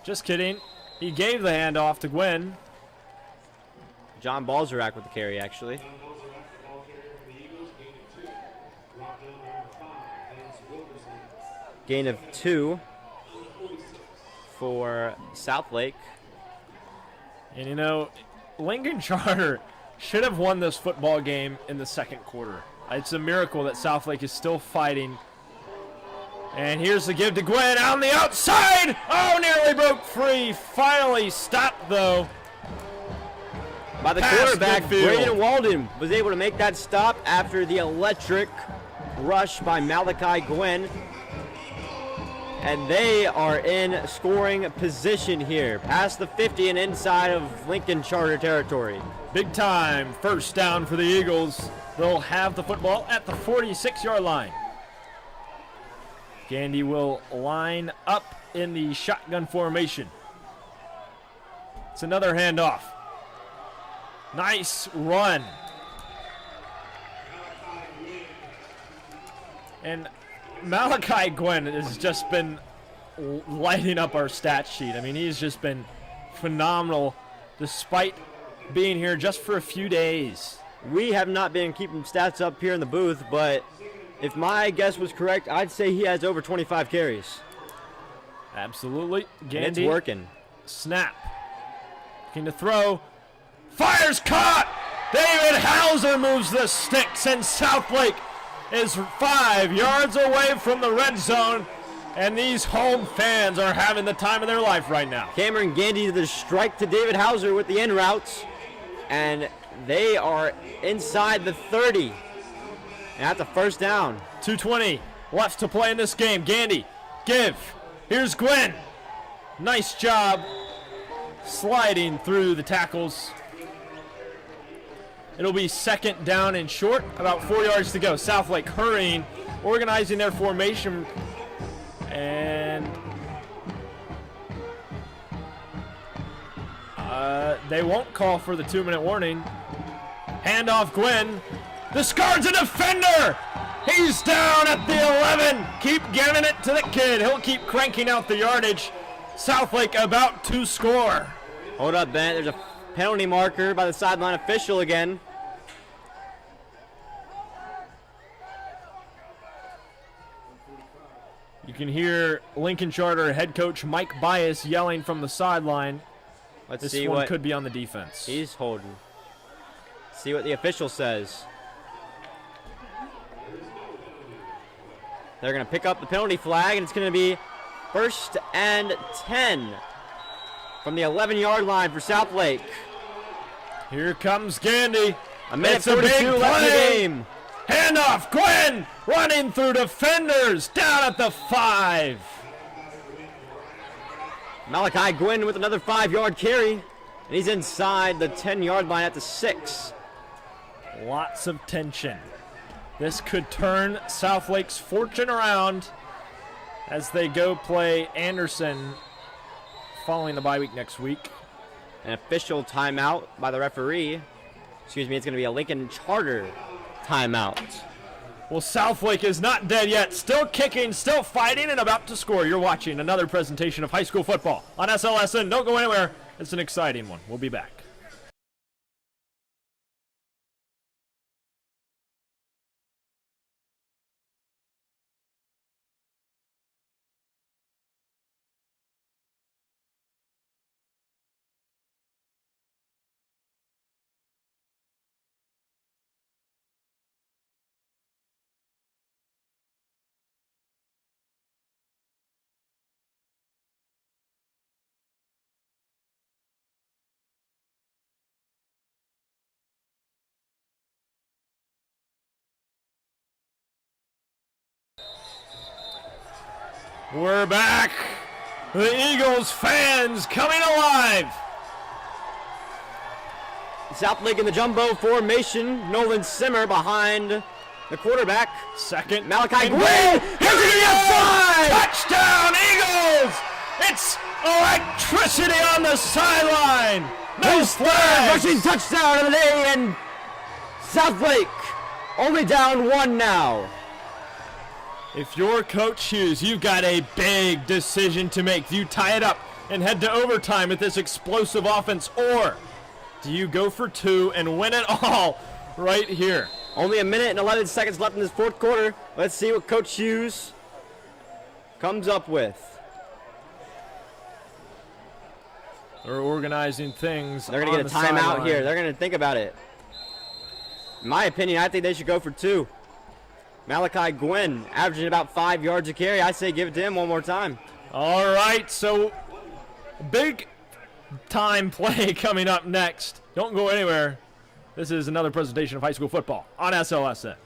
Just kidding. He gave the handoff to Gwen. John Balzarak with the carry, actually. Gain of 2 for Southlake. And you know, Lincoln Charter should have won this football game in the second quarter. It's a miracle that Southlake is still fighting. And here's the give to Gwen on the outside. Oh, nearly broke free. Finally stopped, though. By the Pass quarterback, midfield. Braden Walden was able to make that stop after the electric rush by Malachi Gwen. And they are in scoring position here, past the 50 and inside of Lincoln Charter territory. Big time first down for the Eagles. They'll have the football at the 46-yard line. Gandy will line up in the shotgun formation. It's another handoff. Nice run. And Malachi Gwen has just been lighting up our stat sheet. I mean, he's just been phenomenal despite being here just for a few days. We have not been keeping stats up here in the booth, but if my guess was correct, I'd say he has over 25 carries. Absolutely. And Gandy. it's working. Snap. Looking to throw. Fires caught. David Hauser moves the sticks, and Southlake is 5 yards away from the red zone. And these home fans are having the time of their life right now. Cameron Gandy to the strike to David Hauser with the in routes. And they are inside the 30. And that's a first down. 2:20 left to play in this game. Gandy, give. Here's Gwen. Nice job sliding through the tackles. It'll be second down and short, about 4 yards to go. Southlake hurrying, organizing their formation, and they won't call for the 2-minute warning. Handoff Gwen. Discards a defender. He's down at the 11. Keep giving it to the kid. He'll keep cranking out the yardage. Southlake about to score. Hold up, Bennett. There's a penalty marker by the sideline official again. You can hear Lincoln Charter head coach Mike Bias yelling from the sideline. Let's This see one what could be on the defense. he's holding. See what the official says. They're going to pick up the penalty flag, and it's going to be 1st and 10 from the 11-yard line for Southlake. Here comes Gandy. A minute It's a big 42 left in the play. game. Handoff, Gwen running through defenders down at the 5. Malachi Gwynn with another 5-yard carry, and he's inside the 10-yard line at the 6. Lots of tension. This could turn Southlake's fortune around as they go play Anderson following the bye week next week. An official timeout by the referee. Excuse me, it's going to be a Lincoln Charter timeout. Well, Southlake is not dead yet. Still kicking, still fighting, and about to score. You're watching another presentation of high school football on SLSN. Don't go anywhere. It's an exciting one. We'll be back. We're back. The Eagles fans coming alive. Southlake in the jumbo formation. Nolan Simmer behind the quarterback. Second. Malachi Gwynn. Here's the outside. Touchdown, Eagles! It's electricity on the sideline. No flags. Rushing touchdown of the day, and Southlake only down 1 now. If you're Coach Hughes, you've got a big decision to make. Do you tie it up and head to overtime with this explosive offense, or do you go for 2 and win it all right here? Only a minute and 11 seconds left in this fourth quarter. Let's see what Coach Hughes comes up with. They're organizing things. They're going to get a timeout here. They're going to think about it. In my opinion, I think they should go for 2. Malachi Gwynn averaging about 5 yards a carry. I say give it to him one more time. All right, so big time play coming up next. Don't go anywhere. This is another presentation of high school football on SLSN.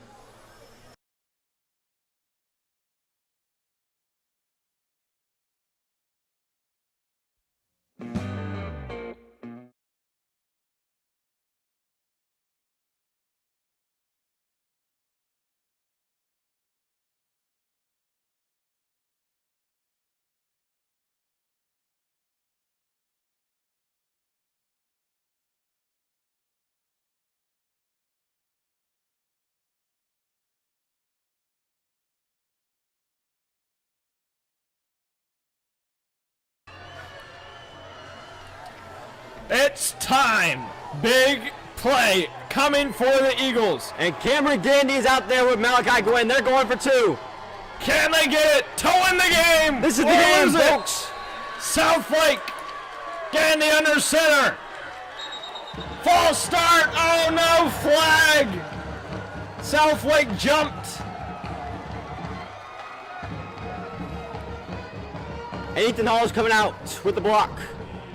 It's time. Big play coming for the Eagles. And Cameron Gandy's out there with Malachi Gwynn. They're going for 2. Can they get it to win the game? This is the Or game, lose it? folks. Southlake. Gandy under center. False start. Oh no, flag. Southlake jumped. And Ethan Hall is coming out with the block.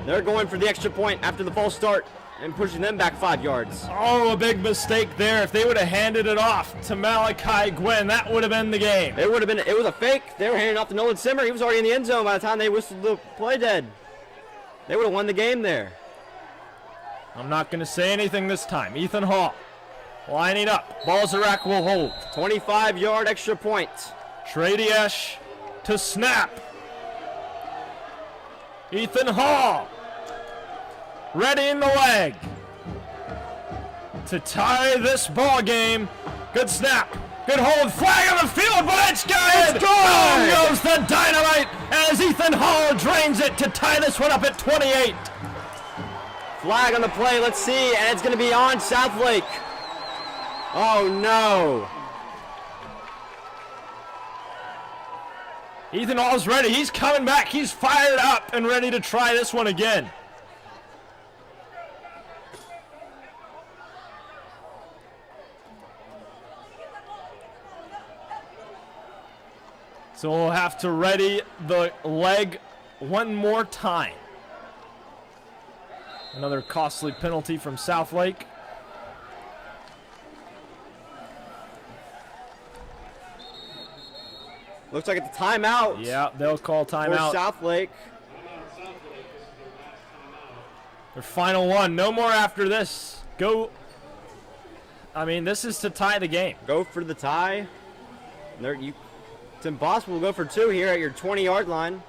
They're going for the extra point after the false start and pushing them back 5 yards. Oh, a big mistake there. If they would have handed it off to Malachi Gwynn, that would have been the game. It was a fake. They were handing off to Nolan Simmer. He was already in the end zone by the time they whistled the play dead. They would have won the game there. I'm not going to say anything this time. Ethan Hall lining up. Balzarak will hold. 25-yard extra point. Trey Diesch to snap. Ethan Hall ready in the leg to tie this ball game. Good snap. Good hold. Flag on the field, but it's good. It's good. Down goes the dynamite as Ethan Hall drains it to tie this one up at 28. Flag on the play. Let's see. And it's going to be on Southlake. Oh, no. Ethan Hall's ready. He's coming back. He's fired up and ready to try this one again. So we'll have to ready the leg one more time. Another costly penalty from Southlake. Looks like it's a timeout. Yeah, they'll call For timeout. Southlake. Their final one. No more after this. Go. I mean, this is to tie the game. Go for the tie. It's impossible to go for 2 here at your 20-yard line.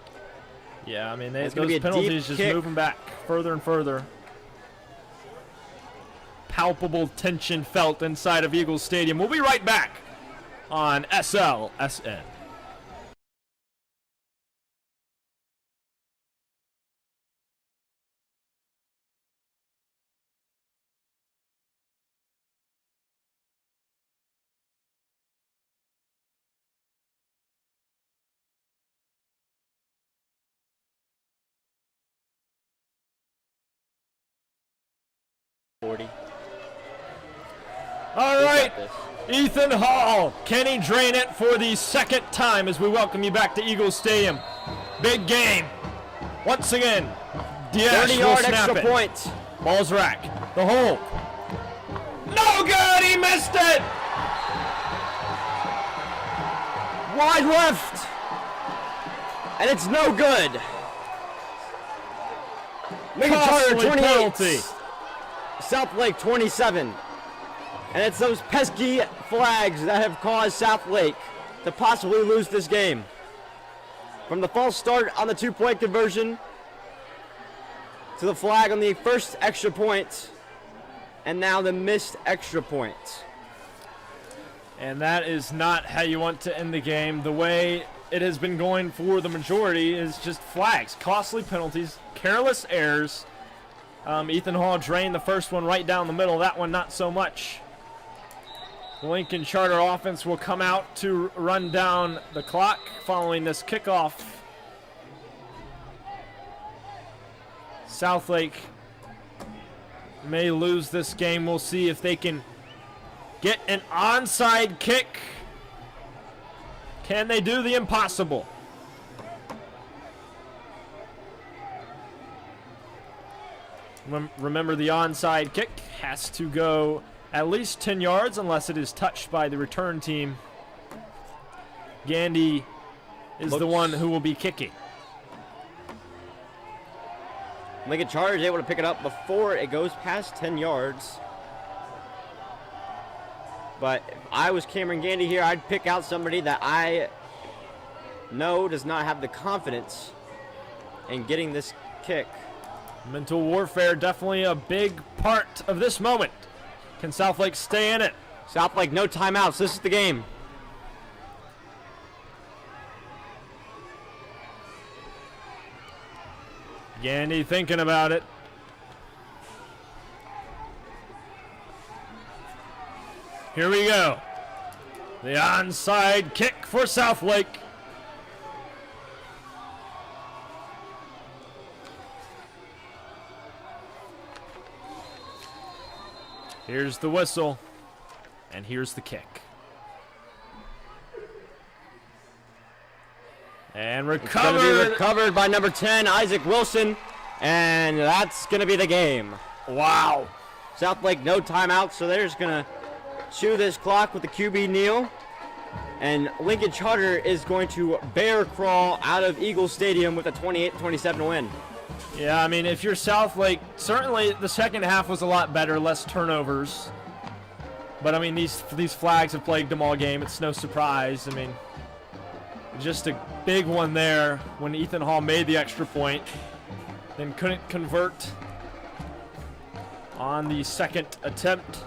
Yeah, I mean, It's gonna be those a deep penalties just kick. moving back further and further. Palpable tension felt inside of Eagles Stadium. We'll be right back on SLSN. All right, Ethan Hall. Can he drain it for the second time as we welcome you back to Eagles Stadium? Big game. Once again, Diesch will 30-yard snap extra it. point. Ball's rack. The hold. No good. He missed it. Wide left. And it's no good. Lincoln Charter Costly 28. penalty. Southlake 27. And it's those pesky flags that have caused Southlake to possibly lose this game. From the false start on the 2-point conversion to the flag on the first extra point, and now the missed extra point. And that is not how you want to end the game. The way it has been going for the majority is just flags, costly penalties, careless errors. Ethan Hall drained the first one right down the middle. That one not so much. The Lincoln Charter offense will come out to run down the clock following this kickoff. Southlake may lose this game. We'll see if they can get an onside kick. Can they do the impossible? Remember, the onside kick has to go at least 10 yards unless it is touched by the return team. Gandy is the one who will be kicking. Lincoln Charter is able to pick it up before it goes past 10 yards. But if I was Cameron Gandy here, I'd pick out somebody that I know does not have the confidence in getting this kick. Mental warfare definitely a big part of this moment. Can Southlake stay in it? Southlake, no timeouts. This is the game. Gandy thinking about it. Here we go. The onside kick for Southlake. Here's the whistle, and here's the kick. And recovered. It's going to be recovered by number 10, Isaac Wilson, and that's going to be the game. Wow. Southlake, no timeout, so they're just going to chew this clock with the QB kneel. And Lincoln Charter is going to bear crawl out of Eagle Stadium with a 28-27 win. Yeah, I mean, if you're Southlake, certainly the second half was a lot better, less turnovers. But, I mean, these flags have plagued them all game. It's no surprise. I mean, just a big one there when Ethan Hall made the extra point, then couldn't convert on the second attempt.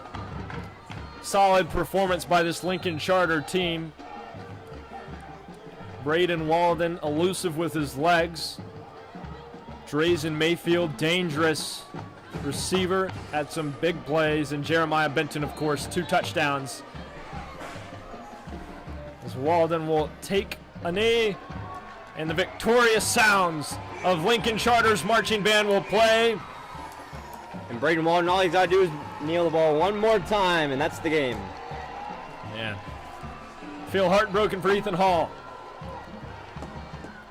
Solid performance by this Lincoln Charter team. Braden Walden elusive with his legs. Drazen Mayfield, dangerous receiver, had some big plays, and Jeremiah Benton, of course, 2 touchdowns. As Walden will take a knee, and the victorious sounds of Lincoln Charter's marching band will play. And Braden Walden, all he's got to do is kneel the ball one more time, and that's the game. Yeah. Feel heartbroken for Ethan Hall.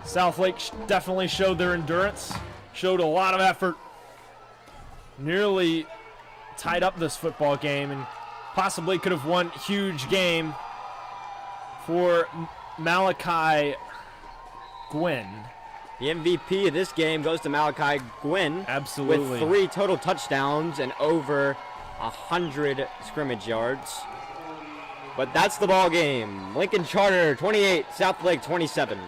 Southlake definitely showed their endurance, showed a lot of effort, nearly tied up this football game, and possibly could have won a huge game for Malachi Gwynn. The MVP of this game goes to Malachi Gwynn. Absolutely. With 3 total touchdowns and over 100 scrimmage yards. But that's the ball game. Lincoln Charter 28, Southlake 27.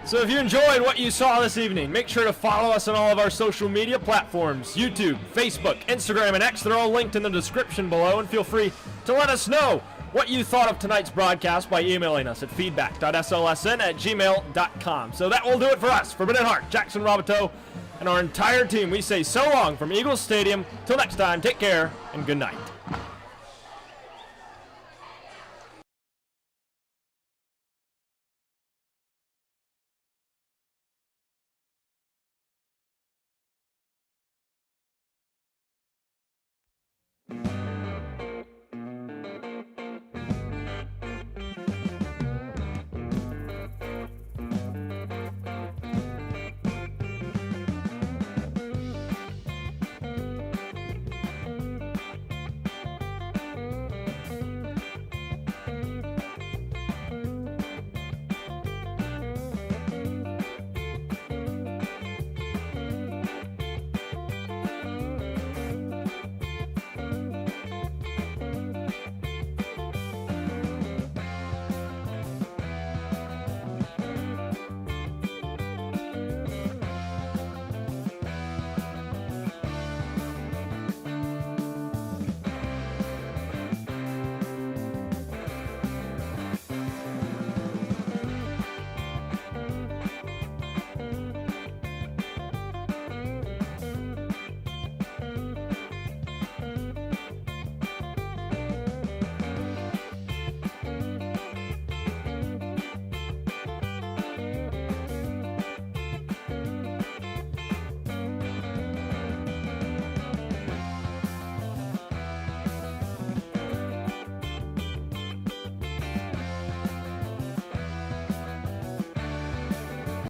So if you enjoyed what you saw this evening, make sure to follow us on all of our social media platforms, YouTube, Facebook, Instagram, and X. They're all linked in the description below, and feel free to let us know what you thought of tonight's broadcast by emailing us at feedback.slsn@gmail.com. So that will do it for us. For Bennett Hart, Jackson Roboto, and our entire team, we say so long from Eagles Stadium. Till next time, take care and good night.